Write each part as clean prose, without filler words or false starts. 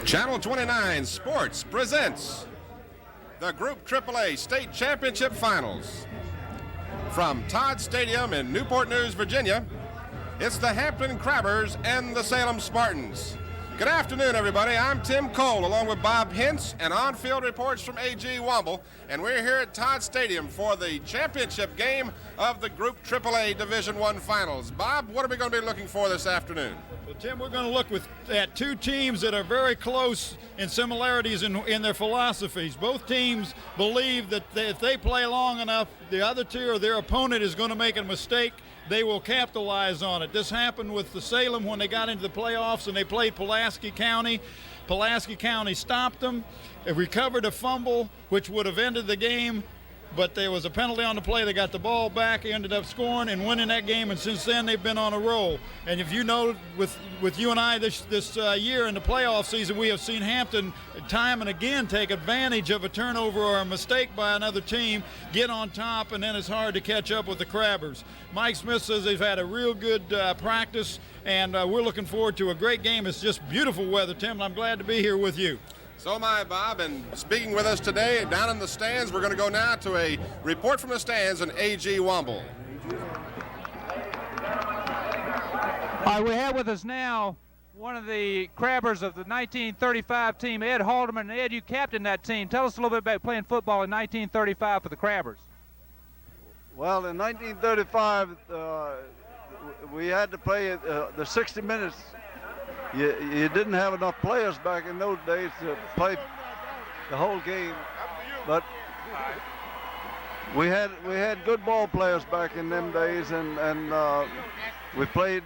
Channel 29 Sports presents the Group AAA State Championship Finals. From Todd Stadium in Newport News, Virginia, it's the Hampton Crabbers and the Salem Spartans. Good afternoon, everybody. I'm Tim Cole, along with Bob Hintz, and on-field reports from A.G. Womble, and we're here at Todd Stadium for the championship game of the Group AAA Division I Finals. Bob, what are we going to be looking for this afternoon? Well, Tim, we're going to look at two teams that are very close in similarities in their philosophies. Both teams believe that if they play long enough, the other two or their opponent is going to make a mistake. They will capitalize on it. This happened with the Salem when they got into the playoffs and they played Pulaski County. Pulaski County stopped them. It recovered a fumble, which would have ended the game, but there was a penalty on the play. They got the ball back, ended up scoring and winning that game, and since then they've been on a roll. And if you know, with you and I this year in the playoff season, we have seen Hampton time and again take advantage of a turnover or a mistake by another team, get on top, and then it's hard to catch up with the Crabbers. Mike Smith says they've had a real good practice, and we're looking forward to a great game. It's just beautiful weather, Tim, and I'm glad to be here with you. So am I, Bob, and speaking with us today down in the stands, we're going to go now to a report from the stands and A.G. Womble. All right, we have with us now one of the Crabbers of the 1935 team, Ed Haldeman. Ed, you captained that team. Tell us a little bit about playing football in 1935 for the Crabbers. Well, in 1935, we had to play the 60 minutes. You didn't have enough players back in those days to play the whole game, but we had good ball players back in them days, and we played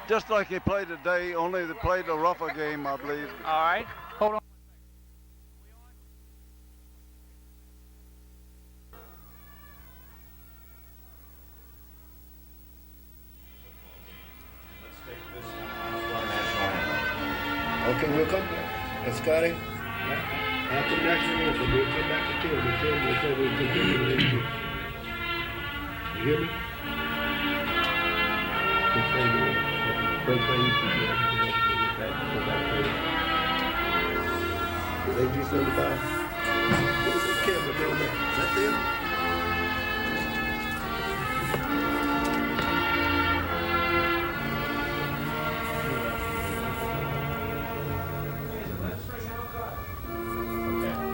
just like they play today, only they played a rougher game, I believe. All right, hold on. Okay, we'll come. And Scotty? After the national anthem, we'll come back to Tim. We'll say we'll continue. You hear me? Just say break things. Go back to it. Was AG 75? What was the camera down there? Is that them?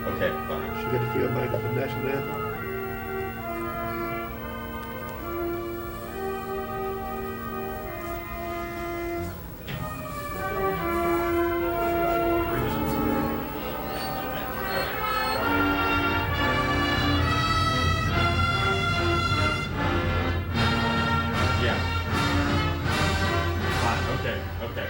Okay, fine. She got the field mic for the national anthem. Yeah. Fine, okay. Let's go!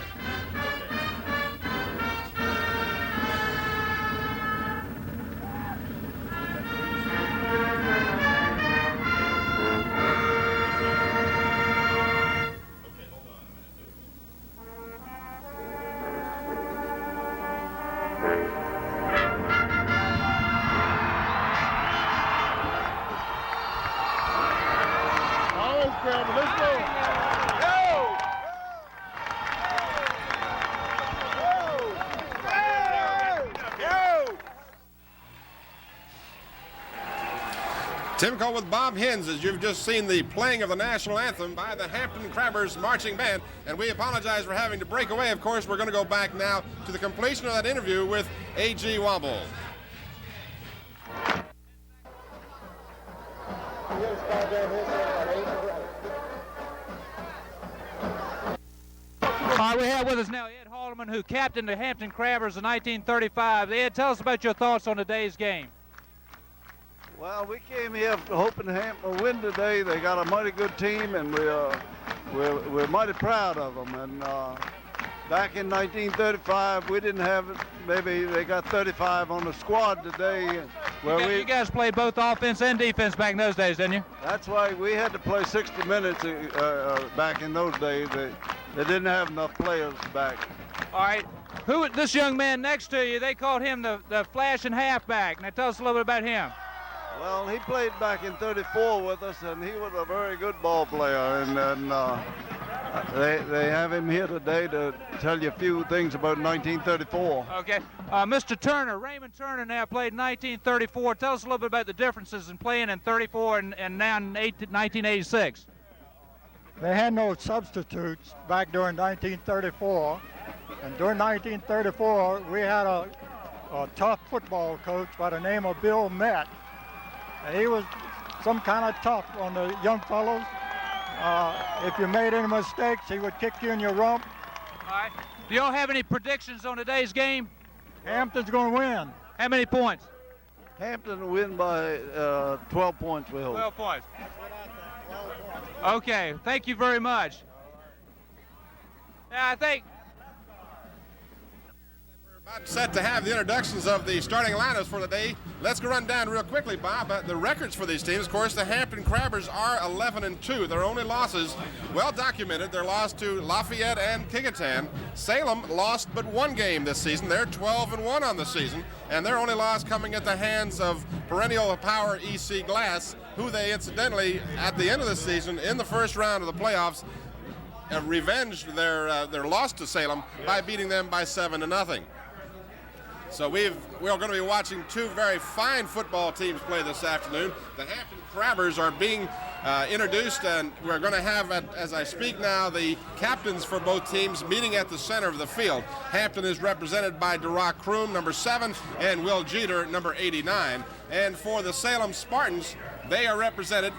Tim Cole with Bob Hintz, as you've just seen the playing of the national anthem by the Hampton Crabbers Marching Band, and we apologize for having to break away. Of course, we're going to go back now to the completion of that interview with A.G. Womble. All right, we have with us now Ed Haldeman, who captained the Hampton Crabbers in 1935. Ed, tell us about your thoughts on today's game. Well, we came here hoping Hampton will win today. They got a mighty good team, and we're mighty proud of them. And back in 1935, we didn't have it. Maybe they got 35 on the squad today. You guys played both offense and defense back in those days, didn't you? That's why we had to play 60 minutes back in those days. They didn't have enough players back. All right. This young man next to you, they called him the flashing halfback. Now tell us a little bit about him. Well, he played back in '34 with us, and he was a very good ball player. And They have him here today to tell you a few things about 1934. Okay. Mr. Turner, Raymond Turner now played 1934. Tell us a little bit about the differences in playing in 34 and now in 1986. They had no substitutes back during 1934. And during 1934, we had a tough football coach by the name of Bill Met. And he was some kind of tough on the young fellows. If you made any mistakes, he would kick you in your rump. All right. Do y'all have any predictions on today's game? Hampton's going to win. How many points? Hampton will win by 12 points, we hope. 12 points. Okay, thank you very much. I think About set to have the introductions of the starting lineups for the day. Let's go run down real quickly, Bob. The records for these teams, of course, the Hampton Crabbers are 11-2. Their only losses, well documented. Their loss to Lafayette and Kecoughtan. Salem lost but one game this season. They're 12-1 on the season, and their only loss coming at the hands of perennial power EC Glass, who they incidentally, at the end of the season, in the first round of the playoffs, revenged their loss to Salem by beating them by 7-0. So we're going to be watching two very fine football teams play this afternoon. The Hampton Crabbers are being introduced, and we're going to have, as I speak now, the captains for both teams meeting at the center of the field. Hampton is represented by Durack Kroom, number 7, and Will Jeter, number 89. And for the Salem Spartans, they are represented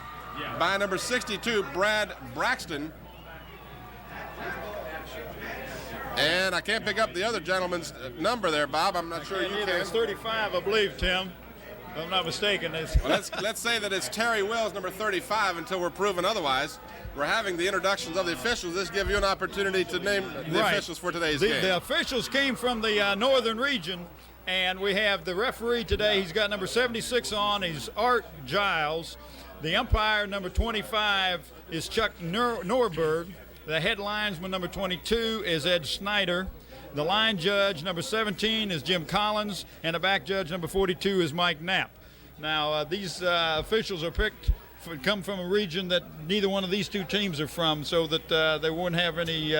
by number 62, Brad Braxton. And I can't pick up the other gentleman's number there, Bob. I'm not sure you can. It's 35, I believe, Tim. If I'm not mistaken. Well, let's say that it's Terry Wills, number 35, until we're proven otherwise. We're having the introductions of the officials. This gives you an opportunity to name the officials for today's game. The officials came from the northern region, and we have the referee today. He's got number 76 on. He's Art Giles. The umpire, number 25, is Chuck Norberg. The head linesman, number 22, is Ed Snyder. The line judge, number 17, is Jim Collins. And the back judge, number 42, is Mike Knapp. Now, these officials are come from a region that neither one of these two teams are from, so that they wouldn't have any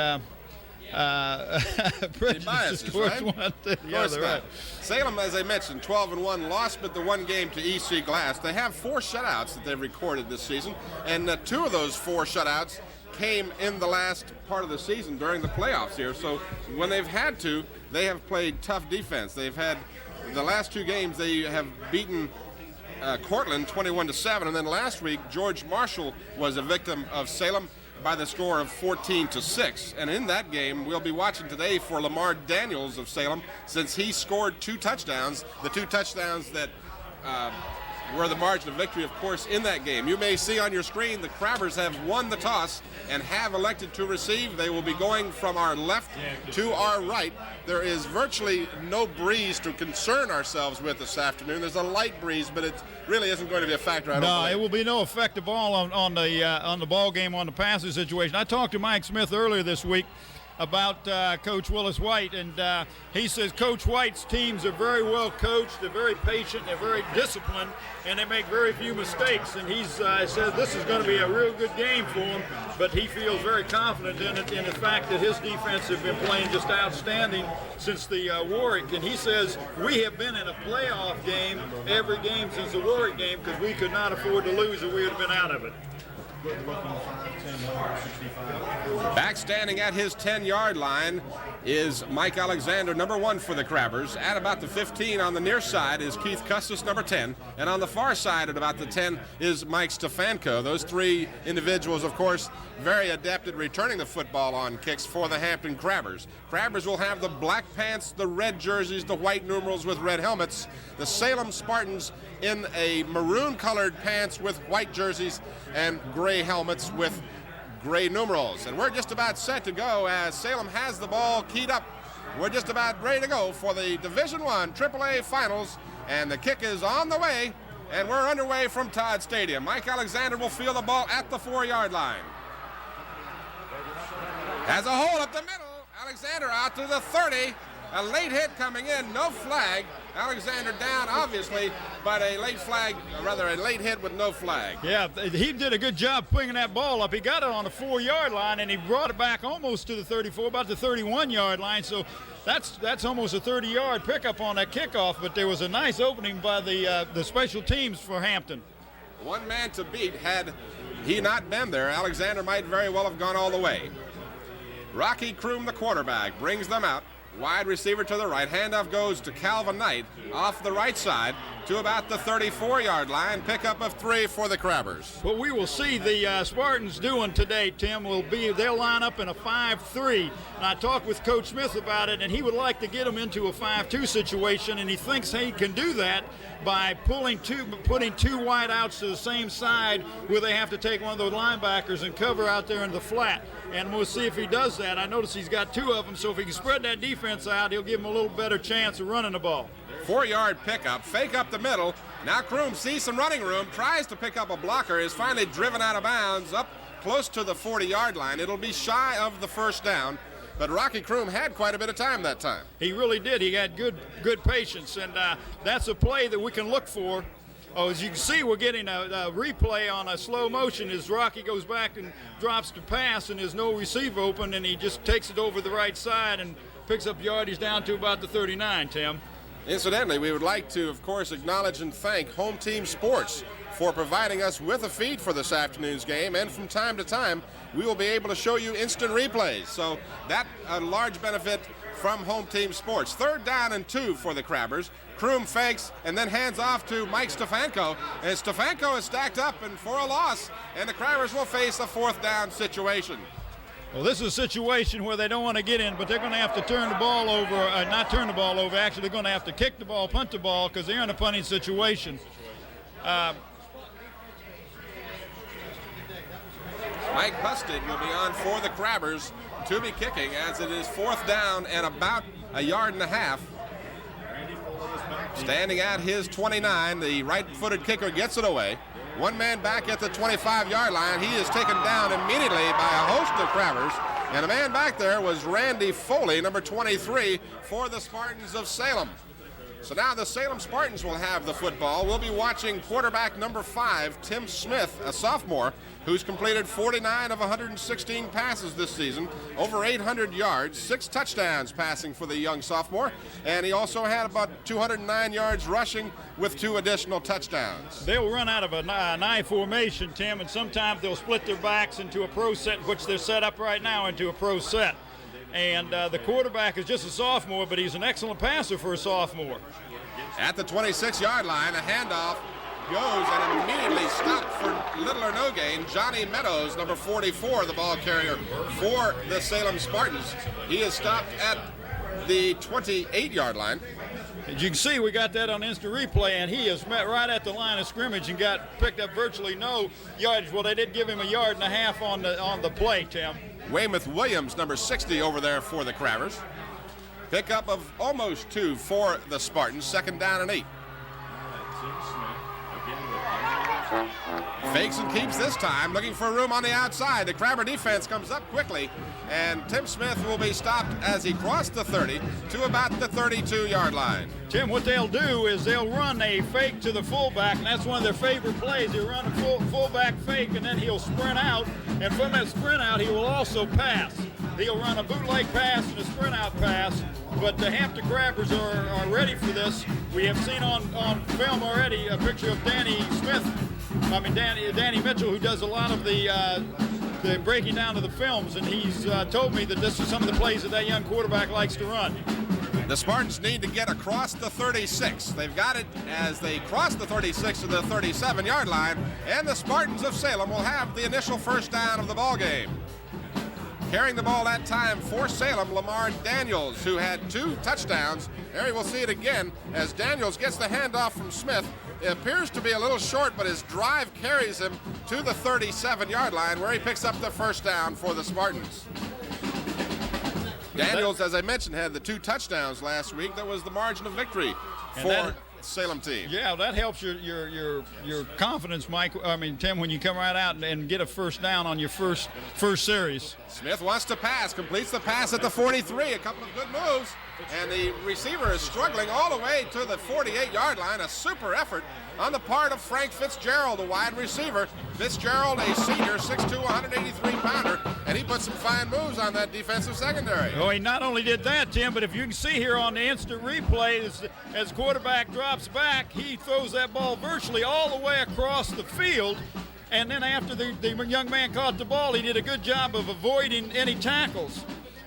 prejudice towards one to the other. Right. Salem, as I mentioned, 12-1, lost but the one game to EC Glass. They have 4 shutouts that they've recorded this season, and 2 of those 4 shutouts came in the last part of the season during the playoffs here. So when they've had to, they have played tough defense. They've had the last 2 games, they have beaten Cortland 21-7, and then last week George Marshall was a victim of Salem by the score of 14-6. And in that game, we'll be watching today for Lamar Daniels of Salem, since he scored 2 touchdowns, the 2 touchdowns that were the margin of victory, of course, in that game. You may see on your screen the Crabbers have won the toss and have elected to receive. They will be going from our left to our right. There is virtually no breeze to concern ourselves with this afternoon. There's a light breeze, but it really isn't going to be a factor. I don't believe. It will be no effect at all on the ball game, on the passing situation. I talked to Mike Smith earlier this week about Coach Willis White, and he says Coach White's teams are very well coached, they're very patient, they're very disciplined, and they make very few mistakes. And he's said this is going to be a real good game for him, but he feels very confident in it, in the fact that his defense have been playing just outstanding since the Warwick. And he says we have been in a playoff game every game since the Warwick game, because we could not afford to lose or we would have been out of it. Back standing at his 10-yard line is Mike Alexander, number 1 for the Crabbers. At about the 15 on the near side is Keith Custis, number 10. And on the far side at about the 10 is Mike Stefanko. Those 3 individuals, of course, very adept at returning the football on kicks for the Hampton Crabbers. Crabbers will have the black pants, the red jerseys, the white numerals with red helmets. The Salem Spartans in a maroon-colored pants with white jerseys and gray helmets with gray numerals. And we're just about set to go as Salem has the ball keyed up. We're just about ready to go for the Division I AAA Finals, and the kick is on the way, and we're underway from Todd Stadium. Mike Alexander will field the ball at the 4-yard line. Has a hole up the middle. Alexander out to the 30. A late hit coming in, no flag, Alexander down, obviously, but a late hit with no flag. Yeah, he did a good job picking that ball up. He got it on the 4-yard line, and he brought it back almost to the 34, about the 31-yard line. So that's almost a 30-yard pickup on that kickoff, but there was a nice opening by the special teams for Hampton. One man to beat. Had he not been there, Alexander might very well have gone all the way. Rocky Kroom, the quarterback, brings them out. Wide receiver to the right. Handoff goes to Calvin Knight off the right side to about the 34-yard line. Pickup of 3 for the Crabbers. What we will see the Spartans doing today, Tim, they'll line up in a 5-3. And I talked with Coach Smith about it, and he would like to get them into a 5-2 situation, and he thinks he can do that by putting two wide outs to the same side where they have to take one of those linebackers and cover out there in the flat. And we'll see if he does that. I notice he's got 2 of them, so if he can spread that defense out, he'll give him a little better chance of running the ball. 4-yard pickup, fake up the middle. Now Kroom sees some running room, tries to pick up a blocker, is finally driven out of bounds up close to the 40-yard line. It'll be shy of the first down, but Rocky Kroom had quite a bit of time that time. He really did. He had good patience, and that's a play that we can look for. Oh, as you can see, we're getting a replay on a slow motion as Rocky goes back and drops the pass, and there's no receiver open, and he just takes it over the right side and picks up yardage down to about the 39, Tim. Incidentally, we would like to, of course, acknowledge and thank Home Team Sports for providing us with a feed for this afternoon's game, and from time to time, we will be able to show you instant replays. So that's a large benefit from Home Team Sports. 3rd down and 2 for the Crabbers. Kroom fakes and then hands off to Mike Stefanko, and Stefanko is stacked up and for a loss, and the Crabbers will face a 4th down situation. Well, this is a situation where they don't want to get in, but they're going to have to turn the ball over, not turn the ball over, actually they're going to have to kick the ball, punt the ball, because they're in a punting situation. Mike Husted will be on for the Crabbers to be kicking, as it is 4th down and about a yard and a half. Standing at his 29, the right-footed kicker gets it away. One man back at the 25-yard line. He is taken down immediately by a host of Crabbers. And a man back there was Randy Foley, number 23, for the Spartans of Salem. So now the Salem Spartans will have the football. We'll be watching quarterback number 5, Tim Smith, a sophomore, who's completed 49 of 116 passes this season, over 800 yards, 6 touchdowns passing for the young sophomore, and he also had about 209 yards rushing with 2 additional touchdowns. They'll run out of a nine formation, Tim, and sometimes they'll split their backs into a pro set, which they're set up right now into a pro set. And the quarterback is just a sophomore, but he's an excellent passer for a sophomore. At the 26-yard line, a handoff goes and immediately stopped for little or no gain. Johnny Meadows, number 44, the ball carrier for the Salem Spartans. He is stopped at the 28-yard line. As you can see, we got that on instant replay, and he is met right at the line of scrimmage and got picked up virtually no yardage. Well, they did give him a yard and a half on the play, Tim. Weymouth Williams, number 60, over there for the Crabbers. Pickup of almost 2 for the Spartans. 2nd down and 8. Fakes and keeps this time, looking for room on the outside. The Crabber defense comes up quickly, and Tim Smith will be stopped as he crossed the 30 to about the 32-yard line. Tim, what they'll do is they'll run a fake to the fullback, and that's one of their favorite plays. They'll run a fullback fake, and then he'll sprint out, and from that sprint out, he will also pass. He'll run a bootleg pass and a sprint out pass, but the Hampton Crabbers are ready for this. We have seen on film already a picture of Danny Mitchell, who does a lot of the breaking down of the films, and he's told me that this is some of the plays that young quarterback likes to run. The Spartans need to get across the 36. They've got it as they cross the 36 to the 37-yard line, and the Spartans of Salem will have the initial 1st down of the ball game. Carrying the ball that time for Salem, Lamar Daniels, who had 2 touchdowns. There we'll see it again as Daniels gets the handoff from Smith. It appears to be a little short, but his drive carries him to the 37-yard line, where he picks up the 1st down for the Spartans. Daniels, as I mentioned, had the 2 touchdowns last week. That was the margin of victory for Salem team. Yeah, that helps your confidence, Mike. I mean, Tim, when you come right out and get a first down on your first series. Smith wants to pass, completes the pass at the 43. A couple of good moves, and the receiver is struggling all the way to the 48-yard line. A super effort on the part of Frank Fitzgerald, the wide receiver. Fitzgerald, a senior, 6'2", 183-pounder, and he put some fine moves on that defensive secondary. Oh, he not only did that, Tim, but if you can see here on the instant replay, as quarterback drops back, he throws that ball virtually all the way across the field. And then after the young man caught the ball, he did a good job of avoiding any tackles.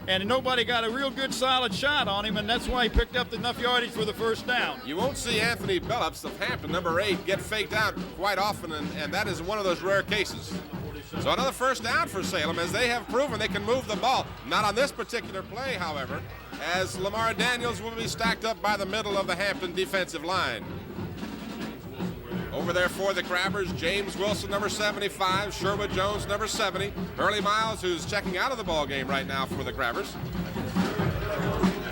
And nobody got a real good solid shot on him, and that's why he picked up enough yardage for the first down. You won't see Anthony Billups of Hampton, number 8, get faked out quite often, and that is one of those rare cases. So another first down for Salem, as they have proven they can move the ball. Not on this particular play, however, as Lamar Daniels will be stacked up by the middle of the Hampton defensive line. Over there for the Crabbers, James Wilson, number 75, Sherwood Jones, number 70, Hurley Miles, who's checking out of the ball game right now for the Crabbers.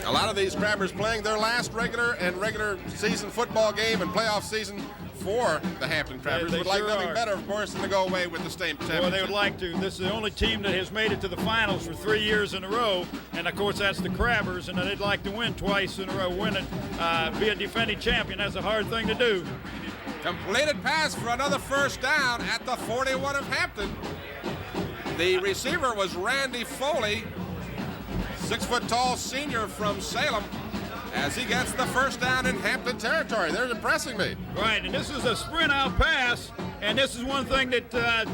A lot of these Crabbers playing their last regular season football game and playoff season for the Hampton Crabbers. They would like sure nothing are. better, of course, than to go away with the state championship. Well, they would like to. This is the only team that has made it to the finals for 3 years in a row, and of course that's the Crabbers, and they'd like to win twice in a row. Be a defending champion. That's a hard thing to do. Completed pass for another first down at the 41 of Hampton. The receiver was Randy Foley, 6-foot-tall senior from Salem, as he gets the first down in Hampton territory. They're impressing me. Right, and this is a sprint-out pass, and this is one thing that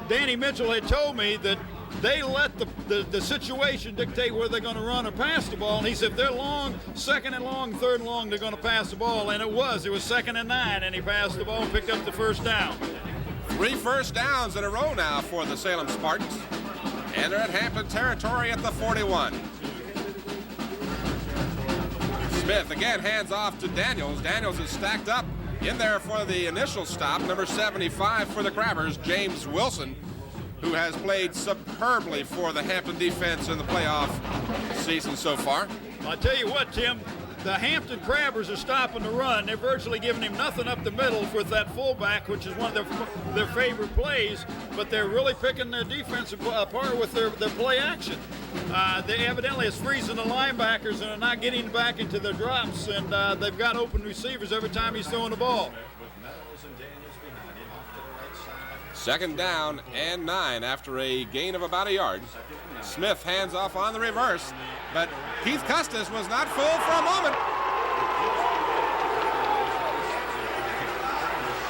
Danny Mitchell had told me, that they let the situation dictate where they're going to run or pass the ball. And he said if they're long, second and long, third and long, they're going to pass the ball. And it was 2nd and 9, and he passed the ball and picked up the first down. 3 first downs in a row now for the Salem Spartans. And they're at Hampton territory at the 41. Smith again hands off to Daniels. Daniels is stacked up in there for the initial stop. Number 75 for the Crabbers, James Wilson, who has played superbly for the Hampton defense in the playoff season so far. I'll tell you what, Tim, the Hampton Crabbers are stopping the run. They're virtually giving him nothing up the middle with that fullback, which is one of their favorite plays, but they're really picking their defense apart with their play action. They evidently is freezing the linebackers and are not getting back into their drops, and they've got open receivers every time he's throwing the ball. 2nd down and 9 after a gain of about a yard. Smith hands off on the reverse, but Keith Custis was not fooled for a moment.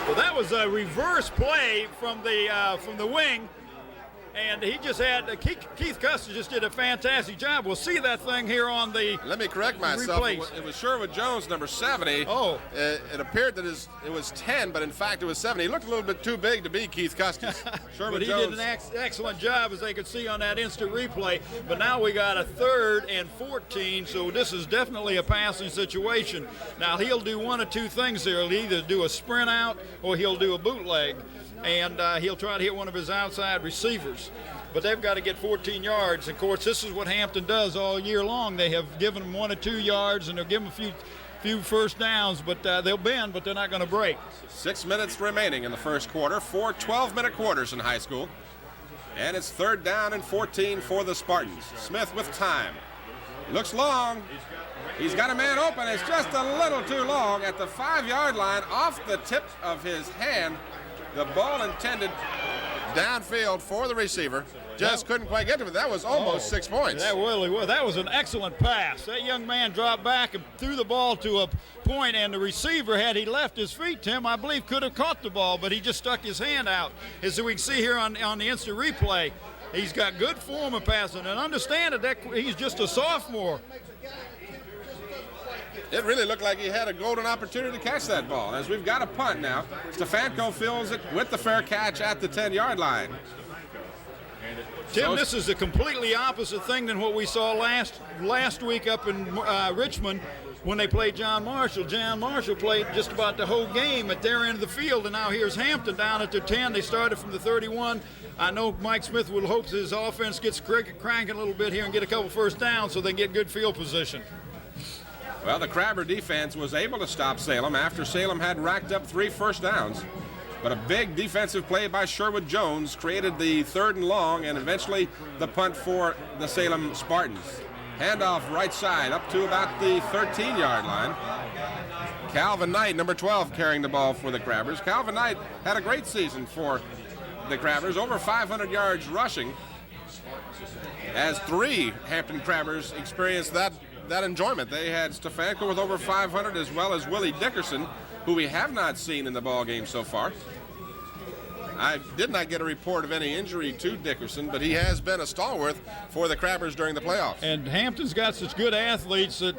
Well, that was a reverse play from the wing, and he just had Keith Custis just did a fantastic job. We'll see that thing here on the. Let me correct myself. Replays. It was Sherwood Jones, number 70. Oh. It appeared that it was 10, but in fact it was 70. He looked a little bit too big to be Keith Custis. But he did an excellent job, as they could see on that instant replay. But now we got a 3rd and 14, so this is definitely a passing situation. Now he'll do one of two things here. He'll either do a sprint out or he'll do a bootleg, and he'll try to hit one of his outside receivers. But they've got to get 14 yards. Of course, this is what Hampton does all year long. They have given them 1 or 2 yards, and they'll give them a few first downs, but they'll bend, but they're not going to break. 6 minutes remaining in the first quarter. 4 12-minute quarters in high school. And it's 3rd down and 14 for the Spartans. Smith with time. Looks long. He's got a man open. It's just a little too long at the 5-yard line, off the tip of his hand. The ball intended downfield for the receiver. Just couldn't quite get to it. That was almost 6 points. That really was. That was an excellent pass. That young man dropped back and threw the ball to a point, and the receiver, had he left his feet, Tim, I believe could have caught the ball, but he just stuck his hand out. As we can see here on the instant replay, he's got good form of passing, and understand that he's just a sophomore. It really looked like he had a golden opportunity to catch that ball. As we've got a punt now, Stefanko fills it with the fair catch at the 10-yard line. Tim, this is a completely opposite thing than what we saw last week up in Richmond when they played John Marshall. John Marshall played just about the whole game at their end of the field, and now here's Hampton down at their 10. They started from the 31. I know Mike Smith will hope his offense gets cranking a little bit here and get a couple first downs so they get good field position. Well, the Crabber defense was able to stop Salem after Salem had racked up 3 first downs. But a big defensive play by Sherwood Jones created the 3rd and long and eventually the punt for the Salem Spartans. Handoff right side up to about the 13-yard line. Calvin Knight, number 12, carrying the ball for the Crabbers. Calvin Knight had a great season for the Crabbers, over 500 yards rushing, as 3 Hampton Crabbers experienced that enjoyment. They had Stefanko with over 500, as well as Willie Dickerson, who we have not seen in the ball game so far. I did not get a report of any injury to Dickerson, but he has been a stalwart for the Crabbers during the playoffs. And Hampton's got such good athletes that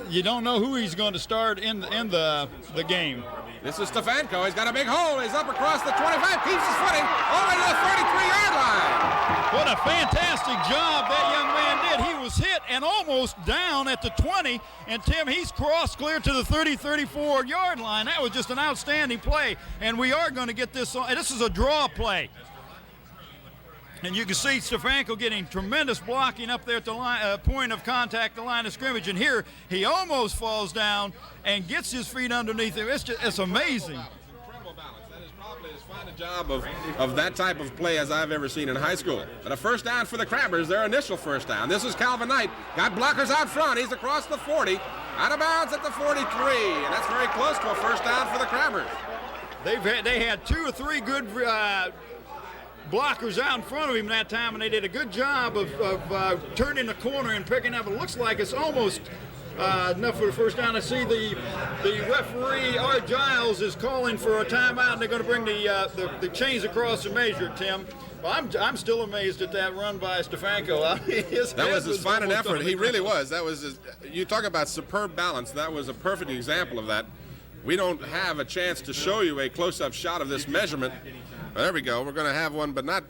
you don't know who he's going to start in the game. This is Stefanko. He's got a big hole. He's up across the 25, keeps his footing all the way to the 33-yard line. What a fantastic job that young man did. He was hit and almost down at the 20, and Tim, he's crossed clear to the 34-yard line. That was just an outstanding play, and we are going to get this on. This is a draw play. And you can see Stefanko getting tremendous blocking up there at the line, point of contact, the line of scrimmage. And here he almost falls down and gets his feet underneath him. It's amazing. Incredible balance. That is probably as fine a job of that type of play as I've ever seen in high school. But a first down for the Crabbers, their initial first down. This is Calvin Knight. Got blockers out front. He's across the 40, out of bounds at the 43. And that's very close to a first down for the Crabbers. They had 2 or 3 good blockers out in front of him that time, and they did a good job of turning the corner and picking up. It looks like it's almost enough for the first down. I see the referee, Art Giles, is calling for a timeout, and they're going to bring the chains across the measure, Tim. Well, I'm still amazed at that run by Stefanko. That was as fine an effort. He really was. That was you talk about superb balance. That was a perfect example of that. We don't have a chance to show you a close-up shot of this measurement. There we go. We're going to have one, but not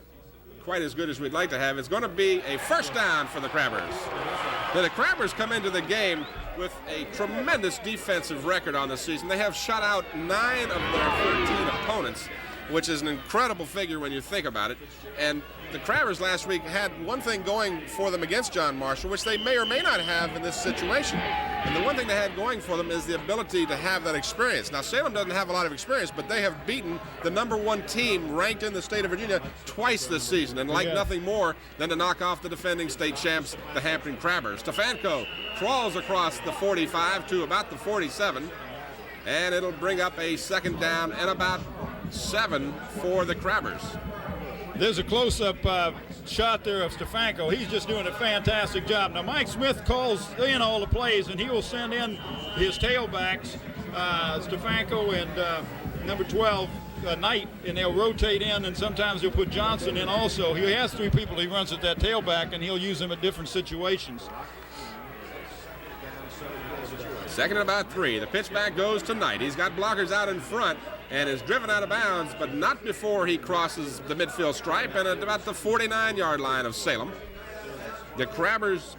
quite as good as we'd like to have. It's going to be a first down for the Crabbers. Now, the Crabbers come into the game with a tremendous defensive record on the season. They have shut out 9 of their 13 opponents, which is an incredible figure when you think about it. And the Crabbers last week had one thing going for them against John Marshall, which they may or may not have in this situation. And the one thing they had going for them is the ability to have that experience. Now, Salem doesn't have a lot of experience, but they have beaten the #1 team ranked in the state of Virginia twice this season, and like nothing more than to knock off the defending state champs, the Hampton Crabbers. Stefanko crawls across the 45 to about the 47, and it'll bring up a second down and about 7 for the Crabbers. There's a close-up shot there of Stefanko. He's just doing a fantastic job. Now, Mike Smith calls in all the plays, and he will send in his tailbacks, Stefanko and number 12, Knight, and they'll rotate in, and sometimes he'll put Johnson in also. He has 3 people he runs at that tailback, and he'll use them at different situations. Second and about 3. The pitch back goes to Knight. He's got blockers out in front and is driven out of bounds, but not before he crosses the midfield stripe and at about the 49-yard line of Salem. The Crabbers,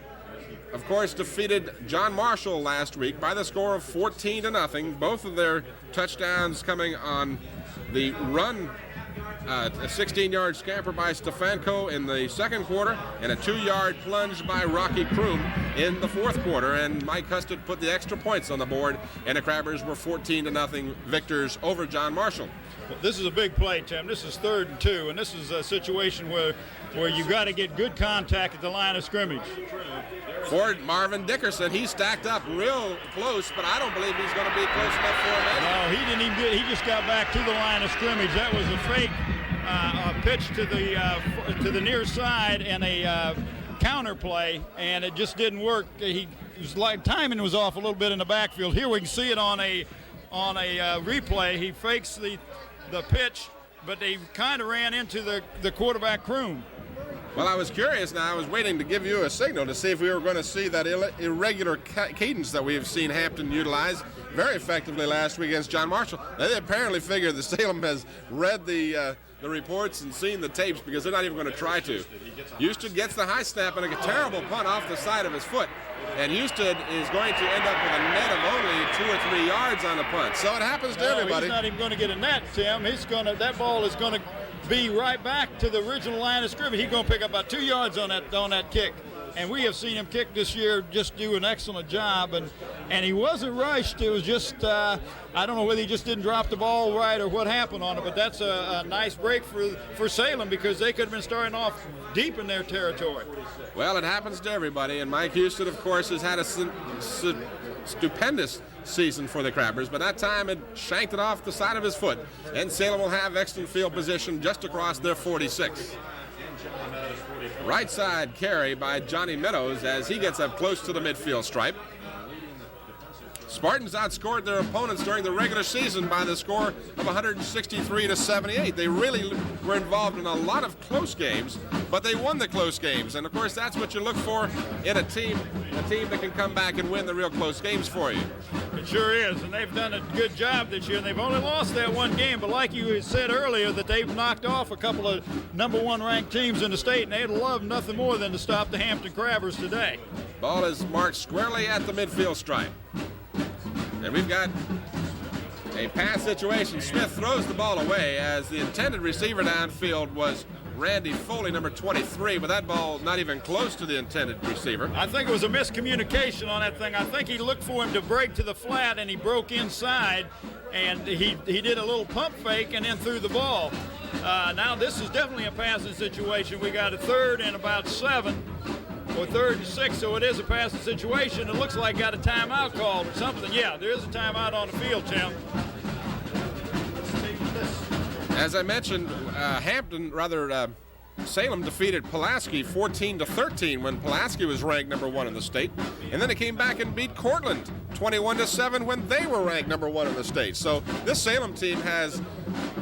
of course, defeated John Marshall last week by the score of 14-0. Both of their touchdowns coming on the run, a 16-yard scamper by Stefanko in the second quarter, and a 2-yard plunge by Rocky Kroom in the fourth quarter. And Mike Custard put the extra points on the board, and the Crabbers were 14-0 victors over John Marshall. Well, this is a big play, Tim. This is 3rd and 2, and this is a situation where you got to get good contact at the line of scrimmage. For Marvin Dickerson, he stacked up real close, but I don't believe he's going to be close enough for him. No, he didn't even get. He just got back to the line of scrimmage. That was a fake pitch to the near side and a counter play, and it just didn't work. Timing was off a little bit in the backfield. Here we can see it on a replay. He fakes the pitch, but they kind of ran into the quarterback Kroom. Well, I was curious now. I was waiting to give you a signal to see if we were going to see that irregular cadence that we have seen Hampton utilize very effectively last week against John Marshall. They apparently figure that Salem has read the reports and seen the tapes, because they're not even going to try to. Houston gets the high snap and a terrible punt off the side of his foot. And Houston is going to end up with a net of only 2 or 3 yards on the punt. So it happens to everybody. He's not even going to get a net, Tim. That ball is going to be right back to the original line of scrimmage. He's going to pick up about 2 yards on that kick. and we have seen him kick this year just do an excellent job, and he wasn't rushed. It was just, I don't know whether he just didn't drop the ball right or what happened on it, but that's a nice break for Salem, because they could have been starting off deep in their territory. Well, it happens to everybody, and Mike Houston, of course, has had a stupendous season for the Crabbers, but that time it shanked it off the side of his foot, and Salem will have extra field position just across their 46. Right side carry by Johnny Meadows as he gets up close to the midfield stripe. Spartans outscored their opponents during the regular season by the score of 163-78. They really were involved in a lot of close games, but they won the close games. And of course, that's what you look for in a team that can come back and win the real close games for you. It sure is, and they've done a good job this year. And they've only lost that one game, but like you said earlier, that they've knocked off a couple of #1 ranked teams in the state, and they'd love nothing more than to stop the Hampton Crabbers today. Ball is marked squarely at the midfield stripe. And we've got a pass situation. Smith throws the ball away as the intended receiver downfield was Randy Foley, number 23, but that ball not even close to the intended receiver. I think it was a miscommunication on that thing. I think he looked for him to break to the flat, and he broke inside, and he did a little pump fake and then threw the ball. Now this is definitely a passing situation. We got a 3rd and about 7. Or 3rd and 6, so it is a passing situation. It looks like got a timeout called or something. Yeah, there is a timeout on the field, Tim. As I mentioned, Salem defeated Pulaski 14-13 when Pulaski was ranked #1 in the state, and then it came back and beat Cortland 21-7 when they were ranked #1 in the state. So this Salem team has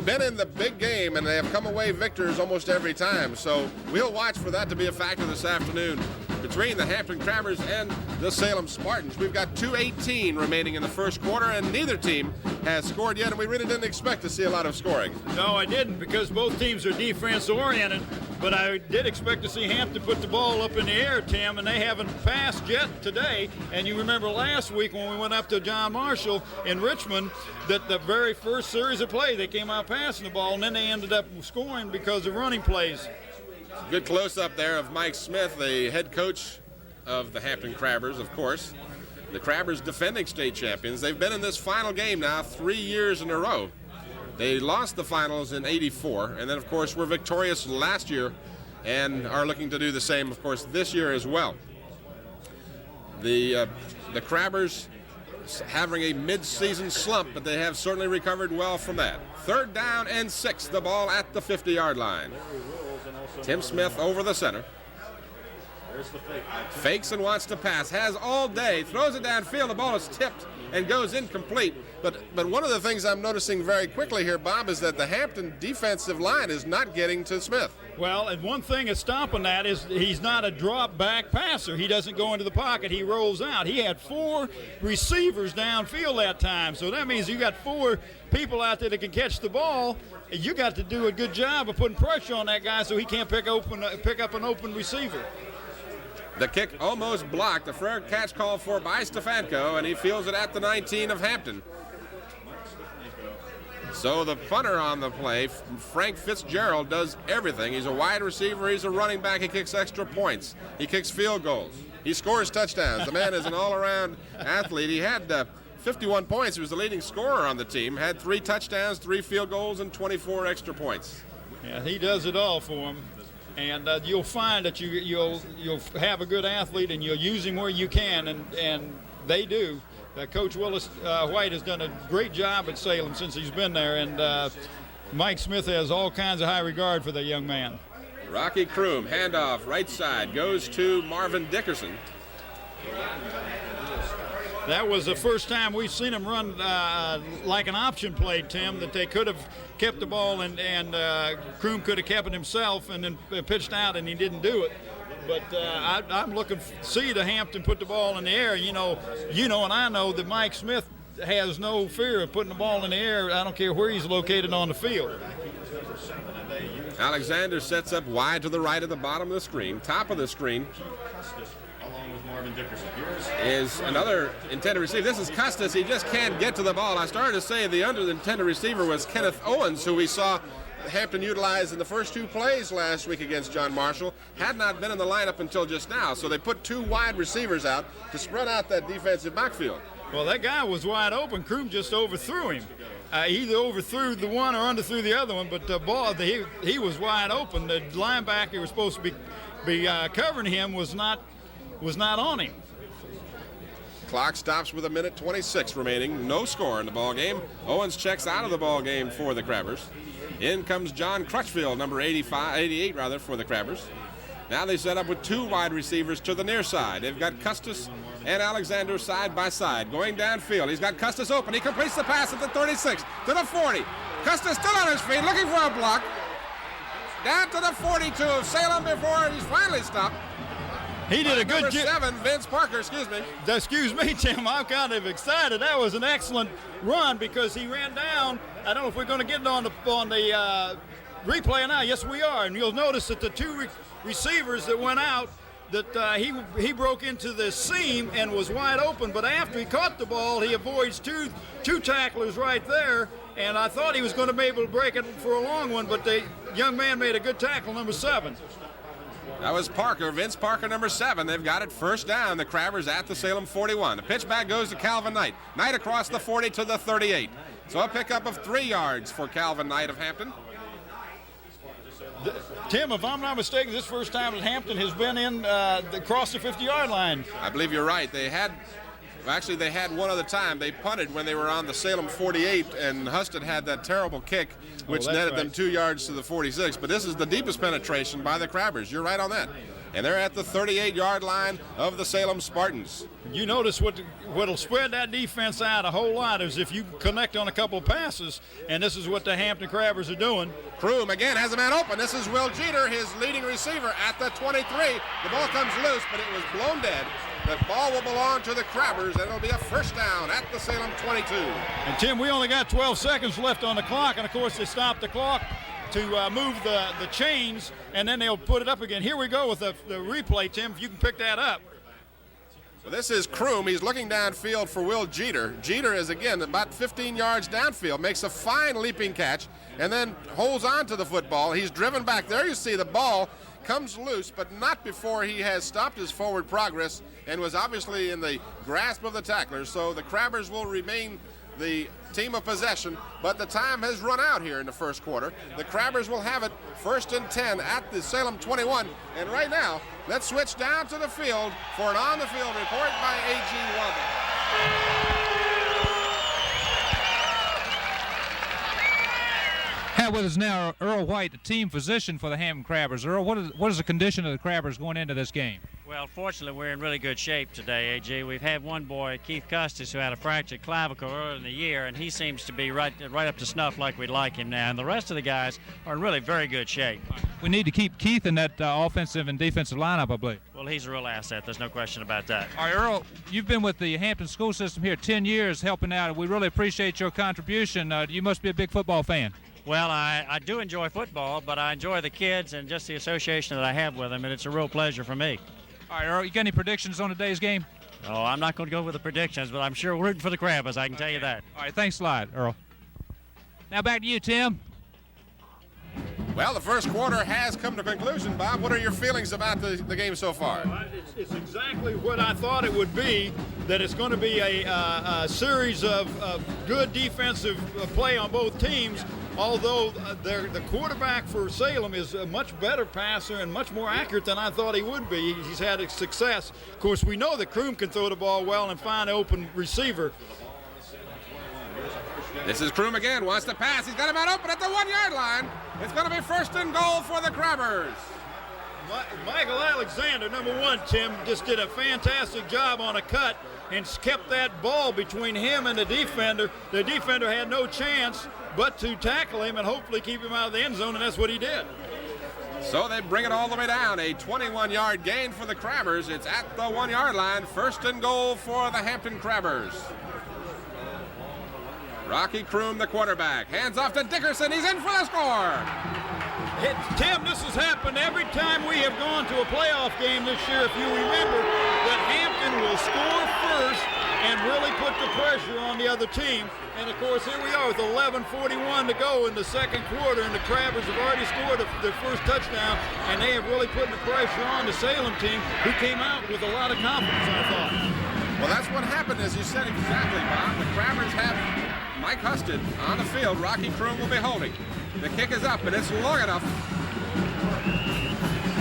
been in the big game, and they have come away victors almost every time. So we'll watch for that to be a factor this afternoon between the Hampton Crabbers and the Salem Spartans. We've got 2:18 remaining in the first quarter, and neither team has scored yet, and we really didn't expect to see a lot of scoring. No, I didn't, because both teams are defense-oriented, but I did expect to see Hampton put the ball up in the air, Tim, and they haven't passed yet today. And you remember last week when we went up to John Marshall in Richmond, that the very first series of play, they came out passing the ball, and then they ended up scoring because of running plays. Good close-up there of Mike Smith, the head coach of the Hampton Crabbers, of course. The Crabbers defending state champions. They've been in this final game now 3 years in a row. They lost the finals in '84, and then, of course, were victorious last year and are looking to do the same, of course, this year as well. The Crabbers having a mid-season slump, but they have certainly recovered well from that. 3rd down and 6, the ball at the 50-yard line. Tim Smith over the center. Fakes and wants to pass, has all day, throws it downfield, the ball is tipped and goes incomplete. But one of the things I'm noticing very quickly here, Bob, is that the Hampton defensive line is not getting to Smith. Well, and one thing that's stopping that is he's not a drop-back passer. He doesn't go into the pocket. He rolls out. He had 4 receivers downfield that time, so that means you got 4 people out there that can catch the ball. You got to do a good job of putting pressure on that guy so he can't pick up an open receiver. The kick almost blocked. A fair catch called for by Stefanko, and he fields it at the 19 of Hampton. So the punter on the play, Frank Fitzgerald, does everything. He's a wide receiver. He's a running back. He kicks extra points. He kicks field goals. He scores touchdowns. The man is an all-around athlete. He had 51 points. He was the leading scorer on the team. Had 3 touchdowns, 3 field goals, and 24 extra points. Yeah, he does it all for him. And you'll find that you'll have a good athlete, and you'll use him where you can, and they do. Coach Willis White has done a great job at Salem since he's been there, and Mike Smith has all kinds of high regard for that young man. Rocky Kroom, handoff, right side, goes to Marvin Dickerson. That was the first time we've seen him run like an option play, Tim, that they could have kept the ball and Kroom could have kept it himself and then pitched out, and he didn't do it. But I'm looking to see the Hampton put the ball in the air. You know, and I know that Mike Smith has no fear of putting the ball in the air. I don't care where he's located on the field. Alexander sets up wide to the right of the bottom of the screen. Top of the screen is another intended receiver. This is Custis. He just can't get to the ball. I started to say the intended receiver was Kenneth Owens, who we saw Hampton utilized in the first 2 plays last week against John Marshall had not been in the lineup until just now. So they put 2 wide receivers out to spread out that defensive backfield. Well, that guy was wide open. Kroom just overthrew him. He either overthrew the one or underthrew the other one, but the ball, he was wide open. The linebacker who was supposed to be covering him was not on him. Clock stops with 1:26 remaining. No score in the ball game. Owens checks out of the ball game for the Crabbers. In comes John Crutchfield, number 88 for the Crabbers. Now they set up with 2 wide receivers to the near side. They've got Custis and Alexander side by side. Going downfield, he's got Custis open. He completes the pass at the 36, to the 40. Custis still on his feet, looking for a block. Down to the 42 of Salem before he's finally stopped. He did a good job. Number 7, Vince Parker, excuse me. Excuse me, Tim, I'm kind of excited. That was an excellent run because he ran down. I don't know if we're going to get it on the replay now. Yes, we are. And you'll notice that the 2 receivers that went out, that he broke into the seam and was wide open. But after he caught the ball, he avoids two tacklers right there. And I thought he was going to be able to break it for a long one, but the young man made a good tackle, number 7. That was Parker, Vince Parker, number 7. They've got it first down. The Crabbers at the Salem 41. The pitch back goes to Calvin Knight. Knight across the 40 to the 38. So a pickup of 3 yards for Calvin Knight of Hampton. Tim, if I'm not mistaken, this first time that Hampton has been in across the 50-yard line. I believe you're right. They had one other time. They punted when they were on the Salem 48, and Husted had that terrible kick, which netted them 2 yards to the 46. But this is the deepest penetration by the Crabbers. You're right on that. And they're at the 38-yard line of the Salem Spartans. You notice what'll spread that defense out a whole lot is if you connect on a couple of passes, and this is what the Hampton Crabbers are doing. Kroom again has a man open. This is Will Jeter, his leading receiver at the 23. The ball comes loose, but it was blown dead. The ball will belong to the Crabbers, and it'll be a first down at the Salem 22. And, Tim, we only got 12 seconds left on the clock, and, of course, they stopped the clock to move the chains, and then they'll put it up again. Here we go with the replay, Tim, if you can pick that up. Well, this is Kroom. He's looking downfield for Will Jeter. Jeter is, again, about 15 yards downfield, makes a fine leaping catch, and then holds on to the football. He's driven back. There you see the ball comes loose, but not before he has stopped his forward progress and was obviously in the grasp of the tacklers. So the Crabbers will remain the team of possession, but the time has run out here in the first quarter. The Crabbers will have it 1st and 10 at the Salem 21. And right now, let's switch down to the field for an on-the-field report by A.G. Weldon. Have with us now Earl White, the team physician for the Hampton Crabbers. Earl, what is the condition of the Crabbers going into this game? Well, fortunately, we're in really good shape today, A.G. We've had one boy, Keith Custis, who had a fractured clavicle earlier in the year, and he seems to be right up to snuff like we'd like him now. And the rest of the guys are in really very good shape. We need to keep Keith in that offensive and defensive lineup, I believe. Well, he's a real asset. There's no question about that. All right, Earl, you've been with the Hampton school system here 10 years helping out, and we really appreciate your contribution. You must be a big football fan. Well, I do enjoy football, but I enjoy the kids and just the association that I have with them, and it's a real pleasure for me. All right, Earl, you got any predictions on today's game? Oh, I'm not going to go with the predictions, but I'm sure we're rooting for the Crabbers, I can tell you that. All right, thanks a lot, Earl. Now back to you, Tim. Well, the first quarter has come to conclusion. Bob, what are your feelings about the game so far? It's exactly what I thought it would be, that it's going to be a series of good defensive play on both teams, although the quarterback for Salem is a much better passer and much more accurate than I thought he would be. He's had success. Of course, we know that Kroom can throw the ball well and find an open receiver. This is Kroom again, wants to pass. He's got him out open at the 1-yard line. It's going to be 1st and goal for the Crabbers. Michael Alexander, number 1, Tim, just did a fantastic job on a cut and kept that ball between him and the defender. The defender had no chance but to tackle him and hopefully keep him out of the end zone, and that's what he did. So they bring it all the way down. A 21-yard gain for the Crabbers. It's at the 1-yard line. 1st and goal for the Hampton Crabbers. Rocky Kroom, the quarterback. Hands off to Dickerson. He's in for the score. Tim, this has happened every time we have gone to a playoff game this year. If you remember, that Hampton will score first and really put the pressure on the other team. And of course, here we are with 11:41 to go in the second quarter, and the Crabbers have already scored their first touchdown, and they have really put the pressure on the Salem team, who came out with a lot of confidence, I thought. Well, that's what happened, as you said exactly, Bob. The Crabbers have Mike Husted on the field. Rocky Kroom will be holding. The kick is up, and it's long enough.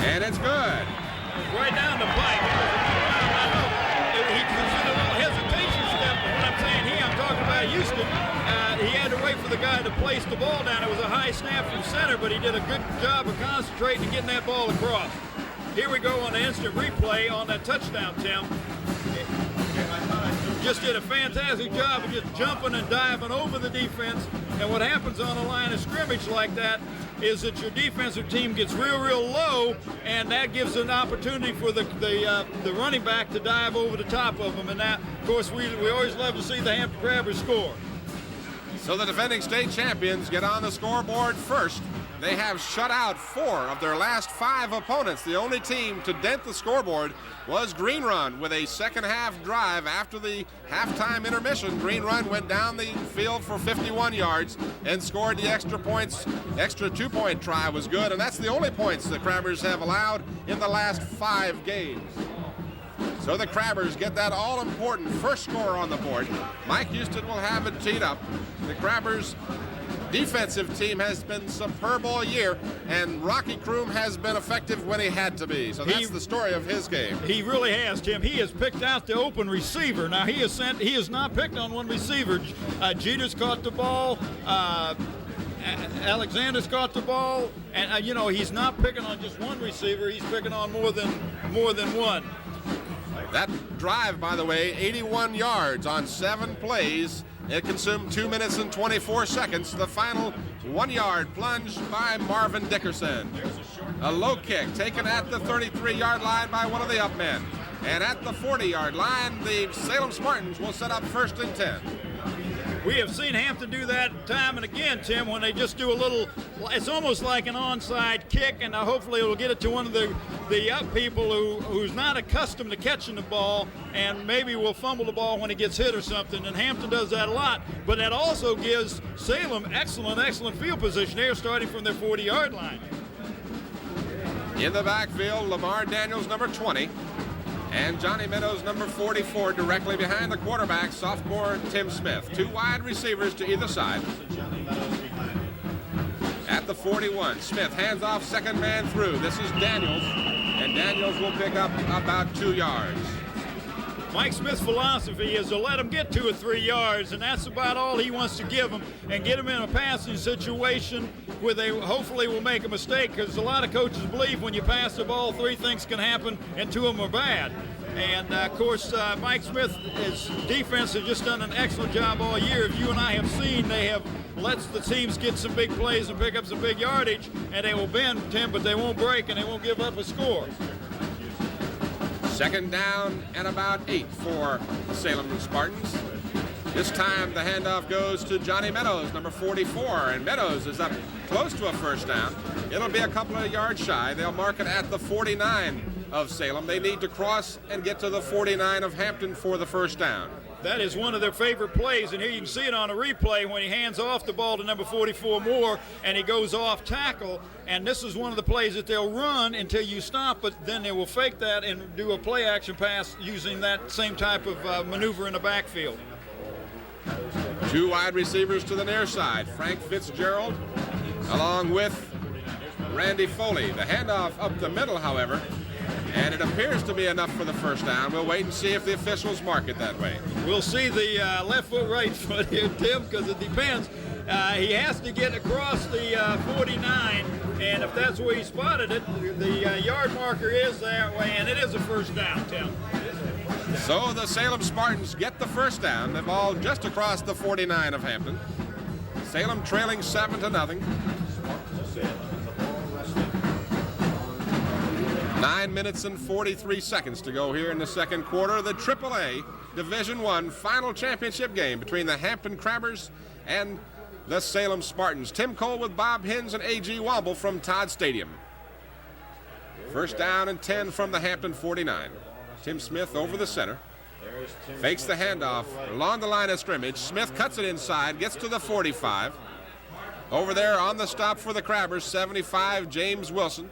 And it's good. Right down the pipe. I know he was in a little hesitation step, but what I'm saying here, I'm talking about Houston. He had to wait for the guy to place the ball down. It was a high snap from center, but he did a good job of concentrating and getting that ball across. Here we go on the instant replay on that touchdown, Tim. Just did a fantastic job of just jumping and diving over the defense. And what happens on a line of scrimmage like that is that your defensive team gets real low, and that gives an opportunity for the running back to dive over the top of them. And that, of course, we always love to see the Hampton Crabbers score. So the defending state champions get on the scoreboard first. They have shut out 4 of their last 5 opponents. The only team to dent the scoreboard was Green Run with a second half drive after the halftime intermission. Green Run went down the field for 51 yards and scored the extra points. Extra 2-point try was good, and that's the only points the Crabbers have allowed in the last 5 games. So the Crabbers get that all-important first score on the board. Mike Houston will have it teed up. The Crabbers defensive team has been superb all year, and Rocky Kroom has been effective when he had to be. So that's the story of his game. He really has, Tim. He has picked out the open receiver. Now, he has not picked on one receiver. Jeter's caught the ball. Alexander's caught the ball. And, he's not picking on just one receiver. He's picking on more than one. That drive, by the way, 81 yards on 7 plays. It consumed 2 minutes and 24 seconds. The final 1-yard plunge by Marvin Dickerson. A low kick taken at the 33-yard line by one of the up men. And at the 40-yard line, the Salem Spartans will set up 1st and 10. We have seen Hampton do that time and again, Tim, when they just do a little, it's almost like an onside kick, and hopefully it will get it to one of the up people who's not accustomed to catching the ball, and maybe will fumble the ball when he gets hit or something, and Hampton does that a lot. But that also gives Salem excellent field position here, starting from their 40-yard line. In the backfield, Lamar Daniels, number 20. And Johnny Meadows, number 44, directly behind the quarterback, sophomore Tim Smith. 2 wide receivers to either side. At the 41, Smith hands off, second man through. This is Daniels, and Daniels will pick up about 2 yards. Mike Smith's philosophy is to let them get 2 or 3 yards, and that's about all he wants to give them, and get them in a passing situation where they hopefully will make a mistake, because a lot of coaches believe when you pass the ball, 3 things can happen, and 2 of them are bad. And, of course, Mike Smith's defense has just done an excellent job all year. If you and I have seen, they have let the teams get some big plays and pick up some big yardage, and they will bend, Tim, but they won't break, and they won't give up a score. Second down and about 8 for the Salem Spartans. This time the handoff goes to Johnny Meadows, number 44, and Meadows is up close to a first down. It'll be a couple of yards shy. They'll mark it at the 49 of Salem. They need to cross and get to the 49 of Hampton for the first down. That is one of their favorite plays, and here you can see it on a replay when he hands off the ball to number 44 Moore, and he goes off tackle. And this is one of the plays that they'll run until you stop, but then they will fake that and do a play action pass using that same type of maneuver in the backfield. 2 wide receivers to the near side. Frank Fitzgerald along with Randy Foley. The handoff up the middle, however, and it appears to be enough for the first down. We'll wait and see if the officials mark it that way. We'll see the left foot, right foot here, Tim, because it depends. He has to get across the 49, and if that's where he spotted it, the yard marker is that way, and it is a first down, Tim. So the Salem Spartans get the first down. The ball just across the 49 of Hampton. Salem trailing 7-0. 9 minutes and 43 seconds to go here in the second quarter. The AAA Division I final championship game between the Hampton Crabbers and the Salem Spartans. Tim Cole with Bob Hins and A.G. Womble from Todd Stadium. First down and 10 from the Hampton 49. Tim Smith over the center. Fakes the handoff along the line of scrimmage. Smith cuts it inside, gets to the 45. Over there on the stop for the Crabbers, 75, James Wilson.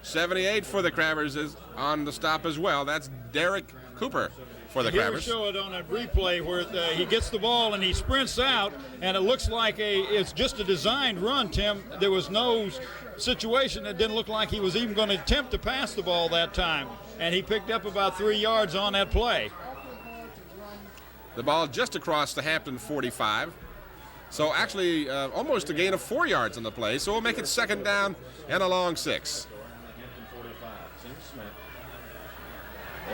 78 for the Crabbers is on the stop as well. That's Derek Cooper for the Crabbers. Here we show it on a replay where he gets the ball and he sprints out, and it looks like it's just a designed run, Tim. There was no situation that didn't look like he was even going to attempt to pass the ball that time, and he picked up about 3 yards on that play. The ball just across the Hampton 45. So actually almost a gain of 4 yards on the play, so we'll make it second down and a long 6.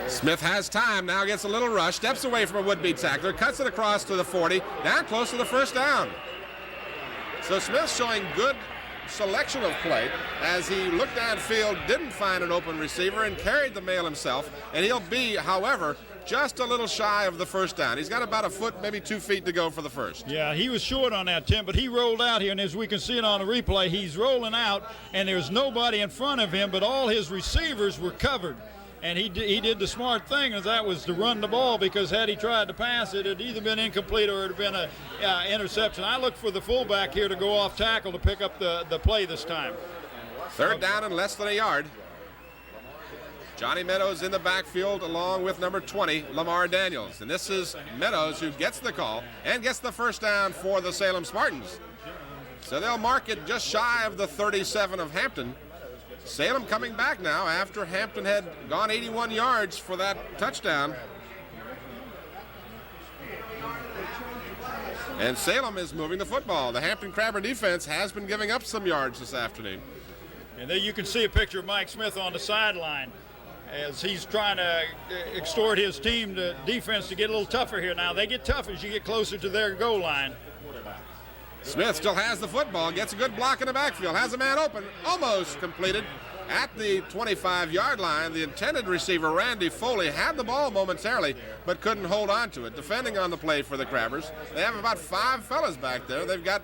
Smith has time, now gets a little rush, steps away from a would-be tackler, cuts it across to the 40, down close to the first down. So Smith showing good selection of play as he looked downfield, didn't find an open receiver, and carried the mail himself. And he'll be, however, just a little shy of the first down. He's got about a foot, maybe 2 feet to go for the first. Yeah, he was short on that, Tim, but he rolled out here, and as we can see it on the replay, he's rolling out, and there's nobody in front of him, but all his receivers were covered. And he did the smart thing, and that was to run the ball, because had he tried to pass it, it'd either been incomplete or it'd been an interception. I look for the fullback here to go off tackle to pick up the play this time. Third down and less than a yard. Johnny Meadows in the backfield along with number 20, Lamar Daniels. And this is Meadows who gets the call and gets the first down for the Salem Spartans. So they'll mark it just shy of the 37 of Hampton. Salem coming back now after Hampton had gone 81 yards for that touchdown. And Salem is moving the football. The Hampton Crabber defense has been giving up some yards this afternoon. And there you can see a picture of Mike Smith on the sideline as he's trying to extort his team, the defense, to get a little tougher here. Now, they get tough as you get closer to their goal line. Smith still has the football, gets a good block in the backfield, has a man open, almost completed at the 25-yard line. The intended receiver, Randy Foley, had the ball momentarily, but couldn't hold on to it. Defending on the play for the Crabbers, they have about 5 fellas back there. They've got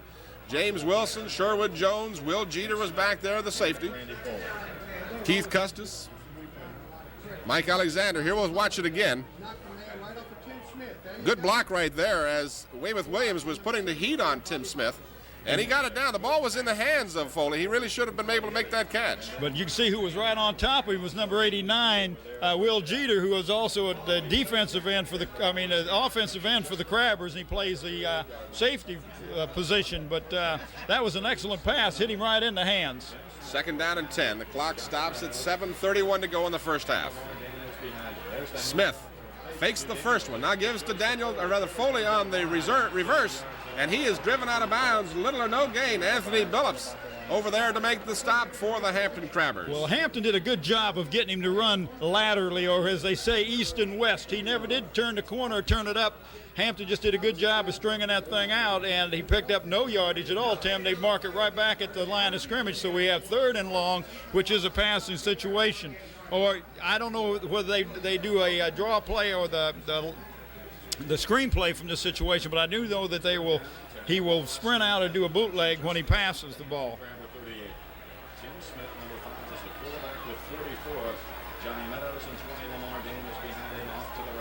James Wilson, Sherwood Jones, Will Jeter was back there, the safety. Keith Custis, Mike Alexander. Here we'll watch it again. Good block right there as Weymouth Williams was putting the heat on Tim Smith, and he got it down. The ball was in the hands of Foley. He really should have been able to make that catch. But you can see who was right on top of him was number 89, Will Jeter, who was also the defensive end for the offensive end for the Crabbers, and he plays the safety position. But that was an excellent pass, hit him right in the hands. Second down and 10. The clock stops at 7:31 to go in the first half. Smith fakes the first one. Now gives to Foley on the reverse, and he is driven out of bounds. Little or no gain. Anthony Billups over there to make the stop for the Hampton Crabbers. Well, Hampton did a good job of getting him to run laterally, or as they say, east and west. He never did turn the corner or turn it up. Hampton just did a good job of stringing that thing out, and he picked up no yardage at all, Tim. They mark it right back at the line of scrimmage, so we have third and long, which is a passing situation. Or I don't know whether they do a draw play or the screenplay from this situation, but I do know that he will sprint out or do a bootleg when he passes the ball.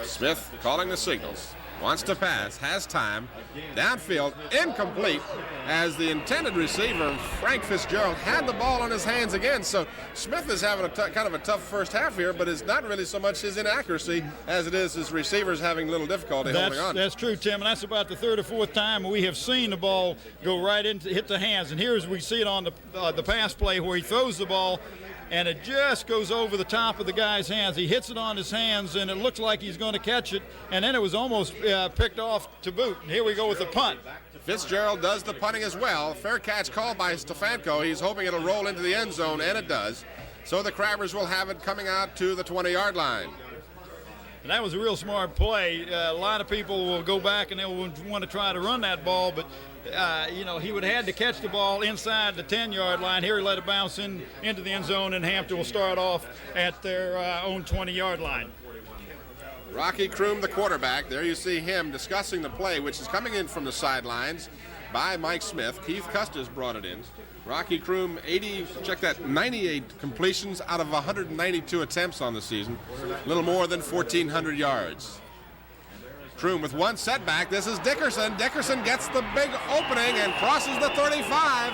Smith calling the signals. Wants to pass, has time, downfield, incomplete, as the intended receiver, Frank Fitzgerald, had the ball in his hands again. So Smith is having kind of a tough first half here, but it's not really so much his inaccuracy as it is his receivers having a little difficulty holding on. That's true, Tim, and that's about the third or fourth time we have seen the ball go right into hit the hands. And here's we see it on the pass play where he throws the ball, and it just goes over the top of the guy's hands. He hits it on his hands, and it looks like he's going to catch it, and then it was almost picked off to boot. And here we go with the punt. Fitzgerald does the punting as well. Fair catch called by Stefanko. He's hoping it'll roll into the end zone, and it does. So the Crabbers will have it coming out to the 20-yard line. And that was a real smart play. A lot of people will go back and they'll want to try to run that ball, but he would have had to catch the ball inside the 10-yard line. Here he let it bounce into the end zone, and Hampton will start off at their own 20-yard line. Rocky Kroom, the quarterback. There you see him discussing the play, which is coming in from the sidelines by Mike Smith. Keith Custis brought it in. Rocky Kroom, 98 completions out of 192 attempts on the season. A little more than 1,400 yards. Kroom with one setback. This is Dickerson. Dickerson gets the big opening and crosses the 35.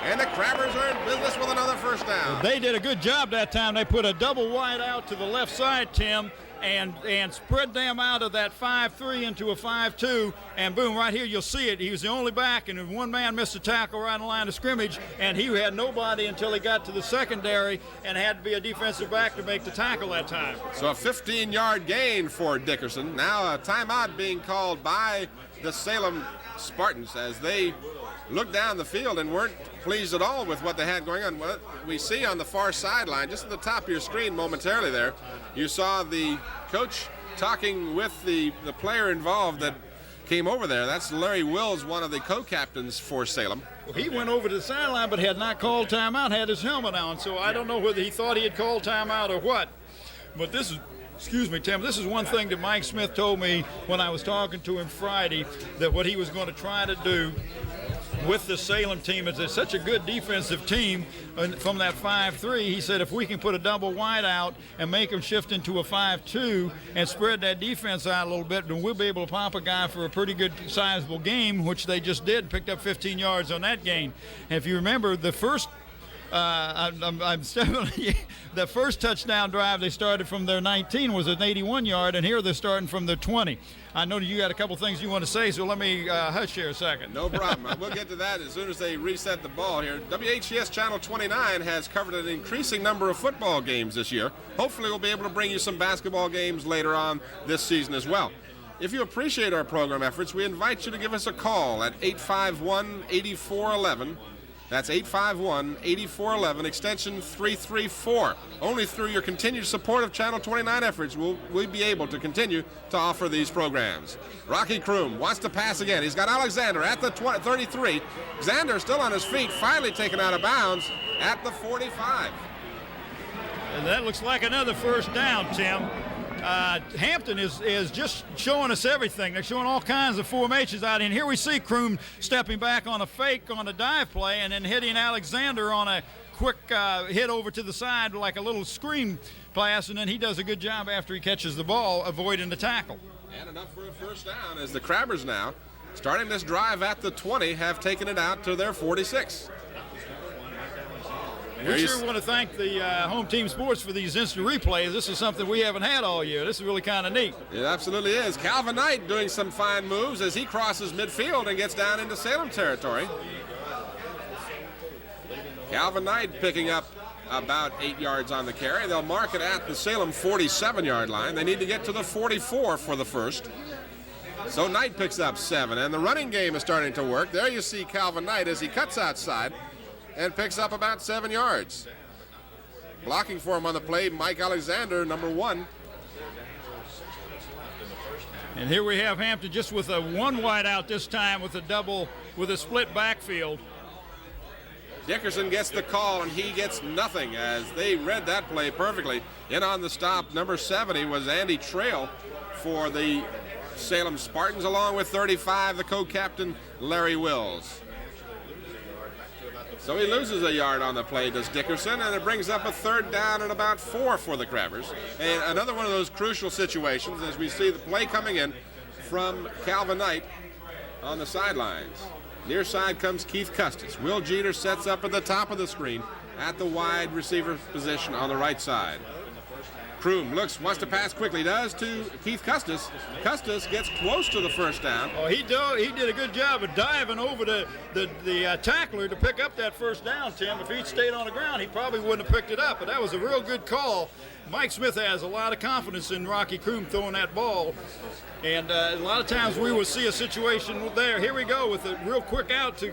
And the Crabbers are in business with another first down. They did a good job that time. They put a double wide out to the left side, Tim, and spread them out of that 5-3 into a 5-2, and boom, right here you'll see it. He was the only back, and one man missed a tackle right on the line of scrimmage, and he had nobody until he got to the secondary and had to be a defensive back to make the tackle that time. So a 15-yard gain for Dickerson. Now a timeout being called by the Salem Spartans as they looked down the field and weren't pleased at all with what they had going on. What we see on the far sideline, just at the top of your screen momentarily there, you saw the coach talking with the player involved that came over there. That's Larry Wills, one of the co-captains for Salem. Well, he went over to the sideline but had not called timeout, had his helmet on, so I don't know whether he thought he had called timeout or what. But this is, excuse me, Tim, this is one thing that Mike Smith told me when I was talking to him Friday, that what he was going to try to do with the Salem team is it's such a good defensive team from that 5-3. He said if we can put a double wide out and make them shift into a 5-2 and spread that defense out a little bit, then we'll be able to pop a guy for a pretty good sizable game, which they just did, picked up 15 yards on that gain. And if you remember, the first the first touchdown drive they started from their 19 was an 81-yard, and here they're starting from their 20. I know you got a couple things you want to say, so let me hush here a second. No problem. We'll get to that as soon as they reset the ball here. WHCS Channel 29 has covered an increasing number of football games this year. Hopefully we'll be able to bring you some basketball games later on this season as well. If you appreciate our program efforts, we invite you to give us a call at 851-8411. That's 851-8411, extension 334. Only through your continued support of Channel 29 efforts will we be able to continue to offer these programs. Rocky Kroom wants to pass again. He's got Alexander at the 33. Xander still on his feet, finally taken out of bounds at the 45. And that looks like another first down, Tim. Hampton is just showing us everything. They're showing all kinds of formations out in here. We see Kroom stepping back on a fake on a dive play and then hitting Alexander on a quick hit over to the side like a little screen pass, and then he does a good job after he catches the ball avoiding the tackle. And enough for a first down as the Crabbers now, starting this drive at the 20, have taken it out to their 46. We sure want to thank the Home Team Sports for these instant replays. This is something we haven't had all year. This is really kind of neat. It absolutely is. Calvin Knight doing some fine moves as he crosses midfield and gets down into Salem territory. Calvin Knight picking up about 8 yards on the carry. They'll mark it at the Salem 47-yard line. They need to get to the 44 for the first. So Knight picks up 7, and the running game is starting to work. There you see Calvin Knight as he cuts outside and picks up about 7 yards. Blocking for him on the play, Mike Alexander, number 1. And here we have Hampton just with a one wide out this time with a split backfield. Dickerson gets the call, and he gets nothing as they read that play perfectly. In on the stop, number 70 was Andy Trail for the Salem Spartans, along with 35, the co-captain, Larry Wills. So he loses a yard on the play, does Dickerson, and it brings up a third down and about 4 for the Crabbers. And another one of those crucial situations as we see the play coming in from Calvin Knight on the sidelines. Near side comes Keith Custis. Will Jeter sets up at the top of the screen at the wide receiver position on the right side. Kroom wants to pass quickly, does to Keith Custis. Custis gets close to the first down. Oh, he did a good job of diving over the tackler to pick up that first down, Tim. If he'd stayed on the ground, he probably wouldn't have picked it up, but that was a real good call. Mike Smith has a lot of confidence in Rocky Kroom throwing that ball, and a lot of times we will see a situation there. Here we go with a real quick out to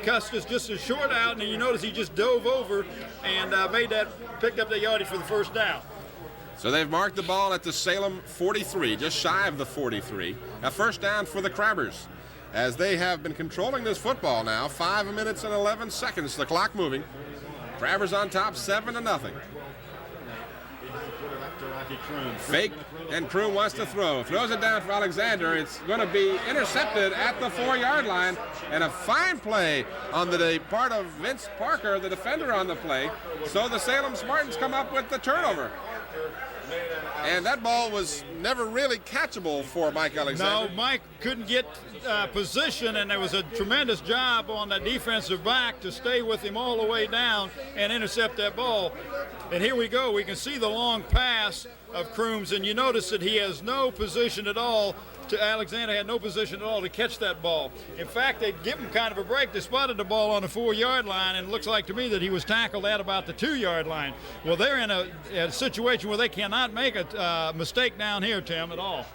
Custis, just a short out, and you notice he just dove over and picked up the yardage for the first down. So they've marked the ball at the Salem 43, just shy of the 43. A first down for the Crabbers as they have been controlling this football now. 5 minutes and 11 seconds, the clock moving. Crabbers on top, 7-0. Fake, and Kroom wants to throw. Throws it down for Alexander. It's going to be intercepted at the 4-yard line. And a fine play on the part of Vince Parker, the defender on the play. So the Salem Spartans come up with the turnover. And that ball was never really catchable for Mike Alexander. No, Mike couldn't get position, and there was a tremendous job on the defensive back to stay with him all the way down and intercept that ball. And here we go. We can see the long pass of Crooms, and you notice that he has no position at all. Alexander had no position at all to catch that ball. In fact, they give him kind of a break. They spotted the ball on the 4-yard line, and it looks like to me that he was tackled at about the 2-yard line. Well, they're in a situation where they cannot make a mistake down here, Tim, at all.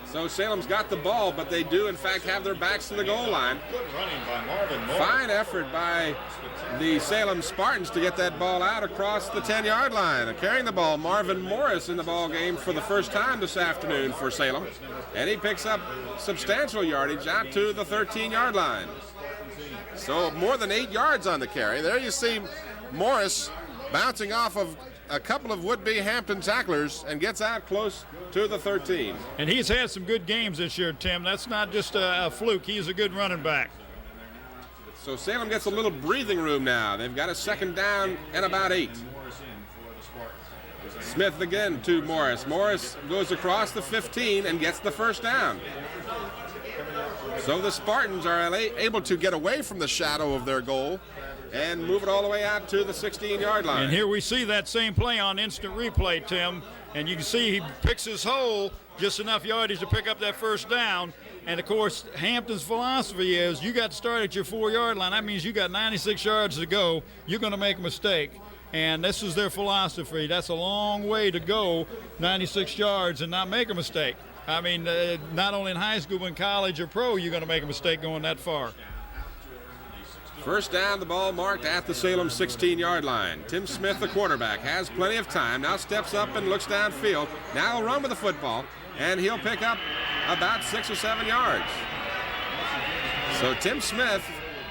So Salem's got the ball, but they do, in fact, have their backs to the goal line. Good running by Marvin Moore. Fine effort by the Salem Spartans to get that ball out across the 10-yard line. And carrying the ball, Marvin Morris in the ball game for the first time this afternoon for Salem. And he picks up substantial yardage out to the 13-yard line. So more than 8 yards on the carry. There you see Morris bouncing off of a couple of would-be Hampton tacklers and gets out close to the 13. And he's had some good games this year, Tim. That's not just a fluke. He's a good running back. So Salem gets a little breathing room now. They've got a second down and about 8. Smith again to Morris. Morris goes across the 15 and gets the first down. So the Spartans are able to get away from the shadow of their goal and move it all the way out to the 16-yard line. And here we see that same play on instant replay, Tim. And you can see he picks his hole just enough yardage to pick up that first down. And, of course, Hampton's philosophy is you got to start at your 4-yard line. That means you got 96 yards to go. You're going to make a mistake. And this is their philosophy. That's a long way to go, 96 yards, and not make a mistake. I mean, not only in high school, but in college or pro, you're going to make a mistake going that far. First down, the ball marked at the Salem 16-yard line. Tim Smith, the quarterback, has plenty of time. Now steps up and looks downfield. Now he'll run with the football, and he'll pick up about 6 or 7 yards. So Tim Smith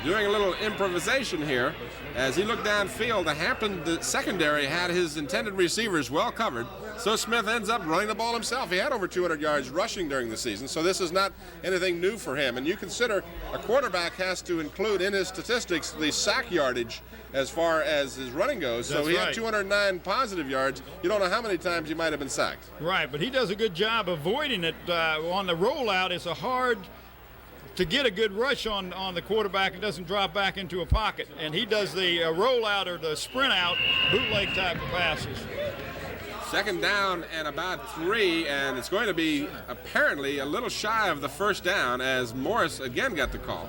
doing a little improvisation here. As he looked downfield, the Hampton secondary had his intended receivers well covered. So Smith ends up running the ball himself. He had over 200 yards rushing during the season, so this is not anything new for him. And you consider a quarterback has to include in his statistics the sack yardage as far as his running goes. So he had 209 positive yards. You don't know how many times he might have been sacked. Right, but he does a good job avoiding it. On the rollout, it's a hard to get a good rush on the quarterback and doesn't drop back into a pocket. And he does the rollout or the sprint out, bootleg type of passes. Second down and about 3, and it's going to be apparently a little shy of the first down as Morris again got the call.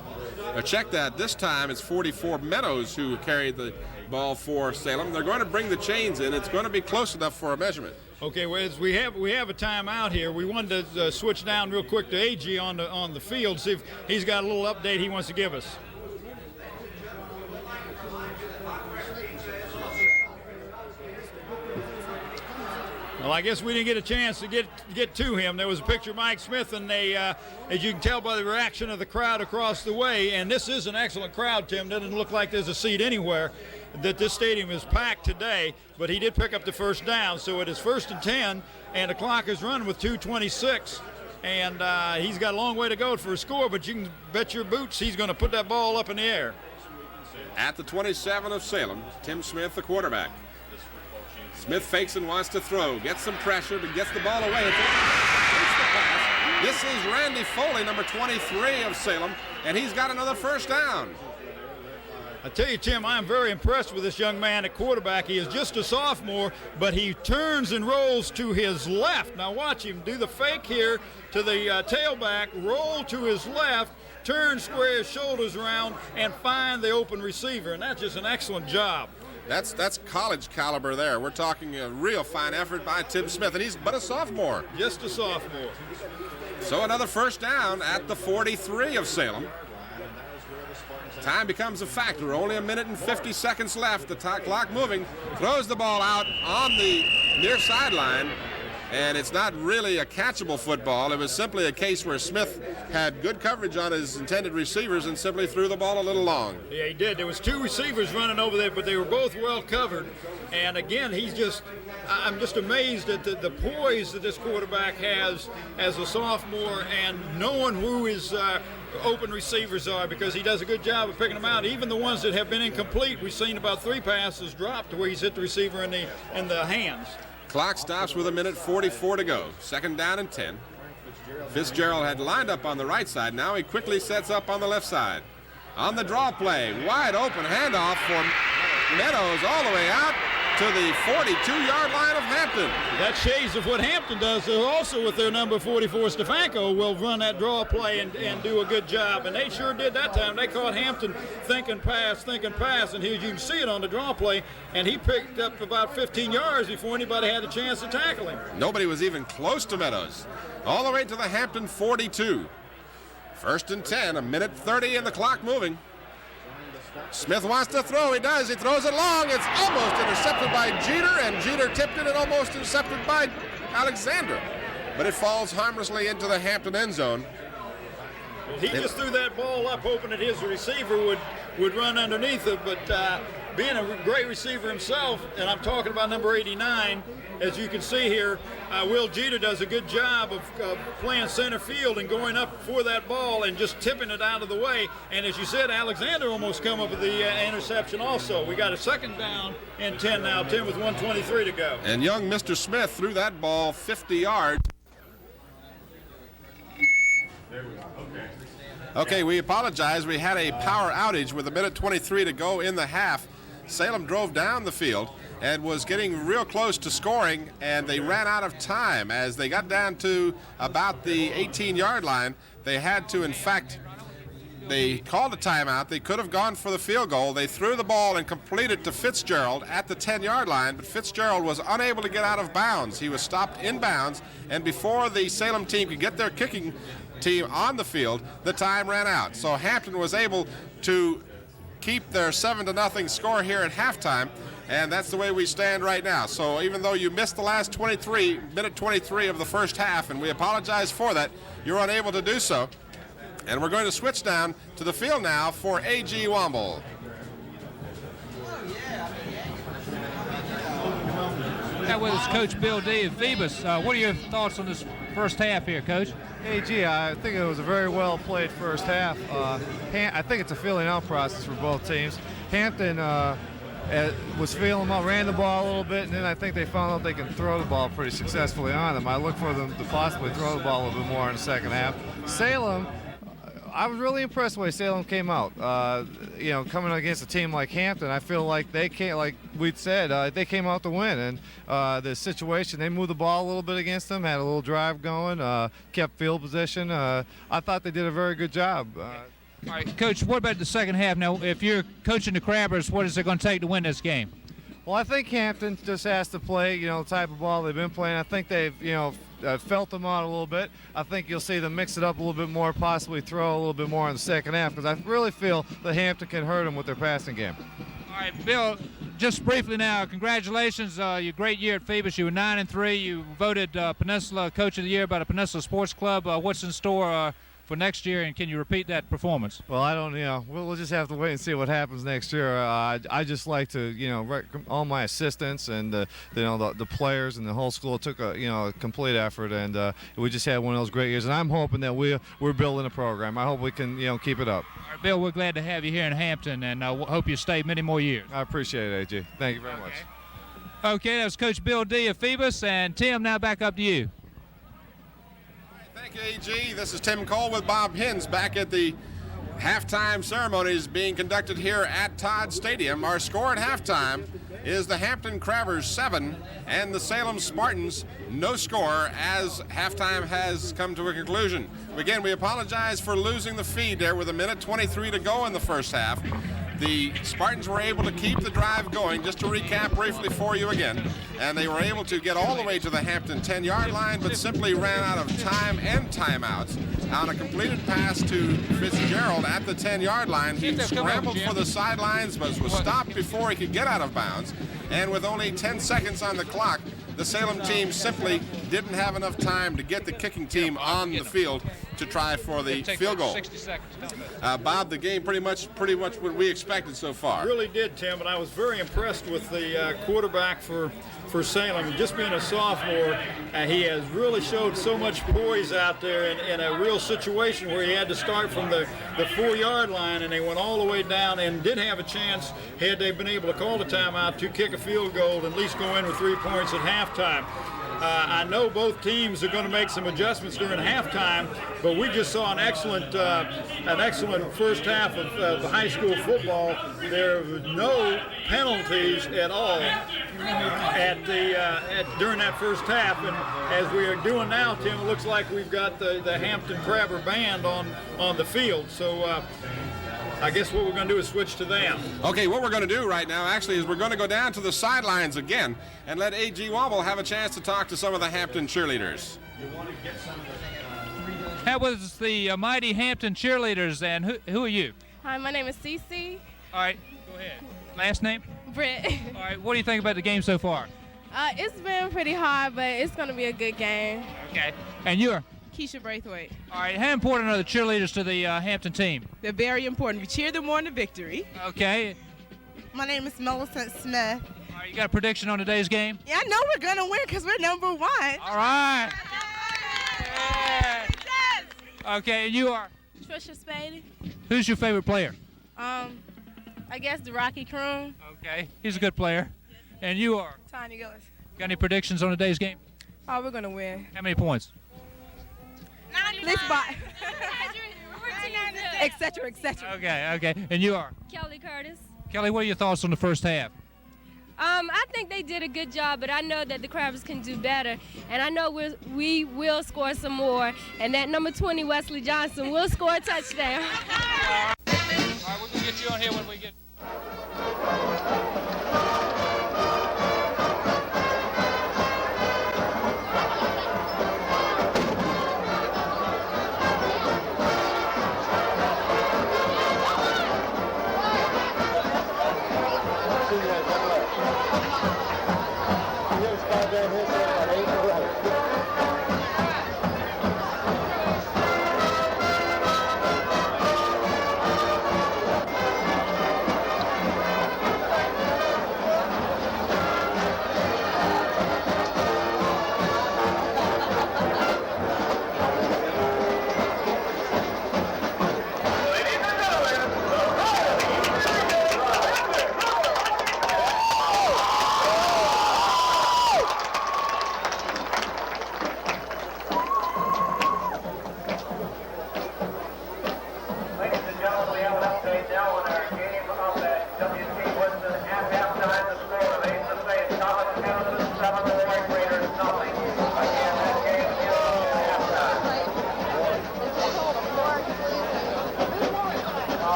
Check that. This time it's 44 Meadows who carried the ball for Salem. They're going to bring the chains in. It's going to be close enough for a measurement. Okay, well, as we have a timeout here. We wanted to switch down real quick to AG on the field, see if he's got a little update he wants to give us. Well, I guess we didn't get a chance to get to him. There was a picture of Mike Smith, and they, as you can tell by the reaction of the crowd across the way, and this is an excellent crowd, Tim. Doesn't look like there's a seat anywhere, that this stadium is packed today, but he did pick up the first down. So it is 1st and 10, and the clock is running with 2:26. And he's got a long way to go for a score, but you can bet your boots he's going to put that ball up in the air. At the 27 of Salem, Tim Smith, the quarterback. Smith fakes and wants to throw, gets some pressure, but gets the ball away. It's the pass. This is Randy Foley, number 23 of Salem, and he's got another first down. I tell you, Tim, I'm very impressed with this young man at quarterback. He is just a sophomore, but he turns and rolls to his left. Now watch him do the fake here to the tailback, roll to his left, turn, square his shoulders around, and find the open receiver, and that's just an excellent job. That's college caliber there. We're talking a real fine effort by Tim Smith, and he's but a sophomore. Just a sophomore. So another first down at the 43 of Salem. Time becomes a factor. Only a minute and 50 seconds left. The clock moving. Throws the ball out on the near sideline. And it's not really a catchable football. It was simply a case where Smith had good coverage on his intended receivers and simply threw the ball a little long. Yeah, he did. There was 2 receivers running over there, but they were both well covered. And again, I'm just amazed at the poise that this quarterback has as a sophomore and knowing who his open receivers are, because he does a good job of picking them out. Even the ones that have been incomplete, we've seen about 3 passes drop to where he's hit the receiver in the hands. Clock stops with 1:44 to go. 2nd down and 10. Fitzgerald had lined up on the right side. Now he quickly sets up on the left side. On the draw play, wide open handoff for Meadows all the way out to the 42-yard line of Hampton. That shades of what Hampton does. They're also with their number 44, Stefanko, will run that draw play and do a good job. And they sure did that time. They caught Hampton thinking pass. And here you can see it on the draw play. And he picked up about 15 yards before anybody had a chance to tackle him. Nobody was even close to Meadows. All the way to the Hampton 42. 1st and 10, 1:30 and the clock moving. Smith wants to throw. He does. He throws it long. It's almost intercepted by Jeter, and Jeter tipped it and almost intercepted by Alexander. But it falls harmlessly into the Hampton end zone. Well, he just threw that ball up hoping that his receiver would run underneath it, but being a great receiver himself, and I'm talking about number 89, as you can see here, Will Jeter does a good job of playing center field and going up for that ball and just tipping it out of the way. And as you said, Alexander almost come up with the interception also. We got a 2nd down and 10 now, 10 with 1:23 to go. And young Mr. Smith threw that ball 50 yards. Okay, we apologize. We had a power outage with 1:23 to go in the half. Salem drove down the field and was getting real close to scoring, and they ran out of time. As they got down to about the 18-yard line, they had to, in fact, they called a timeout. They could have gone for the field goal. They threw the ball and completed to Fitzgerald at the 10-yard line, but Fitzgerald was unable to get out of bounds. He was stopped in bounds, and before the Salem team could get their kicking team on the field, the time ran out. So Hampton was able to keep their 7-0 score here at halftime, and that's the way we stand right now. So even though you missed the last 23 of the first half, and we apologize for that, you're unable to do so. And we're going to switch down to the field now for A.G. Womble. Now with us Coach Bill D. of Phoebus. What are your thoughts on this first half here, Coach? Hey, gee, I think it was a very well played first half. I think it's a feeling out process for both teams. Hampton was feeling them out, ran the ball a little bit, and then I think they found out they can throw the ball pretty successfully on them. I look for them to possibly throw the ball a little bit more in the second half. Salem, I was really impressed the way Salem came out. Coming against a team like Hampton, I feel like they came, like we'd said, they came out to win. And the situation, they moved the ball a little bit against them, had a little drive going, kept field position. I thought they did a very good job. All right, Coach, what about the second half? Now, if you're coaching the Crabbers, what is it going to take to win this game? Well, I think Hampton just has to play, the type of ball they've been playing. I think they've, felt them out a little bit. I think you'll see them mix it up a little bit more, possibly throw a little bit more in the second half, because I really feel that Hampton can hurt them with their passing game. All right, Bill, just briefly now, congratulations. Your great year at Phoebus. You were 9-3. You voted Peninsula Coach of the Year by the Peninsula Sports Club. What's in store for next year, and can you repeat that performance? Well, I don't, we'll just have to wait and see what happens next year. I just like to, all my assistants and the players and the whole school took a complete effort, and we just had one of those great years. And I'm hoping that we're building a program. I hope we can, keep it up. All right, Bill, we're glad to have you here in Hampton, and hope you stay many more years. I appreciate it, AJ. Thank you very much. Okay, that was Coach Bill D. of Phoebus, and Tim, now back up to you. Thank you, A.G. This is Tim Cole with Bob Hins back at the halftime ceremonies being conducted here at Todd Stadium. Our score at halftime is the Hampton Crabbers 7 and the Salem Spartans no score, as halftime has come to a conclusion. Again, we apologize for losing the feed there with 1:23 to go in the first half. The Spartans were able to keep the drive going, just to recap briefly for you again, and they were able to get all the way to the Hampton 10-yard line, but simply ran out of time and timeouts. On a completed pass to Fitzgerald at the 10-yard line, he scrambled for the sidelines, but was stopped before he could get out of bounds. And with only 10 seconds on the clock, the Salem team simply didn't have enough time to get the kicking team on the field to try for the field goal. 60 seconds. Bob, the game pretty much what we expected so far. Really did, Tim, and I was very impressed with the quarterback for Salem. Just being a sophomore, he has really showed so much poise out there in a real situation where he had to start from the 4-yard line, and they went all the way down and did have a chance, had they been able to call the timeout, to kick a field goal and at least go in with 3 points at halftime. I know both teams are going to make some adjustments during halftime, but we just saw an excellent first half of high school football. There were no penalties at all during that first half, and as we are doing now, Tim, it looks like we've got the Hampton Crabber band on the field. So I guess what we're going to do is switch to them. Okay, what we're going to do right now actually is we're going to go down to the sidelines again and let A.G. Wobble have a chance to talk to some of the Hampton cheerleaders. That was the mighty Hampton cheerleaders, and who are you? Hi, my name is Cece. All right, go ahead. Last name? Britt. All right, what do you think about the game so far? It's been pretty hard, but it's going to be a good game. Okay. And you're? Keisha Braithwaite. All right, how important are the cheerleaders to the Hampton team? They're very important. We cheer them on to victory. Okay. My name is Millicent Smith. All right, you got a prediction on today's game? Yeah, I know we're going to win because we're number 1. All right. Yeah. Okay, and you are? Trisha Spady. Who's your favorite player? I guess the Rocky Croon. Okay, he's a good player. And you are? Tanya Gillis. Got any predictions on today's game? Oh, we're going to win. How many points? 99. Et cetera, et cetera. Okay. And you are? Kelly Curtis. Kelly, what are your thoughts on the first half? I think they did a good job, but I know that the Crabbers can do better, and I know we will score some more, and that number 20, Wesley Johnson, will score a touchdown. All right, we're going to get you on here when we get...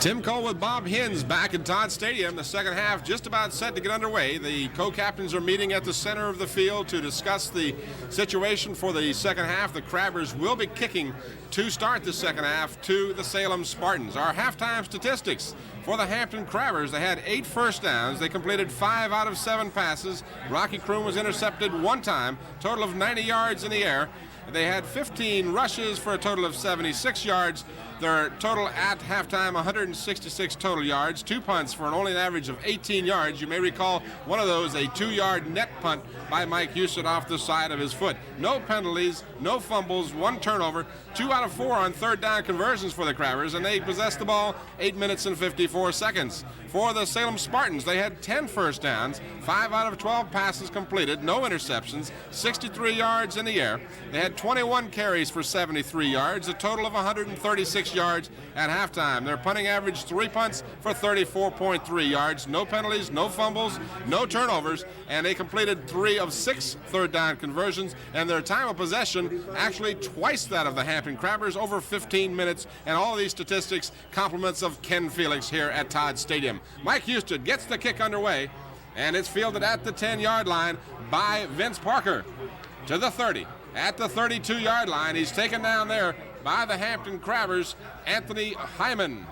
Tim Cole with Bob Hins back in Todd Stadium. The second half just about set to get underway. The co-captains are meeting at the center of the field to discuss the situation for the second half. The Crabbers will be kicking to start the second half to the Salem Spartans. Our halftime statistics for the Hampton Crabbers: they had 8 first downs. They completed 5 out of 7 passes. Rocky Croon was intercepted 1 time. Total of 90 yards in the air. They had 15 rushes for a total of 76 yards. Their total at halftime, 166 total yards, 2 punts for only an average of 18 yards. You may recall one of those, a 2-yard net punt by Mike Houston off the side of his foot. No penalties, no fumbles, 1 turnover, 2 out of 4 on third down conversions for the Crabbers, and they possessed the ball 8 minutes and 54 seconds. For the Salem Spartans, they had 10 first downs, 5 out of 12 passes completed, no interceptions, 63 yards in the air. They had 21 carries for 73 yards, a total of 136 yards at halftime. Their punting average 3 punts for 34.3 yards, no penalties, no fumbles, no turnovers, and they completed 3 of 6 third down conversions, and their time of possession actually twice that of the Hampton Crabbers, over 15 minutes, and all of these statistics compliments of Ken Felix here at Todd Stadium. Mike Houston gets the kick underway, and it's fielded at the 10-yard line by Vince Parker to the 30. At the 32-yard line, he's taken down there by the Hampton Crabbers, Anthony Hyman.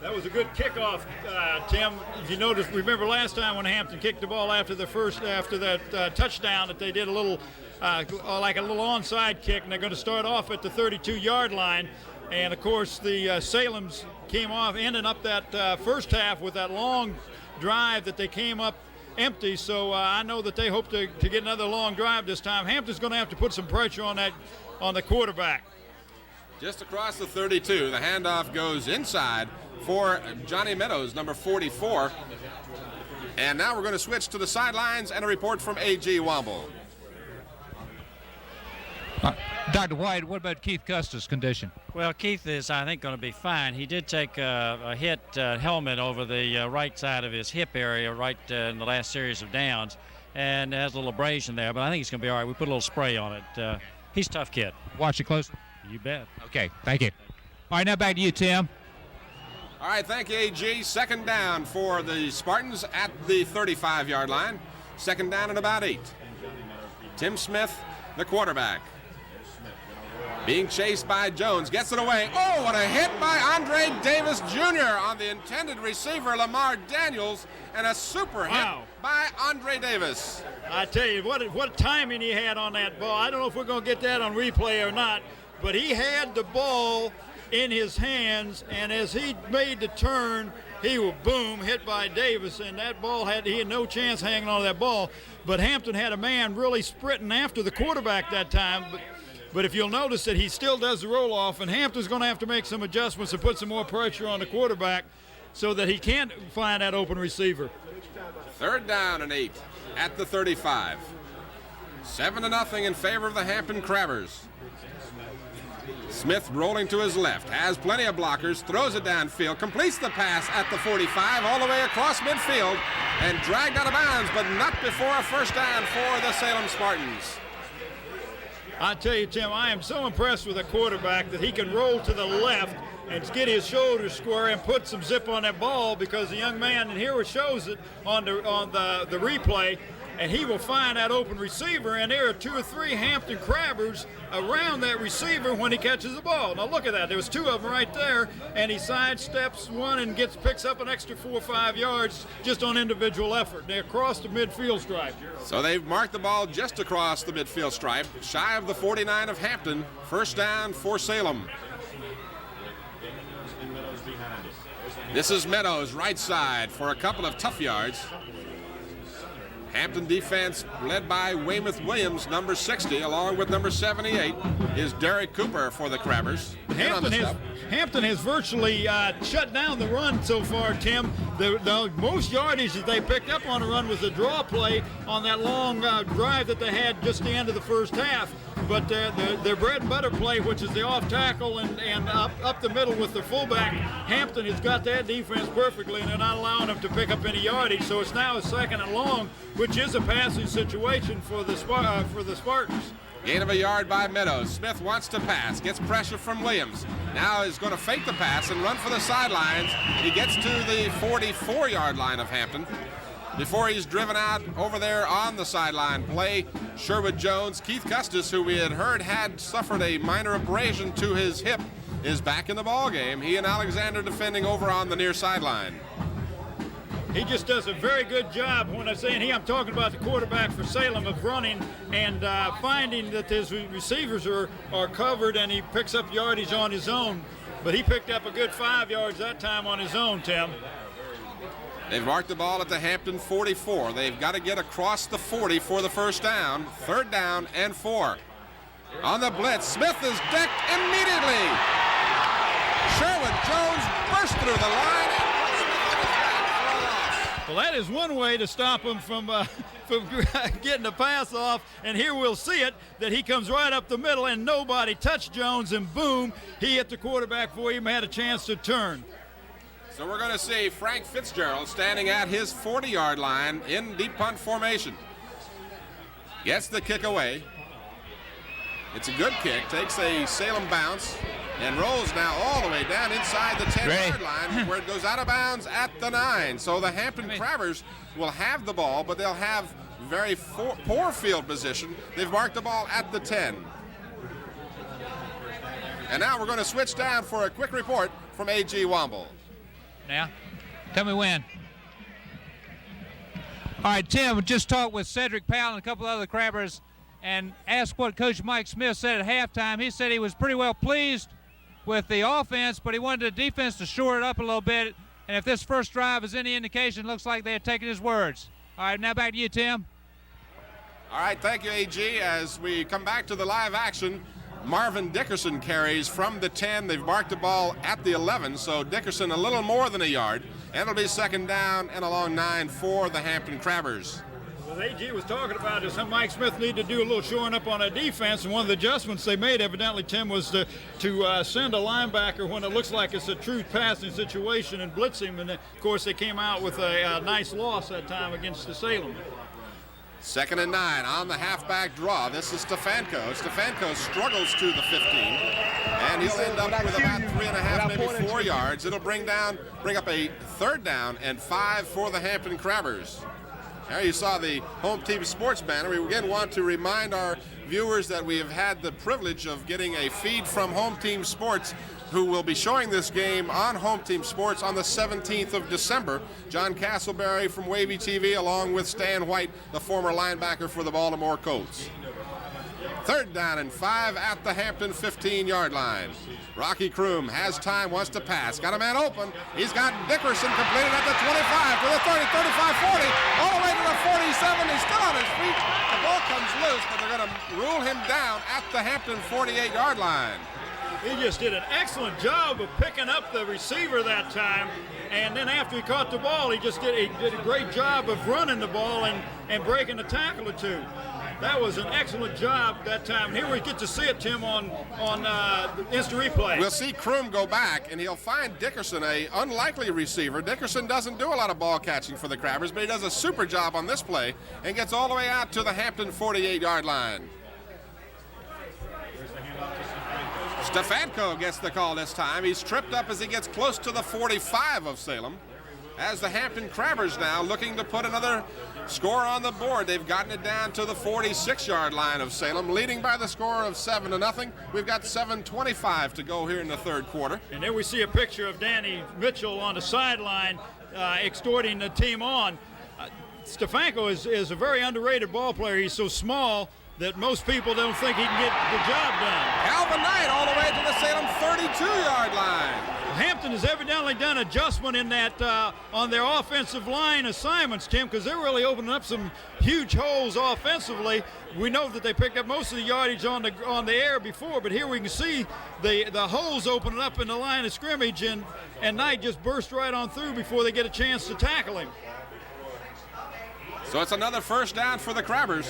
That was a good kickoff, Tim. If you notice, remember last time when Hampton kicked the ball after that touchdown, that they did a little like a little onside kick, and they're going to start off at the 32-yard line. And of course, the Salems came off, ending up that first half with that long drive that they came up empty. So I know that they hope to get another long drive this time. Hampton's going to have to put some pressure on the quarterback. Just across the 32, the handoff goes inside for Johnny Meadows, number 44. And now we're going to switch to the sidelines and a report from A.G. Womble. Dr. White, what about Keith Custis' condition? Well, Keith is, I think, going to be fine. He did take a hit helmet over the right side of his hip area right in the last series of downs, and has a little abrasion there, but I think he's going to be all right. We put a little spray on it. He's a tough kid. Watch it closely. You bet. Okay, thank you. All right, now back to you, Tim. All right, thank you, A.G. Second down for the Spartans at the 35-yard line. Second down and about 8. Tim Smith, the quarterback. Being chased by Jones, gets it away. Oh, what a hit by Andre Davis Jr. on the intended receiver, Lamar Daniels, and a super hit by Andre Davis. I tell you, what timing he had on that ball. I don't know if we're going to get that on replay or not, but he had the ball in his hands, and as he made the turn, he was, boom, hit by Davis, and that ball he had no chance hanging on to that ball. But Hampton had a man really sprinting after the quarterback that time. But if you'll notice that he still does the roll-off, and Hampton's going to have to make some adjustments to put some more pressure on the quarterback so that he can't find that open receiver. Third down and 8 at the 35. 7-0 in favor of the Hampton Crabbers. Smith rolling to his left, has plenty of blockers, throws it downfield, completes the pass at the 45 all the way across midfield, and dragged out of bounds, but not before a first down for the Salem Spartans. I tell you, Tim, I am so impressed with a quarterback that he can roll to the left and get his shoulders square and put some zip on that ball, because the young man, and here it shows it on the replay, and he will find that open receiver, and there are 2 or 3 Hampton Crabbers around that receiver when he catches the ball. Now look at that. There was 2 of them right there, and he sidesteps one and picks up an extra 4 or 5 yards just on individual effort. They across the midfield stripe. So they've marked the ball just across the midfield stripe, shy of the 49 of Hampton. First down for Salem. This is Meadows, right side, for a couple of tough yards. Hampton defense led by Weymouth Williams, number 60, along with number 78 is Derek Cooper for the Crabbers. Hampton has virtually shut down the run so far, Tim. The most yardage that they picked up on the run was the draw play on that long drive that they had just the end of the first half. But their bread and butter play, which is the off tackle and up the middle with the fullback, Hampton has got that defense perfectly, and they're not allowing them to pick up any yardage. So it's now a 2nd and long, which is a passing situation for the Spartans. Gain of a yard by Meadows. Smith wants to pass, gets pressure from Williams. Now is going to fake the pass and run for the sidelines. He gets to the 44-yard line of Hampton before he's driven out over there on the sideline play. Sherwood Jones, Keith Custis, who we had heard had suffered a minor abrasion to his hip, is back in the ball game. He and Alexander defending over on the near sideline. He just does a very good job. When I'm saying he, I'm talking about the quarterback for Salem, of running and finding that his receivers are covered, and he picks up yardage on his own. But he picked up a good 5 yards that time on his own, Tim. They've marked the ball at the Hampton 44. They've got to get across the 40 for the first down. 3rd down and 4. On the blitz, Smith is decked immediately. Sherwood Jones burst through the line and puts Smith on his back for a loss. Well, that is one way to stop him from getting the pass off, and here we'll see it, that he comes right up the middle and nobody touched Jones, and boom, he hit the quarterback before he even had a chance to turn. So we're going to see Frank Fitzgerald standing at his 40-yard line in deep punt formation. Gets the kick away. It's a good kick, takes a Salem bounce, and rolls now all the way down inside the 10-yard line, where it goes out of bounds at the 9. So the Hampton Crabbers will have the ball, but they'll have very poor field position. They've marked the ball at the 10. And now we're going to switch down for a quick report from A.G. Womble. Now, tell me when. All right, Tim, just talked with Cedric Powell and a couple other Crabbers and asked what Coach Mike Smith said at halftime. He said he was pretty well pleased with the offense, but he wanted the defense to shore it up a little bit. And if this first drive is any indication, looks like they're taking his words. All right, now back to you, Tim. All right, thank you, A.G. As we come back to the live action, Marvin Dickerson carries from the 10. They've marked the ball at the 11, so Dickerson a little more than a yard. And it'll be 2nd down and along 9 for the Hampton Crabbers. Well, AG was talking about is how Mike Smith needed to do a little shoring up on a defense, and one of the adjustments they made, evidently, Tim, was to send a linebacker when it looks like it's a true passing situation and blitz him. And, of course, they came out with a nice loss that time against the Salem. 2nd and 9 on the halfback draw. This is Stefanko. Stefanko struggles to the 15, and he'll end up with about 3.5, maybe 4 yards. It'll bring up a 3rd down and 5 for the Hampton Crabbers. There you saw the Home Team Sports banner. We again want to remind our viewers that we have had the privilege of getting a feed from Home Team Sports, who will be showing this game on Home Team Sports on the 17th of December. John Castleberry from Wavy TV, along with Stan White, the former linebacker for the Baltimore Colts. 3rd down and 5 at the Hampton 15-yard line. Rocky Kroom has time, wants to pass. Got a man open. He's got Dickerson completed at the 25, to the 30, 35, 40, all the way to the 47. He's still on his feet. The ball comes loose, but they're going to rule him down at the Hampton 48-yard line. He just did an excellent job of picking up the receiver that time, and then after he caught the ball, he did a great job of running the ball and breaking a tackle or two. That was an excellent job that time. And here we get to see it, Tim, on instant replay. We'll see Kroom go back, and he'll find Dickerson, a unlikely receiver. Dickerson doesn't do a lot of ball catching for the Crabbers, but he does a super job on this play and gets all the way out to the Hampton 48-yard line. Stefanko gets the call this time. He's tripped up as he gets close to the 45 of Salem. As the Hampton Crabbers now looking to put another score on the board. They've gotten it down to the 46-yard line of Salem, leading by the score of 7-0. We've got 7:25 to go here in the 3rd quarter. And there we see a picture of Danny Mitchell on the sideline extorting the team on. Stefanko is a very underrated ball player. He's so small that most people don't think he can get the job done. Calvin Knight all the way to the Salem 32-yard line. Hampton has evidently done adjustment in that on their offensive line assignments, Tim, because they're really opening up some huge holes offensively. We know that they picked up most of the yardage on the air before, but here we can see the holes opening up in the line of scrimmage, and Knight just burst right on through before they get a chance to tackle him. So it's another 1st down for the Crabbers.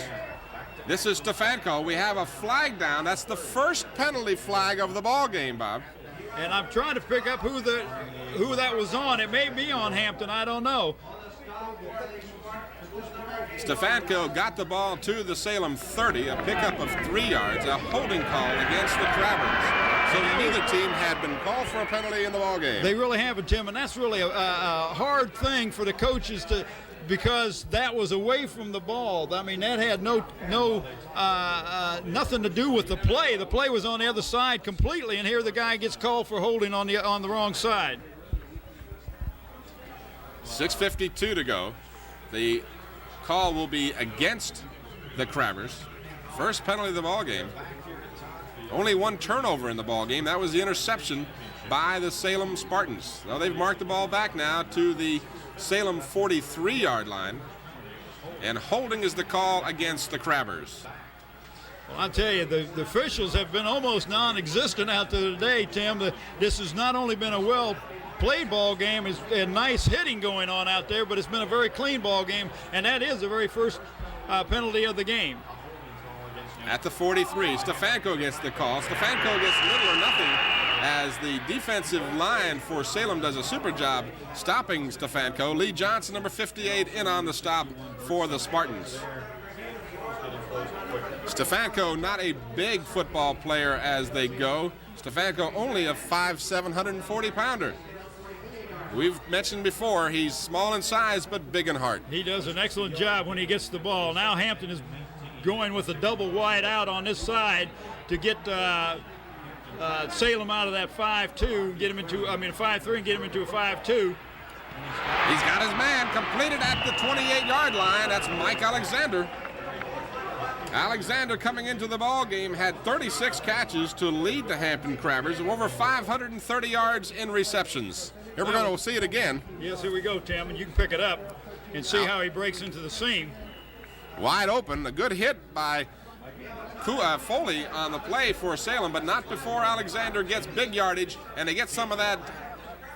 This is Stefanko. We have a flag down. That's the first penalty flag of the ball game, Bob. And I'm trying to pick up who that was on. It may be on Hampton. I don't know. Stefanko got the ball to the Salem 30, a pickup of 3 yards, a holding call against the Crabbers. So neither team had been called for a penalty in the ball game. They really haven't, Tim, and that's really a hard thing for the coaches to, because that was away from the ball. I mean, that had nothing to do with the play. The play was on the other side completely, and here the guy gets called for holding on the wrong side. 6:52 to go. The call will be against the Crabbers. First penalty of the ball game. Only one turnover in the ball game. That was the interception by the Salem Spartans. Well, they've marked the ball back now to the Salem 43-yard line. And holding is the call against the Crabbers. Well, I'll tell you, the officials have been almost non-existent out there today, Tim. This has not only been a well-played ball game, and nice hitting going on out there, but it's been a very clean ball game, and that is the very first penalty of the game. At the 43, Stefanko gets the call. Stefanko gets little or nothing as the defensive line for Salem does a super job stopping Stefanko. Lee Johnson, number 58, in on the stop for the Spartans. Stefanko, not a big football player as they go. Stefanko only a 5'7", 140-pounder. We've mentioned before, he's small in size but big in heart. He does an excellent job when he gets the ball. Now Hampton is going with a double wide out on this side to get Salem out of that 5-2, get him into, 5-3 and get him into a 5-2. He's got his man completed at the 28-yard line. That's Mike Alexander. Alexander coming into the ball game had 36 catches to lead the Hampton Crabbers of over 530 yards in receptions. Here we're going to see it again. Yes, here we go, Tim, and you can pick it up and see how he breaks into the seam. Wide open, a good hit by Foley on the play for Salem, but not before Alexander gets big yardage, and they get some of that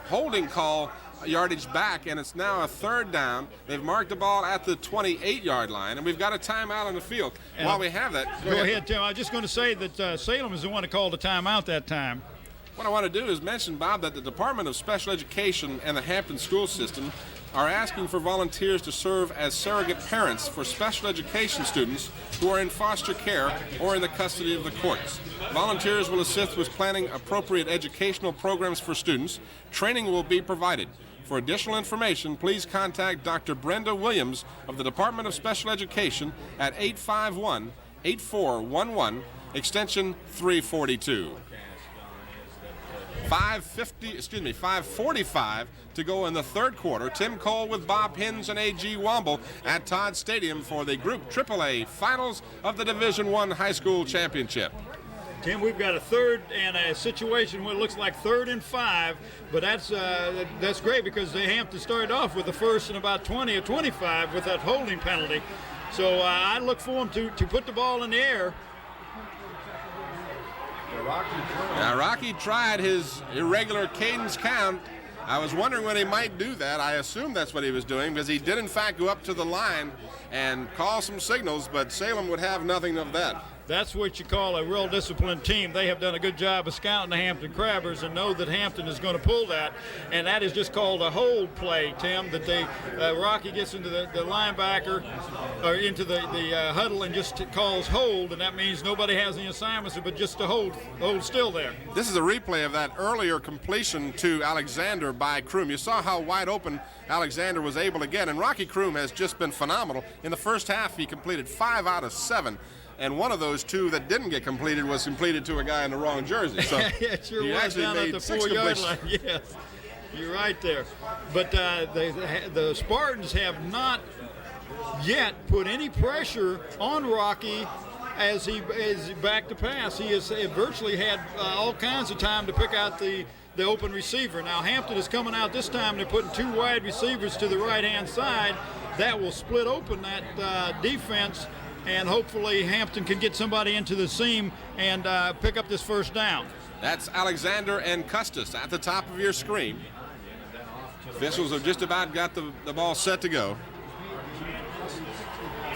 holding call yardage back, and it's now a third down. They've marked the ball at the 28-yard line, and we've got a timeout on the field. And while we have that, go ahead, Tim. I was just going to say that Salem is the one who called the timeout that time. What I want to do is mention, Bob, that the Department of Special Education and the Hampton school system are asking for volunteers to serve as surrogate parents for special education students who are in foster care or in the custody of the courts. Volunteers will assist with planning appropriate educational programs for students. Training will be provided. For additional information, please contact Dr. Brenda Williams of the Department of Special Education at 851-8411, extension 342. 5:45 to go in the third quarter. Tim Cole with Bob Hins and A.G. Womble at Todd Stadium for the Group AAA Finals of the Division I High School Championship. Tim, we've got a third and a situation where it looks like 3rd and 5, but that's great because they have to start off with the first and about 20 or 25 with that holding penalty. So I look for them to put the ball in the air. Now, Rocky tried his irregular cadence count. I was wondering when he might do that. I assumed that's what he was doing because he did, in fact, go up to the line and call some signals, but Salem would have nothing of that. That's what you call a real disciplined team. They have done a good job of scouting the Hampton Crabbers and know that Hampton is going to pull that, and that is just called a hold play, Tim, that Rocky gets into the linebacker or into the huddle and just calls hold, and that means nobody has any assignments but just to hold still there. This is a replay of that earlier completion to Alexander by Kroom. You saw how wide open Alexander was able to get, and Rocky Kroom has just been phenomenal. In the first half, he completed 5 out of 7. And one of those 2 that didn't get completed was completed to a guy in the wrong jersey. So it sure was down at the 4-yard line. Yes, you're right there. But the Spartans have not yet put any pressure on Rocky as he is back to pass. He has virtually had all kinds of time to pick out the open receiver. Now Hampton is coming out this time. They're putting 2 wide receivers to the right-hand side. That will split open that defense. And hopefully Hampton can get somebody into the seam and pick up this first down. That's Alexander and Custis at the top of your screen. Officials have just about got the ball set to go.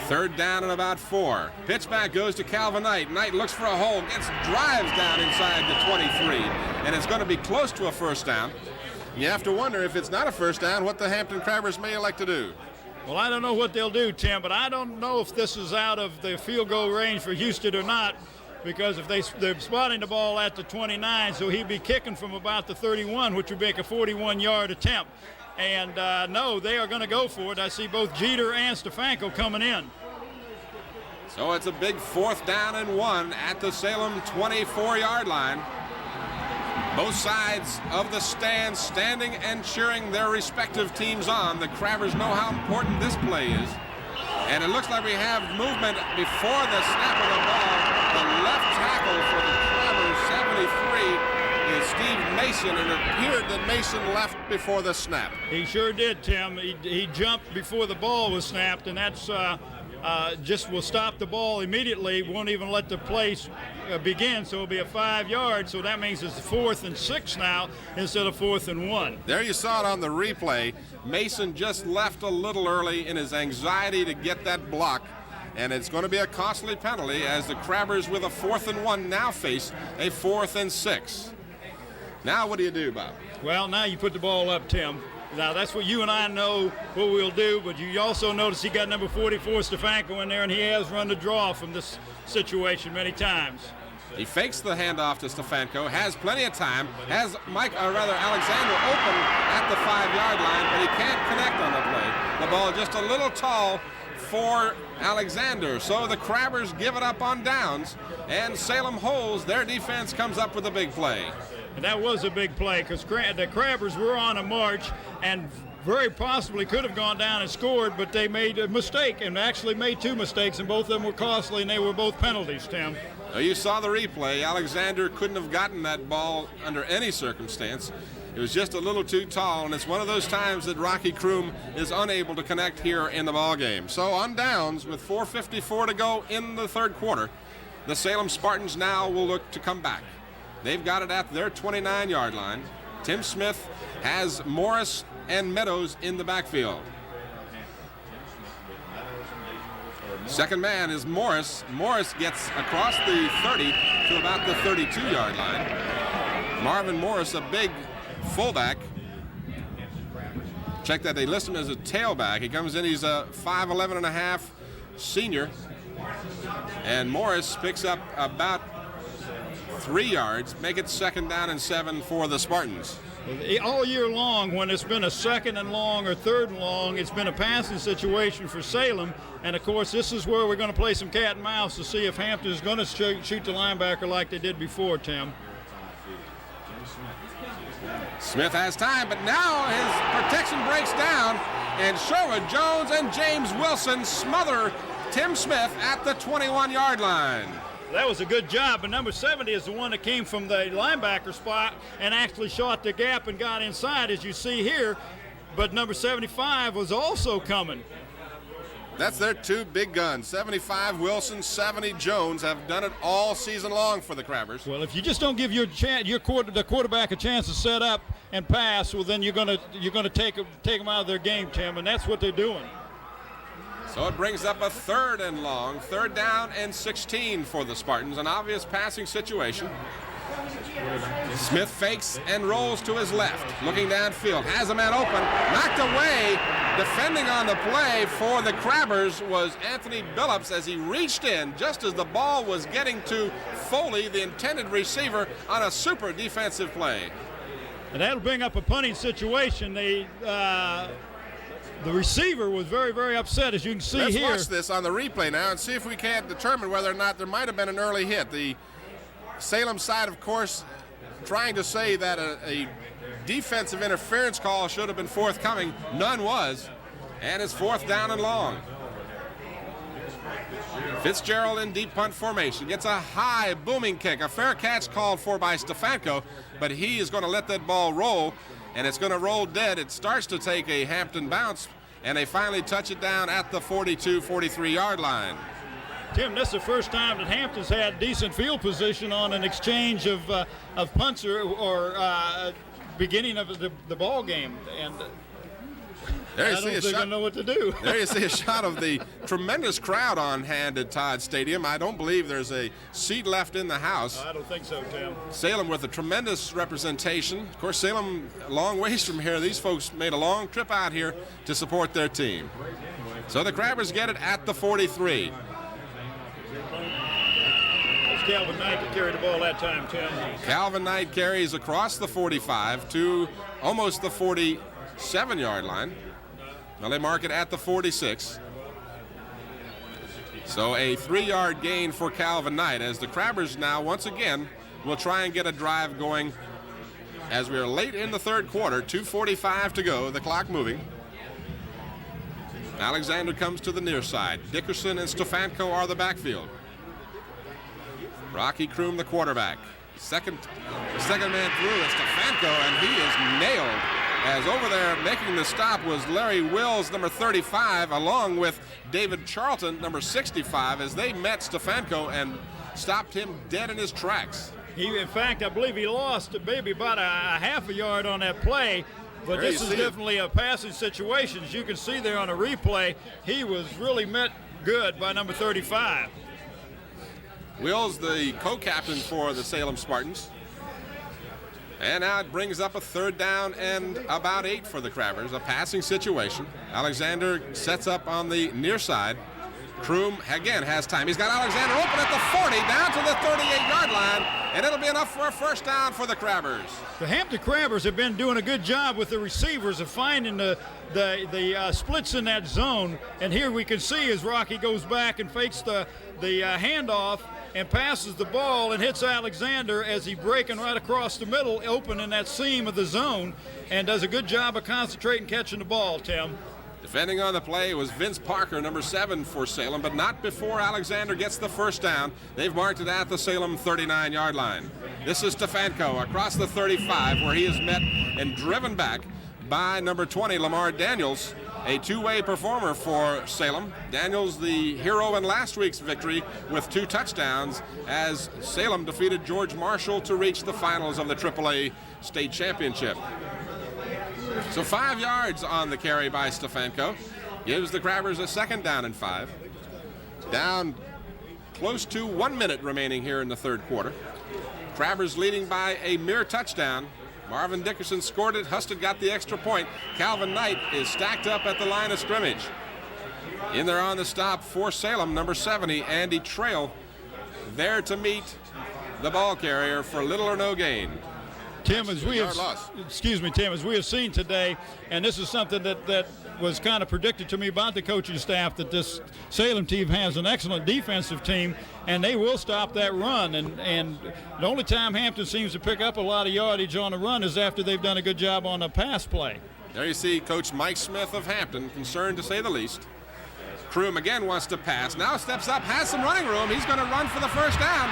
3rd down and about 4. Pitch back goes to Calvin Knight. Knight looks for a hole, drives down inside the 23, and it's going to be close to a first down. You have to wonder if it's not a first down, what the Hampton Crabbers may elect to do. Well, I don't know what they'll do, Tim, but I don't know if this is out of the field goal range for Houston or not, because if they're spotting the ball at the 29, so he'd be kicking from about the 31, which would make a 41-yard attempt. And no, they are going to go for it. I see both Jeter and Stefanko coming in. So it's a big 4th down and 1 at the Salem 24-yard line. Both sides of the stand standing and cheering their respective teams on. The Crabbers know how important this play is. And it looks like we have movement before the snap of the ball. The left tackle for the Crabbers, 73, is Steve Mason, and it appeared that Mason left before the snap. He sure did, Tim. He jumped before the ball was snapped, and that's just will stop the ball immediately, won't even let the play begin, so it'll be a 5 yard, so that means it's 4th and 6 now instead of 4th and 1. There you saw it on the replay. Mason just left a little early in his anxiety to get that block, and it's going to be a costly penalty as the Crabbers with a 4th and 1 now face a 4th and 6. Now what do you do, Bob? Well, now you put the ball up, Tim. Now, that's what you and I know what we'll do, but you also notice he got number 44, Stefanko, in there, and he has run the draw from this situation many times. He fakes the handoff to Stefanko, has plenty of time, has Alexander open at the 5 yard line, but he can't connect on the play. The ball just a little tall for Alexander, so the Crabbers give it up on downs, and Salem holds. Their defense comes up with a big play. And that was a big play because the Crabbers were on a march and very possibly could have gone down and scored, but they made a mistake and actually made 2 mistakes, and both of them were costly, and they were both penalties, Tim. Now, you saw the replay. Alexander couldn't have gotten that ball under any circumstance. It was just a little too tall, and it's one of those times that Rocky Kroom is unable to connect here in the ball game. So on downs with 4:54 to go in the third quarter, the Salem Spartans now will look to come back. They've got it at their 29 yard line. Tim Smith has Morris and Meadows in the backfield. Second man is Morris. Morris gets across the 30 to about the 32 yard line. Marvin Morris, a big fullback. Check that, they list him as a tailback. He comes in, he's a 5'11 and a half senior. And Morris picks up about 3 yards, make it 2nd down and 7 for the Spartans. All year long, when it's been a 2nd and long or 3rd and long, it's been a passing situation for Salem. And of course, this is where we're going to play some cat and mouse to see if Hampton is going to shoot the linebacker like they did before, Tim. Smith has time, but now his protection breaks down, and Sherwood Jones and James Wilson smother Tim Smith at the 21 yard line. That was a good job, but number 70 is the one that came from the linebacker spot and actually shot the gap and got inside, as you see here. But number 75 was also coming. That's their 2 big guns. 75 Wilson, 70 Jones have done it all season long for the Crabbers. Well, if you just don't give the quarterback a chance to set up and pass, well, then you're gonna take them out of their game, Tim, and that's what they're doing. So it brings up a 3rd and long, 3rd down and 16 for the Spartans, an obvious passing situation. Smith fakes and rolls to his left, looking downfield, has a man open, knocked away. Defending on the play for the Crabbers was Anthony Billups as he reached in just as the ball was getting to Foley, the intended receiver, on a super defensive play. And that'll bring up a punting situation. The receiver was very, very upset, as you can see here. Let's watch this on the replay now and see if we can't determine whether or not there might have been an early hit. The Salem side, of course, trying to say that a defensive interference call should have been forthcoming. None was, and it's 4th down and long. Fitzgerald in deep punt formation gets a high booming kick. A fair catch called for by Stefanko, but he is going to let that ball roll, and it's going to roll dead. It starts to take a Hampton bounce, and they finally touch it down at the 42-43 yard line. Tim, this is the first time that Hampton's had decent field position on an exchange of punts or beginning of the ball game, and there you I don't think they're going to know what to do. There you see a shot of the tremendous crowd on hand at Todd Stadium. I don't believe there's a seat left in the house. I don't think so, Tim. Salem with a tremendous representation. Of course, Salem, a long ways from here. These folks made a long trip out here to support their team. So the Crabbers get it at the 43. It's Calvin Knight that carried the ball that time, Tim. Calvin Knight carries across the 45 to almost the 47 yard line. Now they mark it at the 46. So a 3 yard gain for Calvin Knight as the Crabbers now once again will try and get a drive going as we are late in the third quarter, 2:45 to go, the clock moving. Alexander comes to the near side. Dickerson and Stefanko are the backfield. Rocky Kroom, the quarterback. Second man through is Stefanko, and he is nailed. As over there making the stop was Larry Wills, number 35, along with David Charlton, number 65, as they met Stefanko and stopped him dead in his tracks. In fact, I believe he lost maybe about a half a yard on that play. But There this you is see it. definitely a passing situation. As you can see there on a replay, he was really met good by number 35. Wills, the co-captain for the Salem Spartans. And now it brings up a third down and about 8 for the Crabbers, a passing situation. Alexander sets up on the near side. Kroom, again, has time. He's got Alexander open at the 40, down to the 38-yard line, and it'll be enough for a first down for the Crabbers. The Hampton Crabbers have been doing a good job with the receivers of finding the splits in that zone. And here we can see as Rocky goes back and fakes the handoff and passes the ball and hits Alexander as he breaking right across the middle, open in that seam of the zone, and does a good job of concentrating catching the ball, Tim. Defending on the play was Vince Parker, number 7 for Salem, but not before Alexander gets the first down. They've marked it at the Salem 39-yard line. This is Stefanko across the 35, where he is met and driven back by number 20, Lamar Daniels, a two-way performer for Salem. Daniels, the hero in last week's victory with 2 touchdowns, as Salem defeated George Marshall to reach the finals of the AAA state championship. So 5 yards on the carry by Stefanko gives the Crabbers a second down and 5. Down close to 1 minute remaining here in the third quarter. Crabbers leading by a mere touchdown. Marvin Dickerson scored it. Husted got the extra point. Calvin Knight is stacked up at the line of scrimmage. In there on the stop for Salem, number 70, Andy Trail, there to meet the ball carrier for little or no gain. Tim, as we have seen today, and this is something that was kind of predicted to me about the coaching staff, that this Salem team has an excellent defensive team, and they will stop that run. And the only time Hampton seems to pick up a lot of yardage on the run is after they've done a good job on the pass play. There you see Coach Mike Smith of Hampton, concerned to say the least. Kroom again wants to pass. Now steps up, has some running room. He's going to run for the first down.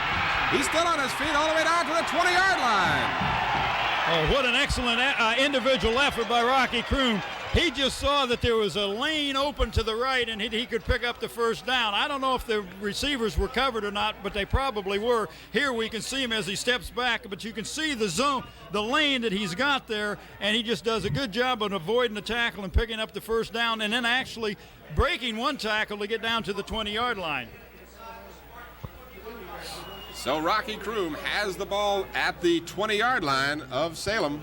He's still on his feet all the way down to the 20-yard line. Oh, what an excellent individual effort by Rocky Kroom. He just saw that there was a lane open to the right and he could pick up the first down. I don't know if the receivers were covered or not, but they probably were. Here we can see him as he steps back, but you can see the zone, the lane that he's got there, and he just does a good job of avoiding the tackle and picking up the first down, and then actually breaking one tackle to get down to the 20-yard line. So Rocky Kroom has the ball at the 20-yard line of Salem.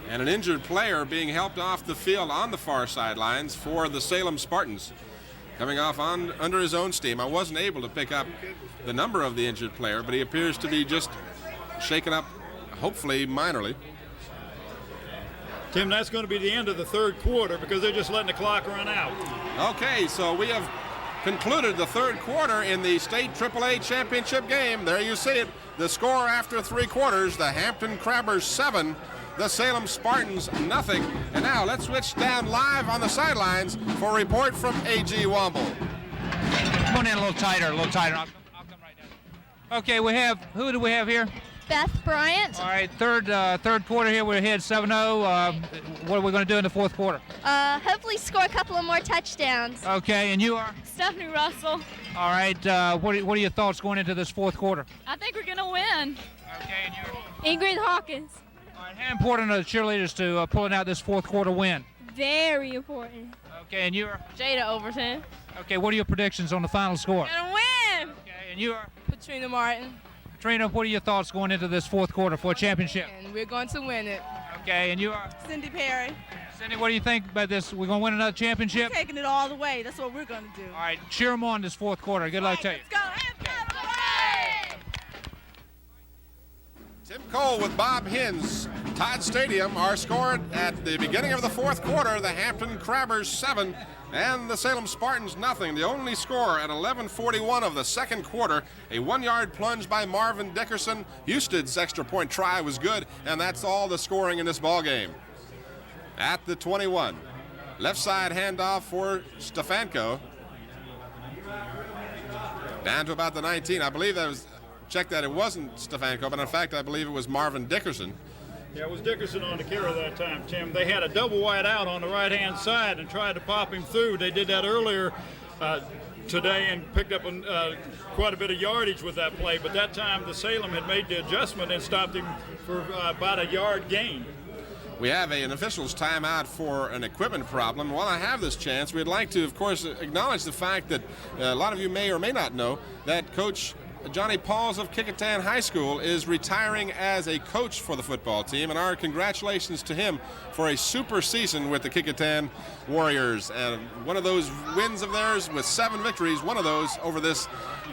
And an injured player being helped off the field on the far sidelines for the Salem Spartans. Coming off under his own steam. I wasn't able to pick up the number of the injured player, but he appears to be just shaken up, hopefully minorly. Tim, that's going to be the end of the third quarter because they're just letting the clock run out. Okay, so we have concluded the third quarter in the state AAA championship game. There you see it. The score after 3 quarters, the Hampton Crabbers 7, the Salem Spartans nothing. And now let's switch down live on the sidelines for a report from A.G. Womble. Come on in a little tighter, I'll come right down. Okay, who do we have here? Beth Bryant. All right, third quarter here. We're ahead 7-0. What are we going to do in the fourth quarter? Hopefully score a couple of more touchdowns. Okay, and you are? Stephanie Russell. All right, what are your thoughts going into this fourth quarter? I think we're going to win. Okay, and you're? Ingrid Hawkins. All right, how important are the cheerleaders to pulling out this fourth quarter win? Very important. Okay, and you're? Jada Overton. Okay, what are your predictions on the final score? Gonna win. Okay, and you are? Katrina Martin. Katrina, what are your thoughts going into this fourth quarter for a championship? And we're going to win it. Okay, and you are? Cindy Perry. Cindy, what do you think about this? We're going to win another championship? We're taking it all the way. That's what we're going to do. All right, cheer them on this fourth quarter. Good luck to you. Let's go. Tim Cole with Bob Hins. Todd Stadium, our score at the beginning of the fourth quarter, the Hampton Crabbers 7, And the Salem Spartans nothing. The only score at 11:41 of the second quarter, a 1-yard plunge by Marvin Dickerson. Husted's extra point try was good, and that's all the scoring in this ball game. At the 21, left side handoff for Stefanko. Down to about the 19. I believe that was, check that it wasn't Stefanko, but in fact I believe it was Marvin Dickerson. Yeah, it was Dickerson on the carry that time, Tim. They had a double wide out on the right-hand side and tried to pop him through. They did that earlier today and picked up quite a bit of yardage with that play, but that time the Salem had made the adjustment and stopped him for about a yard gain. We have an official's timeout for an equipment problem. While I have this chance, we'd like to, of course, acknowledge the fact that a lot of you may or may not know that Coach Johnny Pauls of Kecoughtan High School is retiring as a coach for the football team, and our congratulations to him for a super season with the Kecoughtan Warriors. And one of those wins of theirs with 7 victories, one of those over this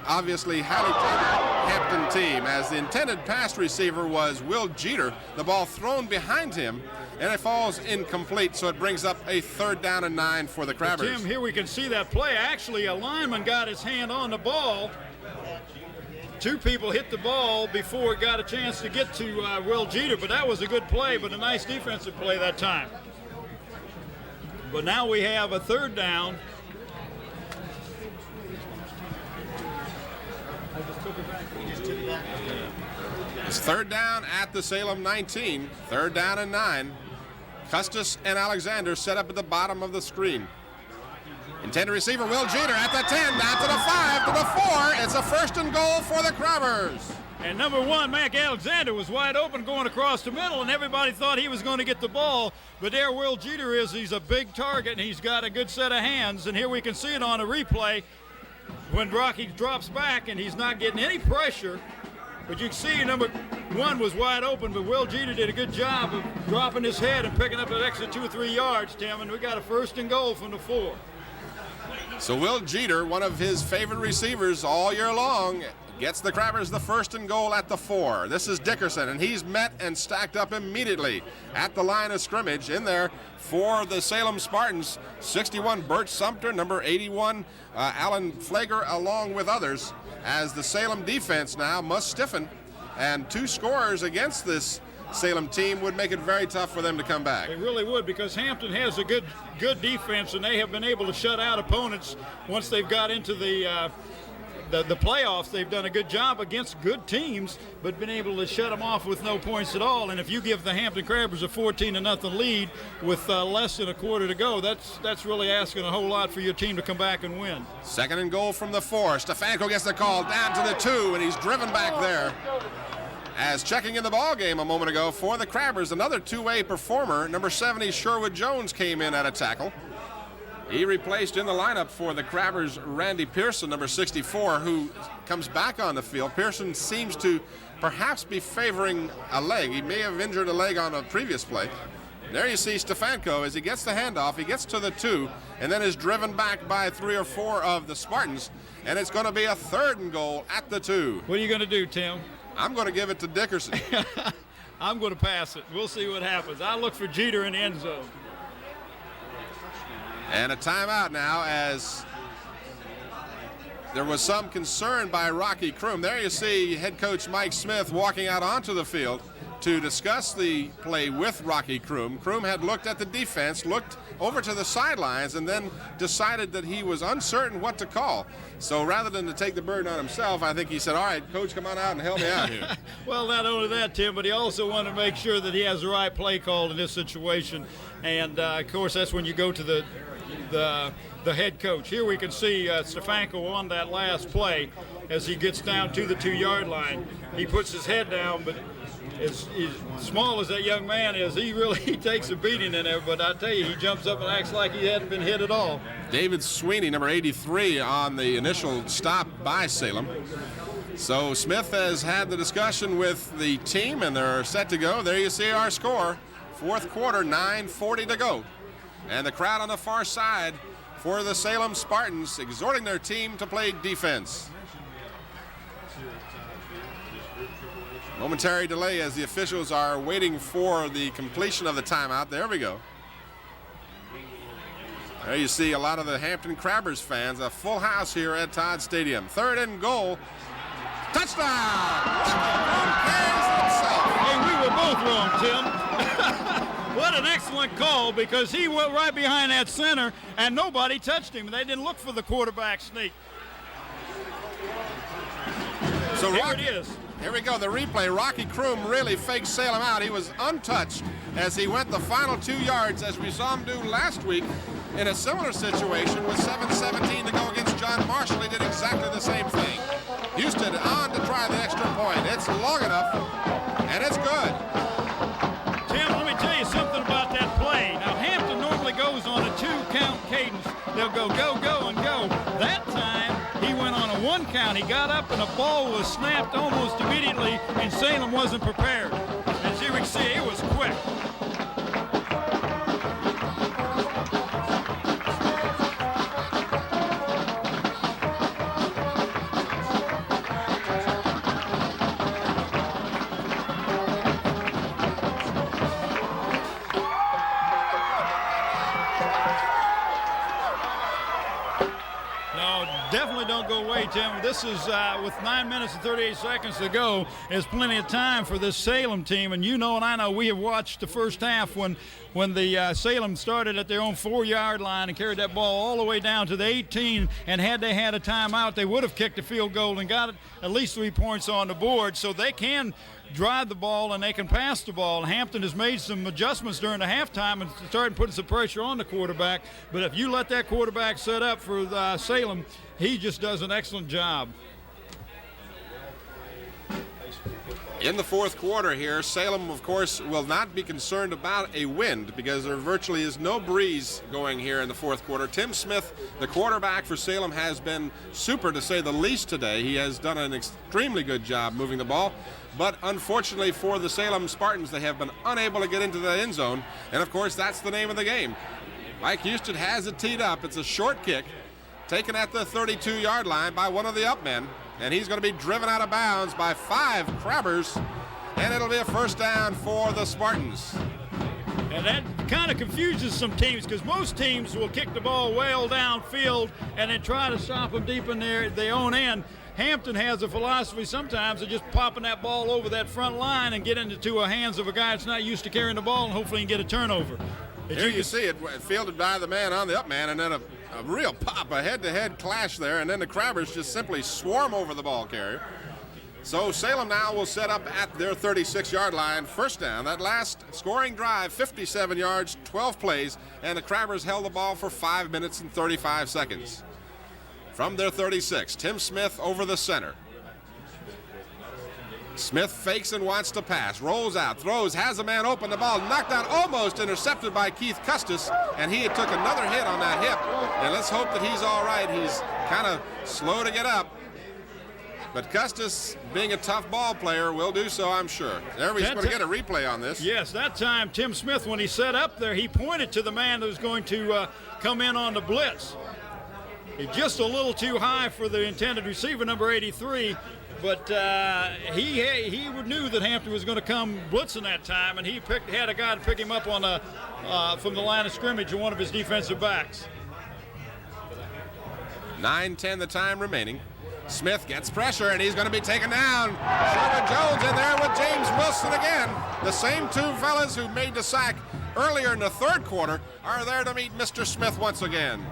obviously highly talented Hampton team, as the intended pass receiver was Will Jeter. The ball thrown behind him, and it falls incomplete, so it brings up a 3rd down and 9 for the Crabbers. Tim, here we can see that play. Actually, a lineman got his hand on the ball. 2 people hit the ball before it got a chance to get to Will Jeter, but that was a good play, but a nice defensive play that time. But now we have a 3rd down. It's 3rd down at the Salem 19, 3rd down and 9. Custis and Alexander set up at the bottom of the screen. Intended receiver Will Jeter at the 10, down to the 5, to the 4. It's a 1st and goal for the Crabbers. And number 1, Mac Alexander, was wide open going across the middle, and everybody thought he was going to get the ball. But there Will Jeter is. He's a big target, and he's got a good set of hands. And here we can see it on a replay when Rocky drops back, and he's not getting any pressure. But you can see number 1 was wide open, but Will Jeter did a good job of dropping his head and picking up that extra 2 or 3 yards, Tim, and we got a 1st and goal from the 4. So Will Jeter, one of his favorite receivers all year long, gets the Crabbers the 1st and goal at the 4. This is Dickerson, and he's met and stacked up immediately at the line of scrimmage. In there for the Salem Spartans, 61 Bert Sumter, number 81 Alan Flager, along with others, as the Salem defense now must stiffen, and 2 scorers against this Salem team would make it very tough for them to come back. It really would, because Hampton has a good defense, and they have been able to shut out opponents once they've got into the playoffs. They've done a good job against good teams, but been able to shut them off with no points at all. And if you give the Hampton Crabbers a 14-0 lead with less than a quarter to go, that's really asking a whole lot for your team to come back and win. 2nd and goal from the 4. Stefanko gets the call down to the 2, and he's driven back there. As checking in the ball game a moment ago for the Crabbers, another 2-way performer, number 70 Sherwood Jones, came in at a tackle. He replaced in the lineup for the Crabbers Randy Pearson, number 64, who comes back on the field. Pearson seems to perhaps be favoring a leg. He may have injured a leg on a previous play. There you see Stefanko as he gets the handoff. He gets to the 2 and then is driven back by 3 or 4 of the Spartans, and it's going to be a 3rd and goal at the 2. What are you going to do, Tim? I'm going to give it to Dickerson. I'm going to pass it. We'll see what happens. I look for Jeter in the end zone. And a timeout now, as there was some concern by Rocky Kroom. There you see head coach Mike Smith walking out onto the field to discuss the play with Rocky Kroom. Kroom had looked at the defense, looked over to the sidelines, and then decided that he was uncertain what to call. So rather than to take the burden on himself, I think he said, all right, coach, come on out and help me out here. Well, not only that, Tim, but he also wanted to make sure that he has the right play called in this situation. And, of course, that's when you go to the head coach. Here we can see Stefanko on that last play as he gets down to the 2-yard line. He puts his head down, but as small as that young man is, he takes a beating in there, but I tell you, he jumps up and acts like he hadn't been hit at all. David Sweeney, number 83, on the initial stop by Salem. So Smith has had the discussion with the team, and they're set to go. There you see our score, 4th quarter, 9:40 to go. And the crowd on the far side for the Salem Spartans exhorting their team to play defense. Momentary delay as the officials are waiting for the completion of the timeout. There we go. There you see a lot of the Hampton Crabbers fans, a full house here at Todd Stadium. 3rd and goal. Touchdown! Hey, we were both wrong, Tim. What an excellent call, because he went right behind that center and nobody touched him. They didn't look for the quarterback sneak. So here it is. Here we go, the replay. Rocky Kroom really faked Salem out. He was untouched as he went the final 2 yards, as we saw him do last week in a similar situation with 7:17 to go against John Marshall. He did exactly the same thing. Houston on to try the extra point. It's long enough, and it's good. Tim, let me tell you something about that play. Now, Hampton normally goes on a 2-count cadence. They'll go, go, go, and go. That time, he went on a 1 count. He got up, and the ball was snapped almost immediately, and Salem wasn't prepared. As you can see, it was quick. Definitely don't go away, Tim. This is with 9 minutes and 38 seconds to go. There's plenty of time for this Salem team, and you know and I know we have watched the first half when the Salem started at their own 4-yard line and carried that ball all the way down to the 18, and had they had a timeout, they would have kicked a field goal and got at least 3 points on the board, so they can drive the ball and they can pass the ball. Hampton has made some adjustments during the halftime and started putting some pressure on the quarterback, but if you let that quarterback set up for Salem, he just does an excellent job. In the fourth quarter here, Salem, of course, will not be concerned about a wind because there virtually is no breeze going here in the fourth quarter. Tim Smith, the quarterback for Salem, has been super, to say the least, today. He has done an extremely good job moving the ball, but unfortunately for the Salem Spartans, they have been unable to get into the end zone, and of course, that's the name of the game. Mike Houston has it teed up. It's a short kick, taken at the 32-yard line by one of the up men, and he's going to be driven out of bounds by 5 Crabbers, and it'll be a first down for the Spartans. And that kind of confuses some teams, because most teams will kick the ball well downfield and then try to stop them deep in their own end. Hampton has a philosophy sometimes of just popping that ball over that front line and get into the hands of a guy that's not used to carrying the ball, and hopefully he can get a turnover. Here you see it fielded by the man on the up man, and then a real pop, a head-to-head clash there, and then the Crabbers just simply swarm over the ball carrier. So Salem now will set up at their 36-yard line, first down. That last scoring drive, 57 yards, 12 plays, and the Crabbers held the ball for 5 minutes and 35 seconds. From their 36, Tim Smith over the center. Smith fakes and wants to pass, rolls out, throws, has a man open, the ball knocked out, almost intercepted by Keith Custis, and he took another hit on that hip. And let's hope that he's all right. He's kind of slow to get up. But Custis, being a tough ball player, will do so, I'm sure. There, we're going to get a replay on this. Yes, that time Tim Smith, when he set up there, he pointed to the man that was going to come in on the blitz. He's just a little too high for the intended receiver, number 83. But he knew that Hampton was going to come blitzing that time, and he had a guy to pick him up on from the line of scrimmage and one of his defensive backs. 9:10 the time remaining. Smith gets pressure, and he's going to be taken down. Sherwood Jones in there with James Wilson again. The same 2 fellas who made the sack earlier in the third quarter are there to meet Mr. Smith once again.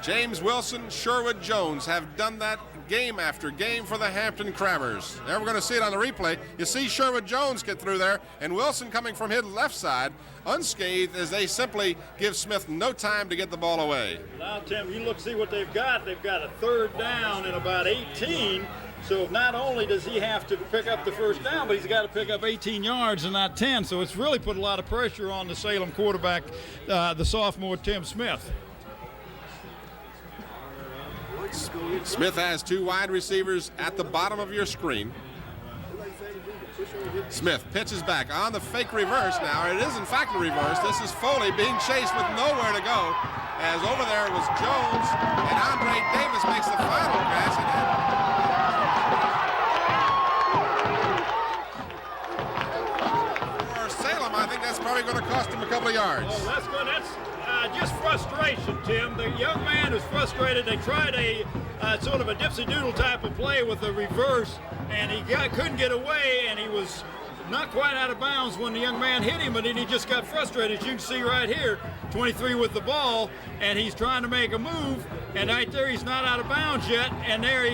James Wilson, Sherwood Jones have done that game after game for the Hampton Crabbers. There, we're going to see it on the replay. You see Sherwood Jones get through there, and Wilson coming from his left side, unscathed, as they simply give Smith no time to get the ball away. Now, Tim, you see what they've got. They've got a third down in about 18. So not only does he have to pick up the first down, but he's got to pick up 18 yards and not 10. So it's really put a lot of pressure on the Salem quarterback, the sophomore Tim Smith. Smith has 2 wide receivers at the bottom of your screen. Smith pitches back on the fake reverse now. It is in fact a reverse. This is Foley being chased with nowhere to go, as over there was Jones, and Andre Davis makes the final pass. For Salem, I think that's probably going to cost him a couple of yards. Oh, that's good. Just frustration, Tim. The young man is frustrated. They tried a sort of a dipsy-doodle type of play with the reverse, and he couldn't get away, and he was not quite out of bounds when the young man hit him, but then he just got frustrated. As you can see right here, 23 with the ball, and he's trying to make a move, and right there he's not out of bounds yet, and there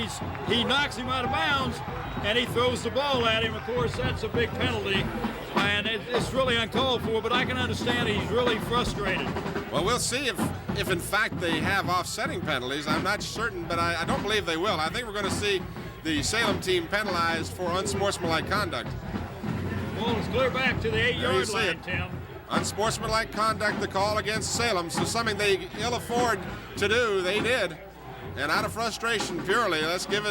he knocks him out of bounds, and he throws the ball at him. Of course, that's a big penalty, and it's really uncalled for, but I can understand he's really frustrated. Well, we'll see if in fact they have offsetting penalties. I'm not certain, but I don't believe they will. I think we're going to see the Salem team penalized for unsportsmanlike conduct. Well, it's clear back to the 8-yard line, Tim. Unsportsmanlike conduct, the call against Salem. So something they ill afford to do, they did. And out of frustration purely, let's give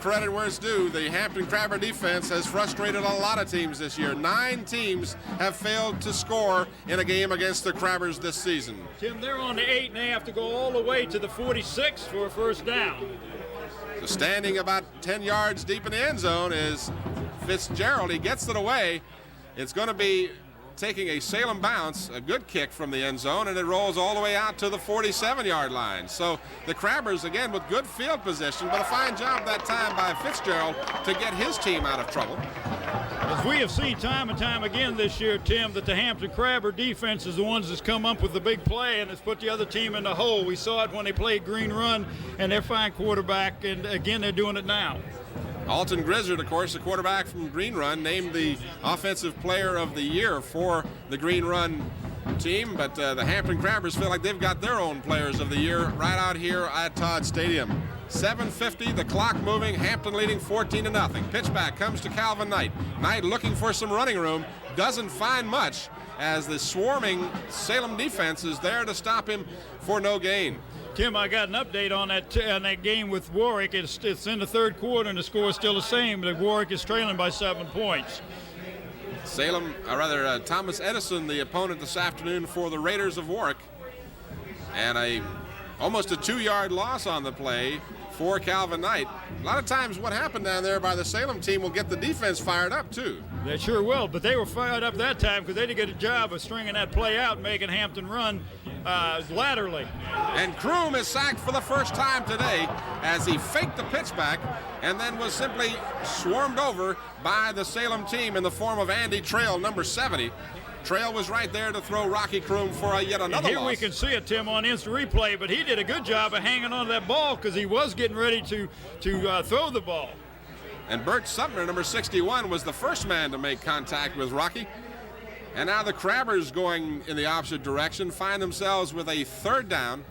credit where it's due. The Hampton Crabber defense has frustrated a lot of teams this year. 9 teams have failed to score in a game against the Crabbers this season. Tim, they're on the 8, and they have to go all the way to the 46 for a first down. So standing about 10 yards deep in the end zone is Fitzgerald. He gets it away. It's going to be taking a Salem bounce, a good kick from the end zone, and it rolls all the way out to the 47-yard line. So the Crabbers, again, with good field position, but a fine job that time by Fitzgerald to get his team out of trouble. As we have seen time and time again this year, Tim, that the Hampton Crabber defense is the ones that's come up with the big play and has put the other team in the hole. We saw it when they played Green Run and their fine quarterback, and again, they're doing it now. Alton Grizzard, of course, the quarterback from Green Run, named the Offensive Player of the Year for the Green Run team, but the Hampton Crabbers feel like they've got their own Players of the Year right out here at Todd Stadium. 7:50, the clock moving, Hampton leading 14-0. Pitch back comes to Calvin Knight. Knight looking for some running room, doesn't find much as the swarming Salem defense is there to stop him for no gain. Tim, I got an update on that game with Warwick. It's in the third quarter, and the score is still the same, but Warwick is trailing by 7 points. Salem, or rather Thomas Edison, the opponent this afternoon for the Raiders of Warwick, and almost a 2-yard loss on the play for Calvin Knight. A lot of times what happened down there by the Salem team will get the defense fired up too. They sure will, but they were fired up that time because they did a job of stringing that play out and making Hampton run laterally. And Kroom is sacked for the first time today as he faked the pitch back and then was simply swarmed over by the Salem team in the form of Andy Trail, number 70. Trail was right there to throw Rocky Kroom for yet another loss. Here we can see it, Tim, on instant replay, but he did a good job of hanging on to that ball because he was getting ready to throw the ball. And Bert Sumner, number 61, was the first man to make contact with Rocky. And now the Crabbers, going in the opposite direction, find themselves with a 3rd down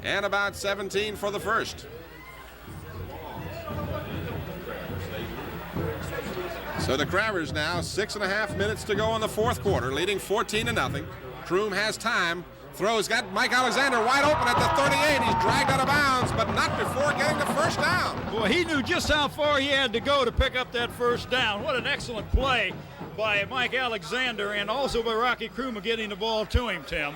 and about 17 for the first. So the Crabbers now 6.5 minutes to go in the 4th quarter, leading 14-0. Kroom has time, throws, got Mike Alexander wide open at the 38. He's dragged out of bounds, but not before getting the first down. Boy, he knew just how far he had to go to pick up that first down. What an excellent play by Mike Alexander and also by Rocky Kroom getting the ball to him, Tim.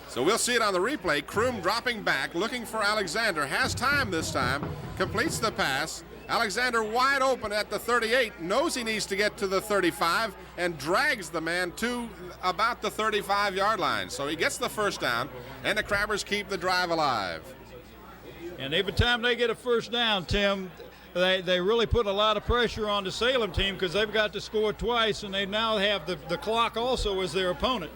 So we'll see it on the replay. Kroom dropping back, looking for Alexander, has time this time, completes the pass. Alexander wide open at the 38, knows he needs to get to the 35, and drags the man to about the 35-yard line. So he gets the first down, and the Crabbers keep the drive alive. And every time they get a first down, Tim, they really put a lot of pressure on the Salem team because they've got to score twice, and they now have the clock also as their opponent.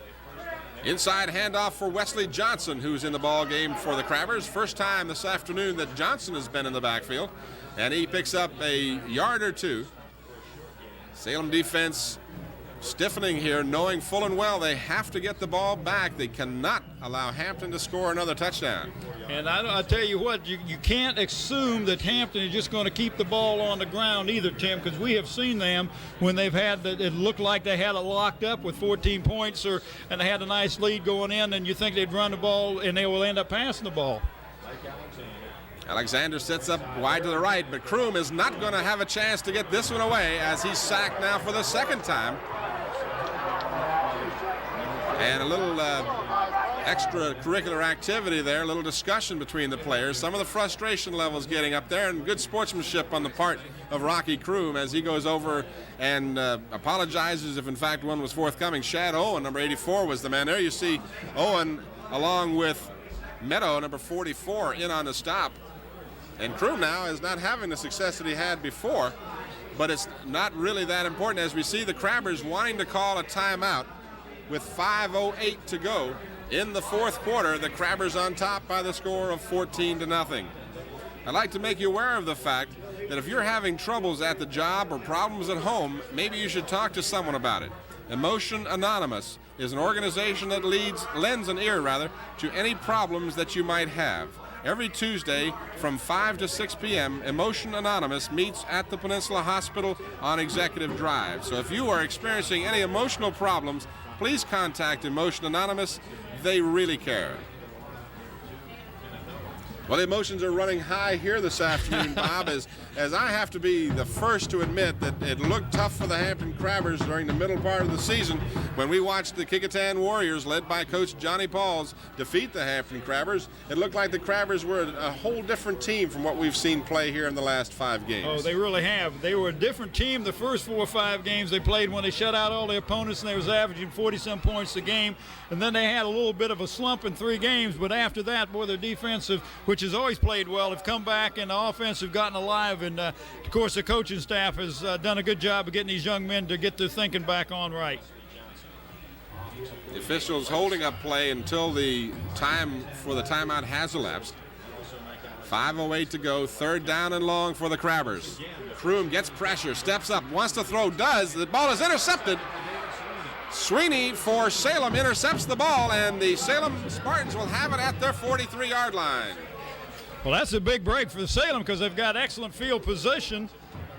Inside handoff for Wesley Johnson, who's in the ball game for the Crabbers. First time this afternoon that Johnson has been in the backfield, and he picks up a yard or two. Salem defense stiffening here, knowing full and well they have to get the ball back. They cannot allow Hampton to score another touchdown. And I tell you what, you can't assume that Hampton is just going to keep the ball on the ground either, Tim, because we have seen them when they've had it looked like they had it locked up with 14 points and they had a nice lead going in, and you think they'd run the ball and they will end up passing the ball. Alexander sets up wide to the right, but Kroom is not going to have a chance to get this one away as he's sacked now for the 2nd time. And a little extracurricular activity there, a little discussion between the players. Some of the frustration levels getting up there, and good sportsmanship on the part of Rocky Kroom as he goes over and apologizes if in fact one was forthcoming. Shad Owen, number 84, was the man there. You see Owen along with Meadow, number 44, in on the stop. And Crew now is not having the success that he had before, but it's not really that important as we see the Crabbers wanting to call a timeout with 5:08 to go in the fourth quarter. The Crabbers on top by the score of 14-0. I'd like to make you aware of the fact that if you're having troubles at the job or problems at home, maybe you should talk to someone about it. Emotion Anonymous is an organization that lends an ear to any problems that you might have. Every Tuesday from 5 to 6 p.m., Emotion Anonymous meets at the Peninsula Hospital on Executive Drive. So if you are experiencing any emotional problems, please contact Emotion Anonymous. They really care. Well, the emotions are running high here this afternoon, Bob, as I have to be the first to admit that it looked tough for the Hampton Crabbers during the middle part of the season when we watched the Kecoughtan Warriors, led by Coach Johnny Pauls, defeat the Hampton Crabbers. It looked like the Crabbers were a whole different team from what we've seen play here in the last 5 games. Oh, they really have. They were a different team the first 4 or 5 games they played when they shut out all their opponents and they was averaging 40-some points a game. And then they had a little bit of a slump in 3 games, but after that, boy, their defensive, which has always played well, have come back, and the offense have gotten alive. And, of course, the coaching staff has done a good job of getting these young men to get their thinking back on right. The officials holding up play until the time for the timeout has elapsed. 5:08 to go, 3rd down and long for the Crabbers. Kroom gets pressure, steps up, wants to throw, does. The ball is intercepted. Sweeney for Salem intercepts the ball, and the Salem Spartans will have it at their 43-yard line. Well, that's a big break for Salem because they've got excellent field position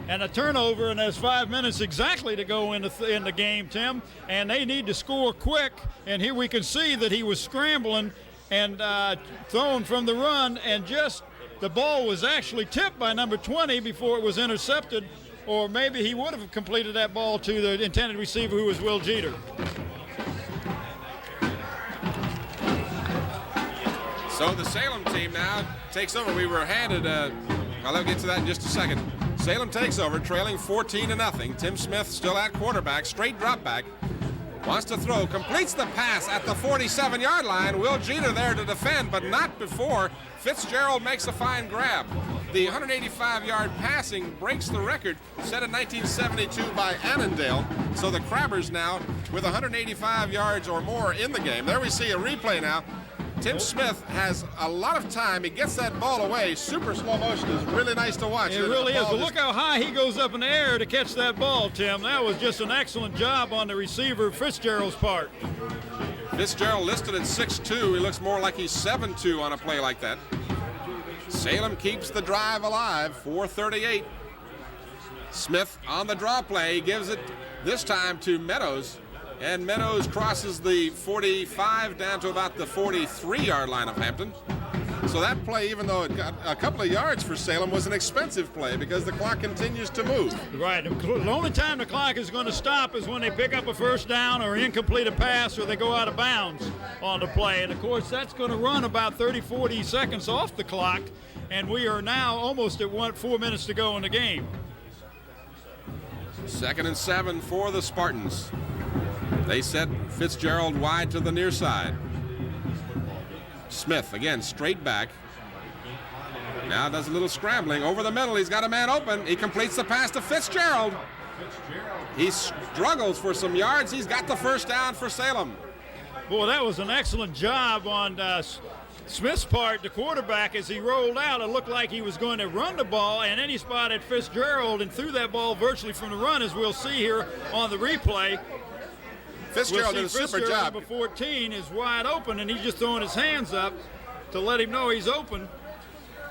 and a turnover, and there's 5 minutes exactly to go in the game, Tim, and they need to score quick. And here we can see that he was scrambling and thrown from the run, and just the ball was actually tipped by number 20 before it was intercepted, or maybe he would have completed that ball to the intended receiver, who was Will Jeter. So the Salem team now takes over. We were handed, I'll get to that in just a second. Salem takes over, trailing 14-0. Tim Smith still at quarterback, straight drop back. Wants to throw, completes the pass at the 47-yard line. Will Jeter there to defend, but not before Fitzgerald makes a fine grab. The 185-yard passing breaks the record set in 1972 by Annandale. So the Crabbers now with 185 yards or more in the game. There we see a replay now. Tim Smith has a lot of time. He gets that ball away. Super slow motion is really nice to watch. It really is. But look how high he goes up in the air to catch that ball, Tim. That was just an excellent job on the receiver Fitzgerald's part. Fitzgerald listed at 6'2". He looks more like he's 7'2" on a play like that. Salem keeps the drive alive, 4:38. Smith on the draw play. He gives it this time to Meadows. And Meadows crosses the 45 down to about the 43-yard line of Hampton. So that play, even though it got a couple of yards for Salem, was an expensive play because the clock continues to move. Right. The only time the clock is going to stop is when they pick up a first down or incomplete a pass or they go out of bounds on the play. And, of course, that's going to run about 30, 40 seconds off the clock. And we are now almost at 4 minutes to go in the game. 2nd and 7 for the Spartans. They set Fitzgerald wide to the near side. Smith, again, straight back. Now does a little scrambling. Over the middle, he's got a man open. He completes the pass to Fitzgerald. He struggles for some yards. He's got the first down for Salem. Boy, that was an excellent job on Smith's part, the quarterback. As he rolled out, it looked like he was going to run the ball, and then he spotted Fitzgerald and threw that ball virtually from the run, as we'll see here on the replay. Fitzgerald did a super job. Number 14 is wide open, and he's just throwing his hands up to let him know he's open.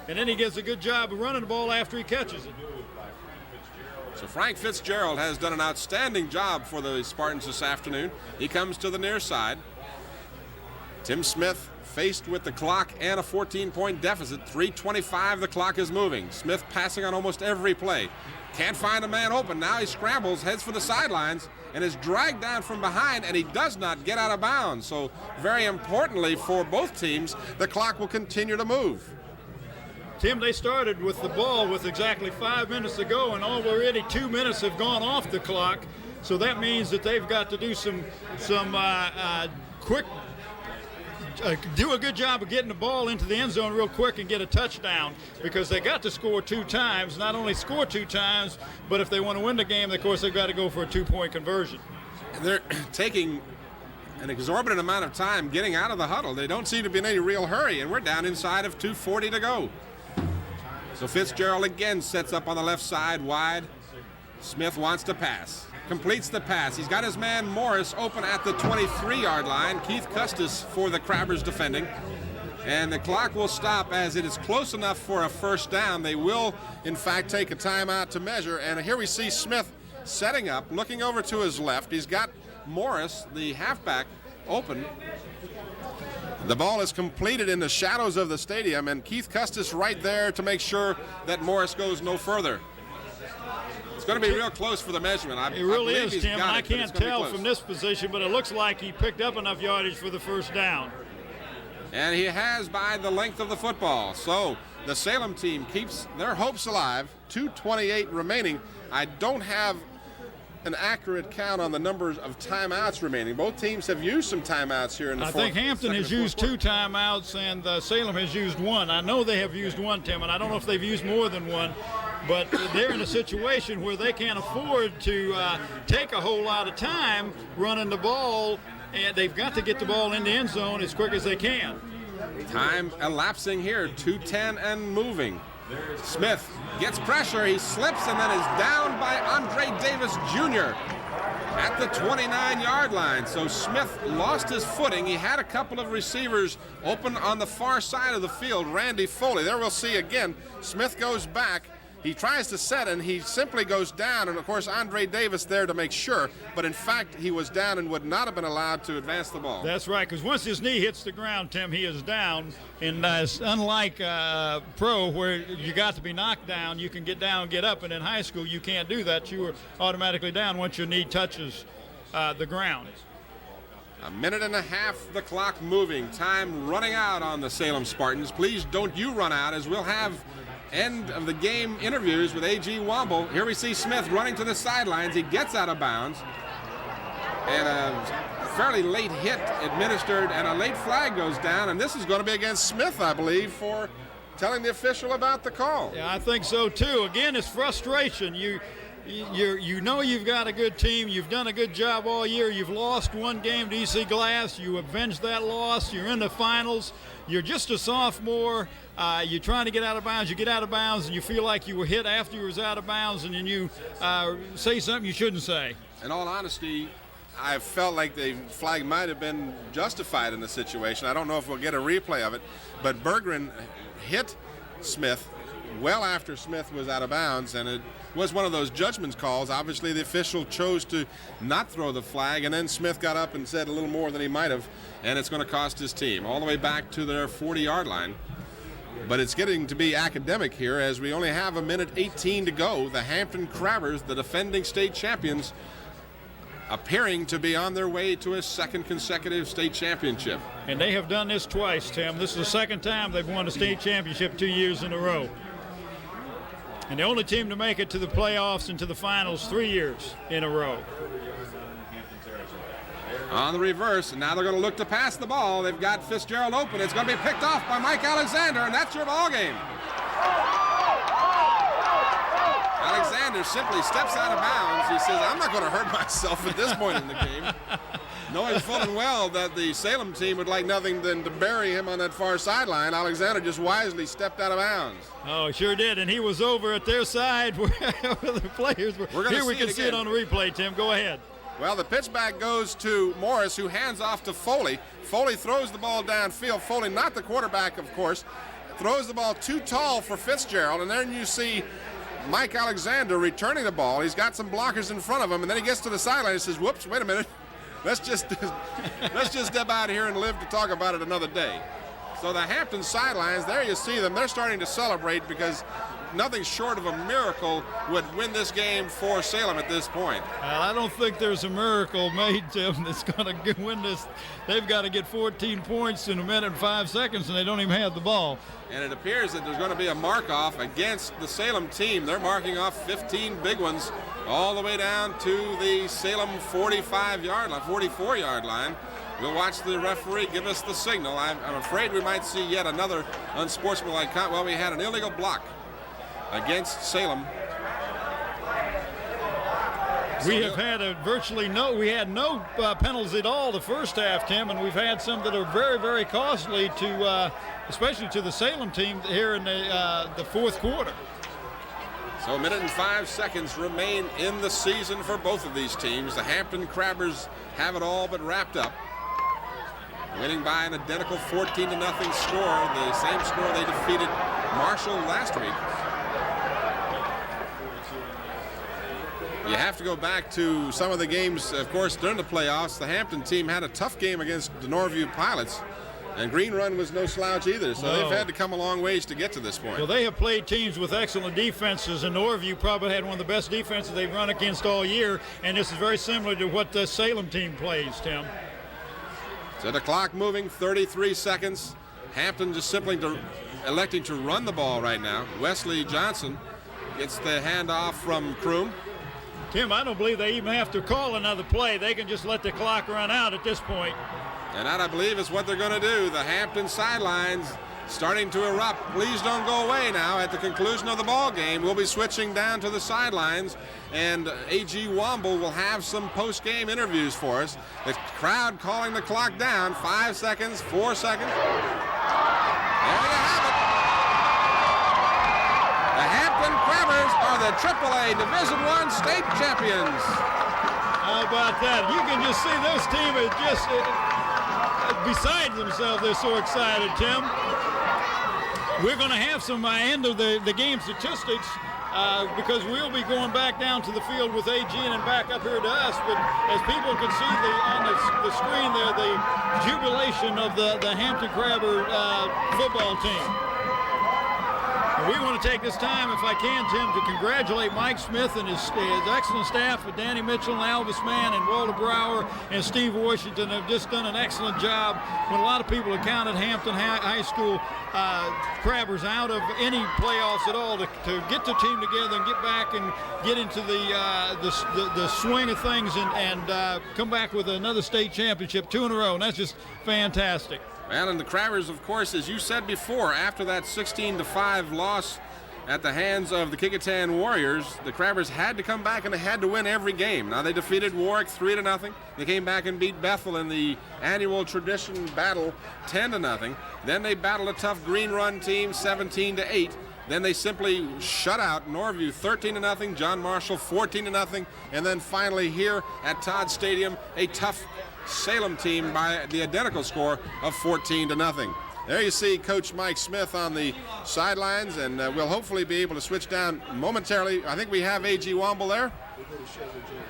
And then he gets a good job of running the ball after he catches it. So Frank Fitzgerald has done an outstanding job for the Spartans this afternoon. He comes to the near side. Tim Smith faced with the clock and a 14-point deficit. 3:25, the clock is moving. Smith passing on almost every play. Can't find a man open. Now he scrambles, heads for the sidelines, and is dragged down from behind, and he does not get out of bounds. So very importantly for both teams, the clock will continue to move. Tim, they started with the ball with exactly 5 minutes to go, and already 2 minutes have gone off the clock. So that means that they've got to do some quick do a good job of getting the ball into the end zone real quick and get a touchdown, because they got to score 2 times. Not only score 2 times, but if they want to win the game, of course, they've got to go for a 2-point conversion. They're taking an exorbitant amount of time getting out of the huddle. They don't seem to be in any real hurry, and we're down inside of 2:40 to go. So Fitzgerald again sets up on the left side wide. Smith wants to pass. Completes the pass. He's got his man Morris open at the 23-yard line. Keith Custis for the Crabbers defending. And the clock will stop as it is close enough for a first down. They will, in fact, take a timeout to measure. And here we see Smith setting up, looking over to his left. He's got Morris, the halfback, open. The ball is completed in the shadows of the stadium, and Keith Custis right there to make sure that Morris goes no further. It's going to be real close for the measurement. It really is, Tim. I can't tell from this position, but it looks like he picked up enough yardage for the first down. And he has by the length of the football. So the Salem team keeps their hopes alive. 2:28 remaining. I don't have an accurate count on the numbers of timeouts remaining. Both teams have used some timeouts here in the fourth. I think Hampton has used 2 timeouts and Salem has used 1. I know they have used 1, Tim, and I don't know if they've used more than 1, but they're in a situation where they can't afford to take a whole lot of time running the ball, and they've got to get the ball in the end zone as quick as they can. Time elapsing here, 2:10 and moving. Smith gets pressure, he slips and then is down by Andre Davis Jr. at the 29-yard line. So Smith lost his footing. He had a couple of receivers open on the far side of the field. Randy Foley, there we'll see again, Smith goes back. He tries to set and he simply goes down, and of course Andre Davis there to make sure, but in fact he was down and would not have been allowed to advance the ball. That's right, because once his knee hits the ground, Tim, he is down, and unlike pro where you got to be knocked down, you can get down, get up, and in high school you can't do that. You are automatically down once your knee touches the ground. A minute and a half, the clock moving, time running out on the Salem Spartans. Please don't you run out, as we'll have end of the game interviews with A.G. Womble. Here we see Smith running to the sidelines. He gets out of bounds, and a fairly late hit administered, and a late flag goes down, and this is going to be against Smith, I believe, for telling the official about the call. Yeah, I think so too. Again, it's frustration. You know you've got a good team. You've done a good job all year. You've lost 1 game to EC Glass. You avenged that loss. You're in the finals. You're just a sophomore. You're trying to get out of bounds. You get out of bounds, and you feel like you were hit after you was out of bounds, and then you say something you shouldn't say. In all honesty, I felt like the flag might have been justified in the situation. I don't know if we'll get a replay of it, but Berggren hit Smith well after Smith was out of bounds, and it was one of those judgment calls. Obviously, the official chose to not throw the flag, and then Smith got up and said a little more than he might have, and it's going to cost his team all the way back to their 40-yard line. But it's getting to be academic here as we only have 1:18 to go. The Hampton Crabbers, the defending state champions, appearing to be on their way to a 2nd consecutive state championship. And they have done this twice, Tim. This is the 2nd time they've won a state championship 2 years in a row. And the only team to make it to the playoffs and to the finals 3 years in a row. On the reverse, and now they're going to look to pass the ball. They've got Fitzgerald open. It's going to be picked off by Mike Alexander, and that's your ball game. Alexander simply steps out of bounds. He says, I'm not going to hurt myself at this point in the game, knowing full and well that the Salem team would like nothing than to bury him on that far sideline. Alexander just wisely stepped out of bounds. Oh, sure did, and he was over at their side where the players were. Here we can see it on the replay, Tim. Go ahead. Well, the pitch back goes to Morris, who hands off to Foley. Foley throws the ball downfield. Foley, not the quarterback, of course, throws the ball too tall for Fitzgerald, and then you see Mike Alexander returning the ball. He's got some blockers in front of him, and then he gets to the sideline and says, whoops, wait a minute. Let's just step out of here and live to talk about it another day. So the Hampton sidelines, there you see them. They're starting to celebrate because nothing short of a miracle would win this game for Salem at this point. Well, I don't think there's a miracle made, Tim, that's going to win this. They've got to get 14 points in 1 minute and 5 seconds, and they don't even have the ball. And it appears that there's going to be a mark-off against the Salem team. They're marking off 15 big ones all the way down to the Salem 44-yard line. We'll watch the referee give us the signal. I'm afraid we might see yet another unsportsmanlike conduct. Well, we had an illegal block against Salem. We have had we had no penalties at all the first half, Tim, and we've had some that are very, very costly to, especially to the Salem team here in the fourth quarter. So a minute and 5 seconds remain in the season for both of these teams. The Hampton Crabbers have it all but wrapped up, winning by an identical 14-0 score, the same score they defeated Marshall last week. You have to go back to some of the games, of course, during the playoffs. The Hampton team had a tough game against the Norview Pilots, and Green Run was no slouch either, so they've had to come a long ways to get to this point. Well, they have played teams with excellent defenses, and Norview probably had one of the best defenses they've run against all year, and this is very similar to what the Salem team plays, Tim. So the clock moving, 33 seconds. Hampton just simply electing to run the ball right now. Wesley Johnson gets the handoff from Kroom. Tim, I don't believe they even have to call another play. They can just let the clock run out at this point. And that, I believe, is what they're going to do. The Hampton sidelines starting to erupt. Please don't go away now. At the conclusion of the ball game, we'll be switching down to the sidelines, and A.G. Womble will have some post-game interviews for us. The crowd calling the clock down. 5 seconds, 4 seconds. There you have it. The Hampton Crabbers are the AAA Division I state champions. How about that? You can just see this team is just beside themselves. They're so excited, Tim. We're going to have some end of the game statistics because we'll be going back down to the field with AG and back up here to us. But as people can see on the screen there, the jubilation of the Hampton Crabber football team. We want to take this time, if I can, Tim, to congratulate Mike Smith and his excellent staff with Danny Mitchell and Alvis Mann and Walter Brower and Steve Washington have just done an excellent job. When a lot of people have counted Hampton High School Crabbers out of any playoffs at all, to get the team together and get back and get into the swing of things and come back with another state championship, 2 in a row, and that's just fantastic. Well, and the Crabbers, of course, as you said before, after that 16-5 loss at the hands of the Kecoughtan Warriors, the Crabbers had to come back and they had to win every game. Now, they defeated Warwick 3-0. They came back and beat Bethel in the annual tradition battle 10-0. Then they battled a tough Green Run team 17-8. Then they simply shut out Norview 13-0, John Marshall 14-0, and then finally here at Todd Stadium, a tough Salem team by the identical score of 14-0. There you see Coach Mike Smith on the sidelines, and we'll hopefully be able to switch down momentarily. I think we have A.G. Womble there,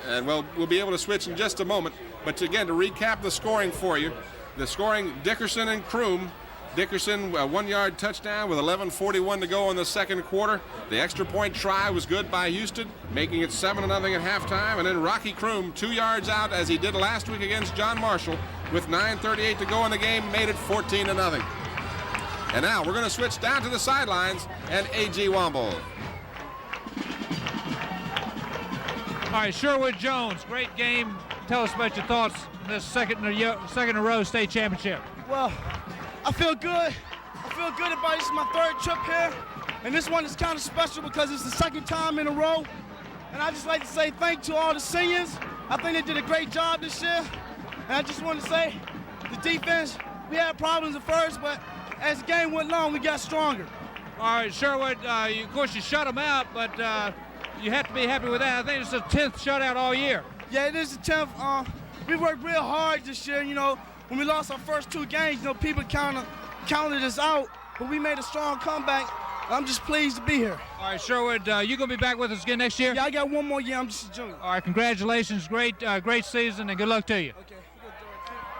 and we'll be able to switch in just a moment. But again, to recap the scoring for you, the scoring, Dickerson and Kroom. Dickerson, a 1-yard touchdown with 11:41 to go in the second quarter. The extra point try was good by Houston, making it 7-0 at halftime. And then Rocky Kroom, 2 yards out, as he did last week against John Marshall, with 9:38 to go in the game, made it 14-0. And now we're going to switch down to the sidelines and A.G. Womble. All right, Sherwood Jones, great game. Tell us about your thoughts on this second in a row state championship. Well, I feel good. I feel good about it. This is my 3rd trip here, and this one is kind of special because it's the 2nd time in a row. And I just like to say thank you to all the seniors. I think they did a great job this year. And I just want to say the defense, we had problems at first, but as the game went along, we got stronger. All right, Sherwood, of course you shut them out, but you have to be happy with that. I think it's the 10th shutout all year. Yeah, it is the 10th. We worked real hard this year, you know. When we lost our first 2 games, you know, people counted us out, but we made a strong comeback. I'm just pleased to be here. All right, Sherwood, you going to be back with us again next year? Yeah, I got 1 more year. I'm just a junior. All right, congratulations. Great season, and good luck to you. Okay.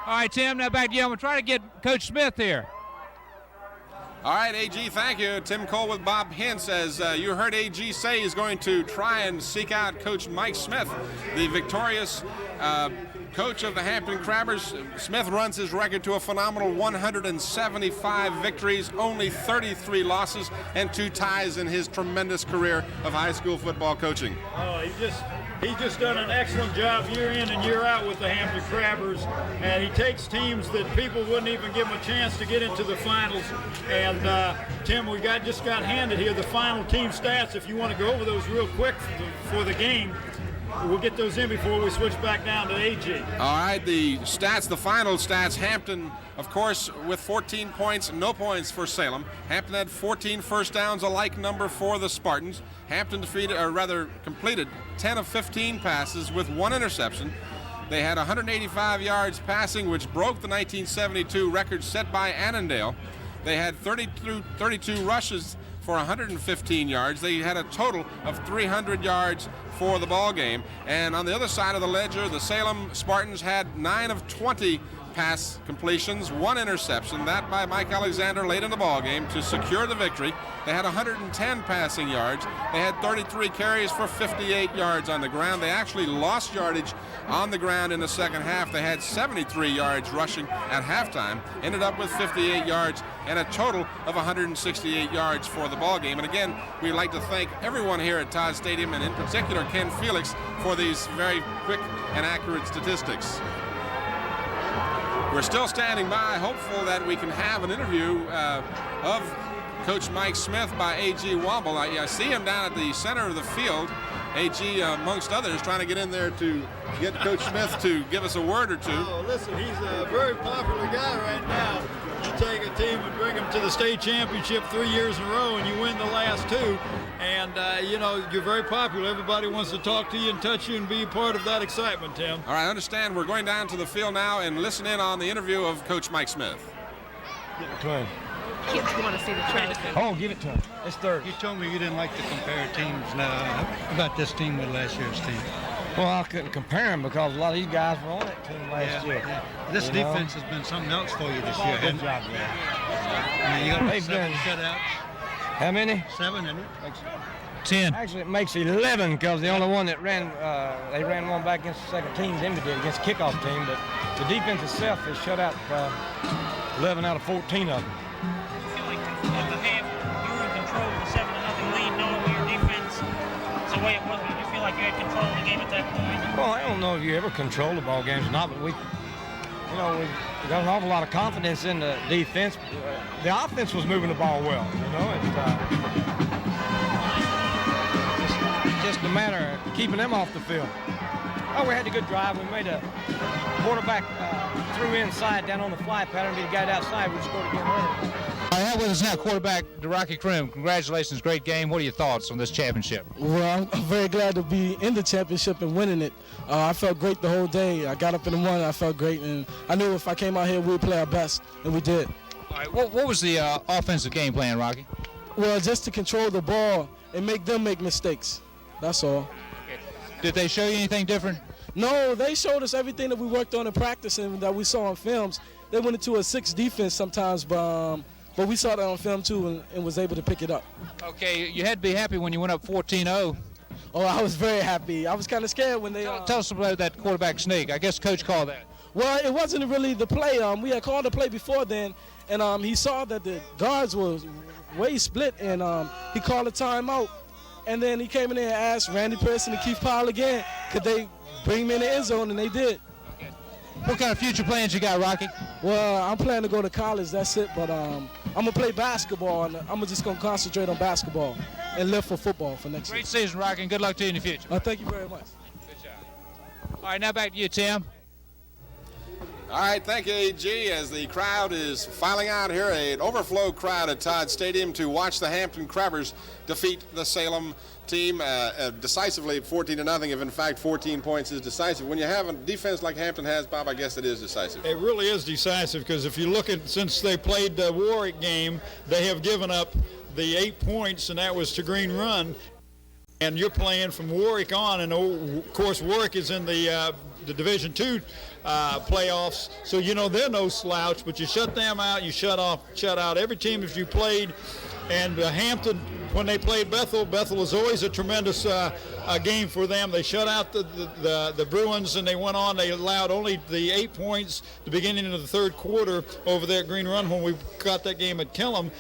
All right, Tim, now back to you. I'm going to try to get Coach Smith here. All right, A.G., thank you. Tim Cole with Bob Hintz. As you heard A.G. say, he's going to try and seek out Coach Mike Smith, the victorious coach of the Hampton Crabbers. Smith runs his record to a phenomenal 175 victories, only 33 losses, and 2 ties in his tremendous career of high school football coaching. Oh, He's just done an excellent job year in and year out with the Hampton Crabbers, and he takes teams that people wouldn't even give him a chance to get into the finals. And Tim, we just got handed here the final team stats. If you want to go over those real quick for the game, we'll get those in before we switch back down to AG. All right, the stats, the final stats. Hampton, of course, with 14 points, no points for Salem. Hampton had 14 first downs, a like number for the Spartans. Hampton completed 10 of 15 passes with 1 interception. They had 185 yards passing, which broke the 1972 record set by Annandale. They had 32 rushes for 115 yards. They had a total of 300 yards for the ball game. And on the other side of the ledger, the Salem Spartans had 9 of 20 pass completions, 1 interception, that by Mike Alexander late in the ball game to secure the victory. They had 110 passing yards. They had 33 carries for 58 yards on the ground. They actually lost yardage on the ground in the second half. They had 73 yards rushing at halftime, ended up with 58 yards and a total of 168 yards for the ball game. And again, we'd like to thank everyone here at Todd Stadium, and in particular Ken Felix, for these very quick and accurate statistics. We're still standing by, hopeful that we can have an interview of Coach Mike Smith by A.G. Womble. I see him down at the center of the field. A.G., amongst others, trying to get in there to get Coach Smith to give us a word or two. Oh, listen, he's a very popular guy right now. You take a team and bring them to the state championship 3 years in a row, and you win the last 2. And, you're very popular. Everybody wants to talk to you and touch you and be a part of that excitement, Tim. All right, I understand. We're going down to the field now and listen in on the interview of Coach Mike Smith. Give it to him. Kids want to see the trophy. Oh, give it to him. It's third. You told me you didn't like to compare teams now about this team with last year's team. Well, I couldn't compare them because a lot of these guys were on that team last year. Yeah. This defense has been something else for you this year. Good job, man. I mean, you got 7 shutouts. How many? 7, isn't it? 10. Actually, it makes 11 because the only one that ran, they ran one back against the second team's Indy did against the kickoff team, but the defense itself has shut out 11 out of 14 of them. I feel like at the half, you were in control of the 7-0 lead, knowing your defense is the way it was. Did you feel like you had control of the game at that point? Well, I don't know if you ever control the ball games or not, but we got an awful lot of confidence in the defense. The offense was moving the ball well, It's just a matter of keeping them off the field. Oh, we had a good drive. We made a quarterback threw inside down on the fly pattern, beat a guy outside. We scored again later. I have with us now quarterback Rocky Krim. Congratulations, great game. What are your thoughts on this championship? Well, I'm very glad to be in the championship and winning it. I felt great the whole day. I got up in the morning, I felt great, and I knew if I came out here, we'd play our best, and we did. All right, what was the offensive game plan, Rocky? Well, just to control the ball and make them make mistakes. That's all. Okay. Did they show you anything different? No, they showed us everything that we worked on in practice and that we saw on films. They went into a 6 defense sometimes, but we saw that on film too and was able to pick it up. Okay, you had to be happy when you went up 14-0. Oh, I was very happy. I was kind of scared when they... Tell us about that quarterback sneak. I guess Coach called that. Well, it wasn't really the play. We had called the play before then, and he saw that the guards were way split, and he called a timeout. And then he came in there and asked Randy Pearson and Keith Powell again, could they bring me in the end zone, and they did. Okay. What kind of future plans you got, Rocky? Well, I'm planning to go to college, that's it, but I'm going to play basketball, and I'm just going to concentrate on basketball and live for football for next year. Great season, Rocky, and good luck to you in the future. Thank you very much. Good job. All right, now back to you, Tim. All right, thank you, A.G. As the crowd is filing out here, an overflow crowd at Todd Stadium to watch the Hampton Crabbers defeat the Salem team decisively 14-0, if in fact 14 points is decisive. When you have a defense like Hampton has, Bob, I guess it is decisive. It really is decisive because if you look at, since they played the Warwick game, they have given up the 8 points, and that was to Green Run. And you're playing from Warwick on, and of course Warwick is in the Division II playoffs, so they're no slouch. But you shut them out, you shut out every team if you played And Hampton, when they played Bethel was always a tremendous game for them. They shut out the Bruins, and they went on. They allowed only the 8 points the beginning of the third quarter over there at Green Run when we got that game at Killam.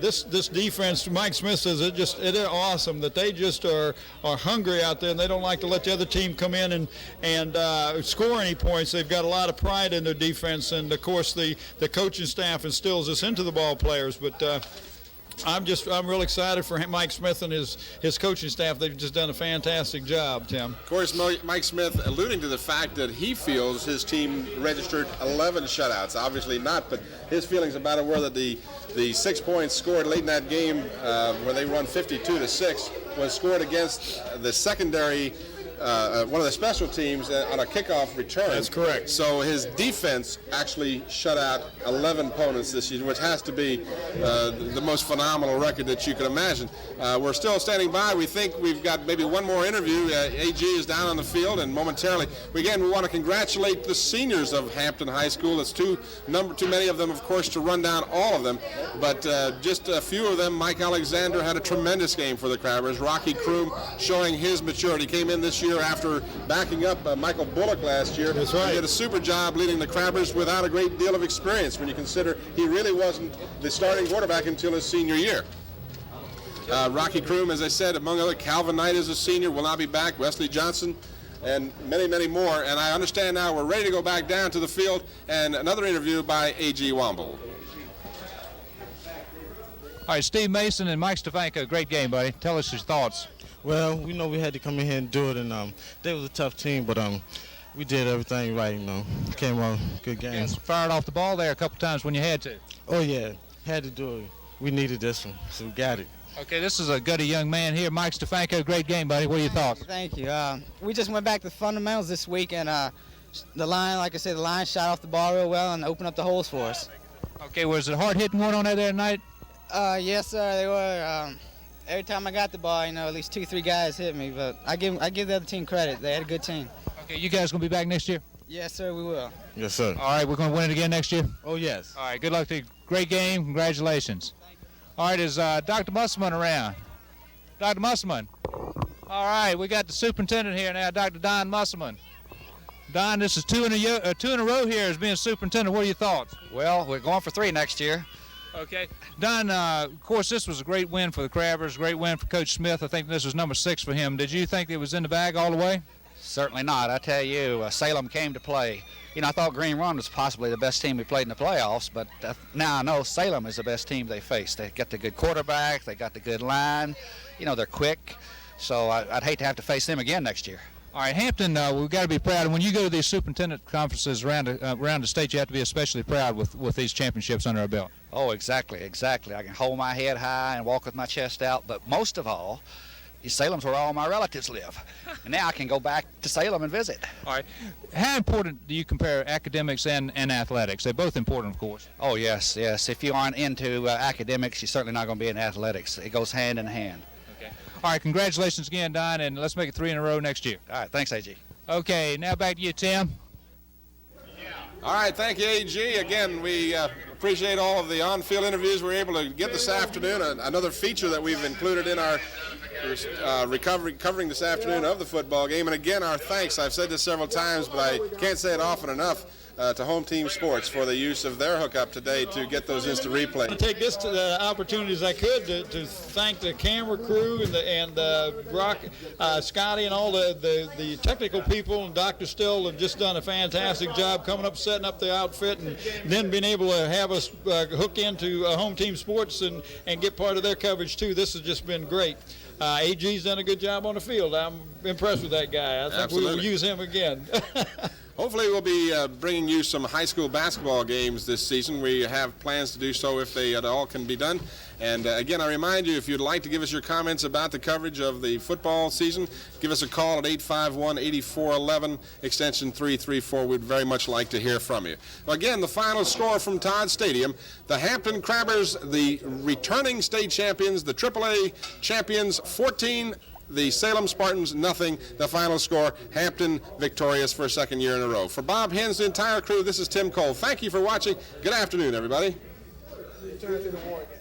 This defense, Mike Smith says it is awesome that they just are hungry out there, and they don't like to let the other team come in and score any points. They've got a lot of pride in their defense, and of course the coaching staff instills this into the ball players. But I'm real excited for Mike Smith and his coaching staff. They've just done a fantastic job, Tim. Of course, Mike Smith alluding to the fact that he feels his team registered 11 shutouts. Obviously not, but his feelings about it were that the 6 points scored late in that game where they won 52-6 was scored against the secondary one of the special teams on a kickoff return. That's correct. So his defense actually shut out 11 opponents this season, which has to be the most phenomenal record that you can imagine. We're still standing by. We think we've got maybe one more interview. AG is down on the field, and momentarily, we want to congratulate the seniors of Hampton High School. It's too many of them, of course, to run down all of them, but just a few of them. Mike Alexander had a tremendous game for the Crabbers. Rocky Kroom showing his maturity. Came in this year after backing up Michael Bullock last year. That's right. He did a super job leading the Crabbers without a great deal of experience when you consider he really wasn't the starting quarterback until his senior year. Rocky Kroom, as I said, among other, Calvin Knight is a senior, will not be back. Wesley Johnson, and many, many more. And I understand now we're ready to go back down to the field, and another interview by A.G. Womble. All right, Steve Mason and Mike Stefanko, great game, buddy. Tell us your thoughts. Well, we know we had to come in here and do it, and they was a tough team, but we did everything right, Came on good games. Yes, fired off the ball there a couple times when you had to. Oh, yeah, had to do it. We needed this one, so we got it. Okay, this is a gutty young man here. Mike Stefanko, great game, buddy. What are your thoughts? Thank you. We just went back to fundamentals this week, and the line, like I said, the line shot off the ball real well and opened up the holes for us. Okay, was it hard hitting going on there tonight? Yes, sir, they were. Every time I got the ball, at least 2-3 guys hit me, but I give the other team credit. They had a good team. Okay, you guys going to be back next year? Yes, sir, we will. Yes, sir. All right, we're going to win it again next year? Oh, yes. All right, good luck to you. Great game. Congratulations. All right, is Dr. Musselman around? Dr. Musselman. All right, we got the superintendent here now, Dr. Don Musselman. Don, this is two in a row here as being superintendent. What are your thoughts? Well, we're going for 3 next year. Okay. Don, of course, this was a great win for the Crabbers, great win for Coach Smith. I think this was number 6 for him. Did you think it was in the bag all the way? Certainly not. I tell you, Salem came to play. I thought Green Run was possibly the best team we played in the playoffs, but now I know Salem is the best team they faced. They got the good quarterback, they got the good line, they're quick, so I'd hate to have to face them again next year. All right, Hampton, we've got to be proud. And when you go to these superintendent conferences around the state, you have to be especially proud with these championships under our belt. Oh, exactly. I can hold my head high and walk with my chest out, but most of all, Salem's where all my relatives live. And now I can go back to Salem and visit. All right. How important do you compare academics and athletics? They're both important, of course. Oh, yes. If you aren't into academics, you're certainly not going to be in athletics. It goes hand in hand. Okay. All right, congratulations again, Don, and let's make it 3 in a row next year. All right, thanks, AG. Okay, now back to you, Tim. All right, thank you, AG. Again, we appreciate all of the on-field interviews we were able to get this afternoon. Another feature that we've included in our covering this afternoon of the football game. And again, our thanks. I've said this several times, but I can't say it often enough to Home Team Sports for the use of their hookup today to get those instant replays. To take this opportunity as I could to thank the camera crew and Brock, Scotty, and all the technical people, and Dr. Still have just done a fantastic job coming up, setting up the outfit, and then being able to have us hook into Home Team Sports and get part of their coverage too. This has just been great. AG's done a good job on the field. I'm impressed with that guy. I think we will use him again. Hopefully we'll be bringing you some high school basketball games this season. We have plans to do so if they at all can be done. And again, I remind you, if you'd like to give us your comments about the coverage of the football season, give us a call at 851-8411, extension 334. We'd very much like to hear from you. Again, the final score from Todd Stadium, the Hampton Crabbers, the returning state champions, the AAA champions, 14, the Salem Spartans, nothing. The final score, Hampton victorious for a second year in a row. For Bob Hens, the entire crew, this is Tim Cole. Thank you for watching. Good afternoon, everybody. Turn to the war again.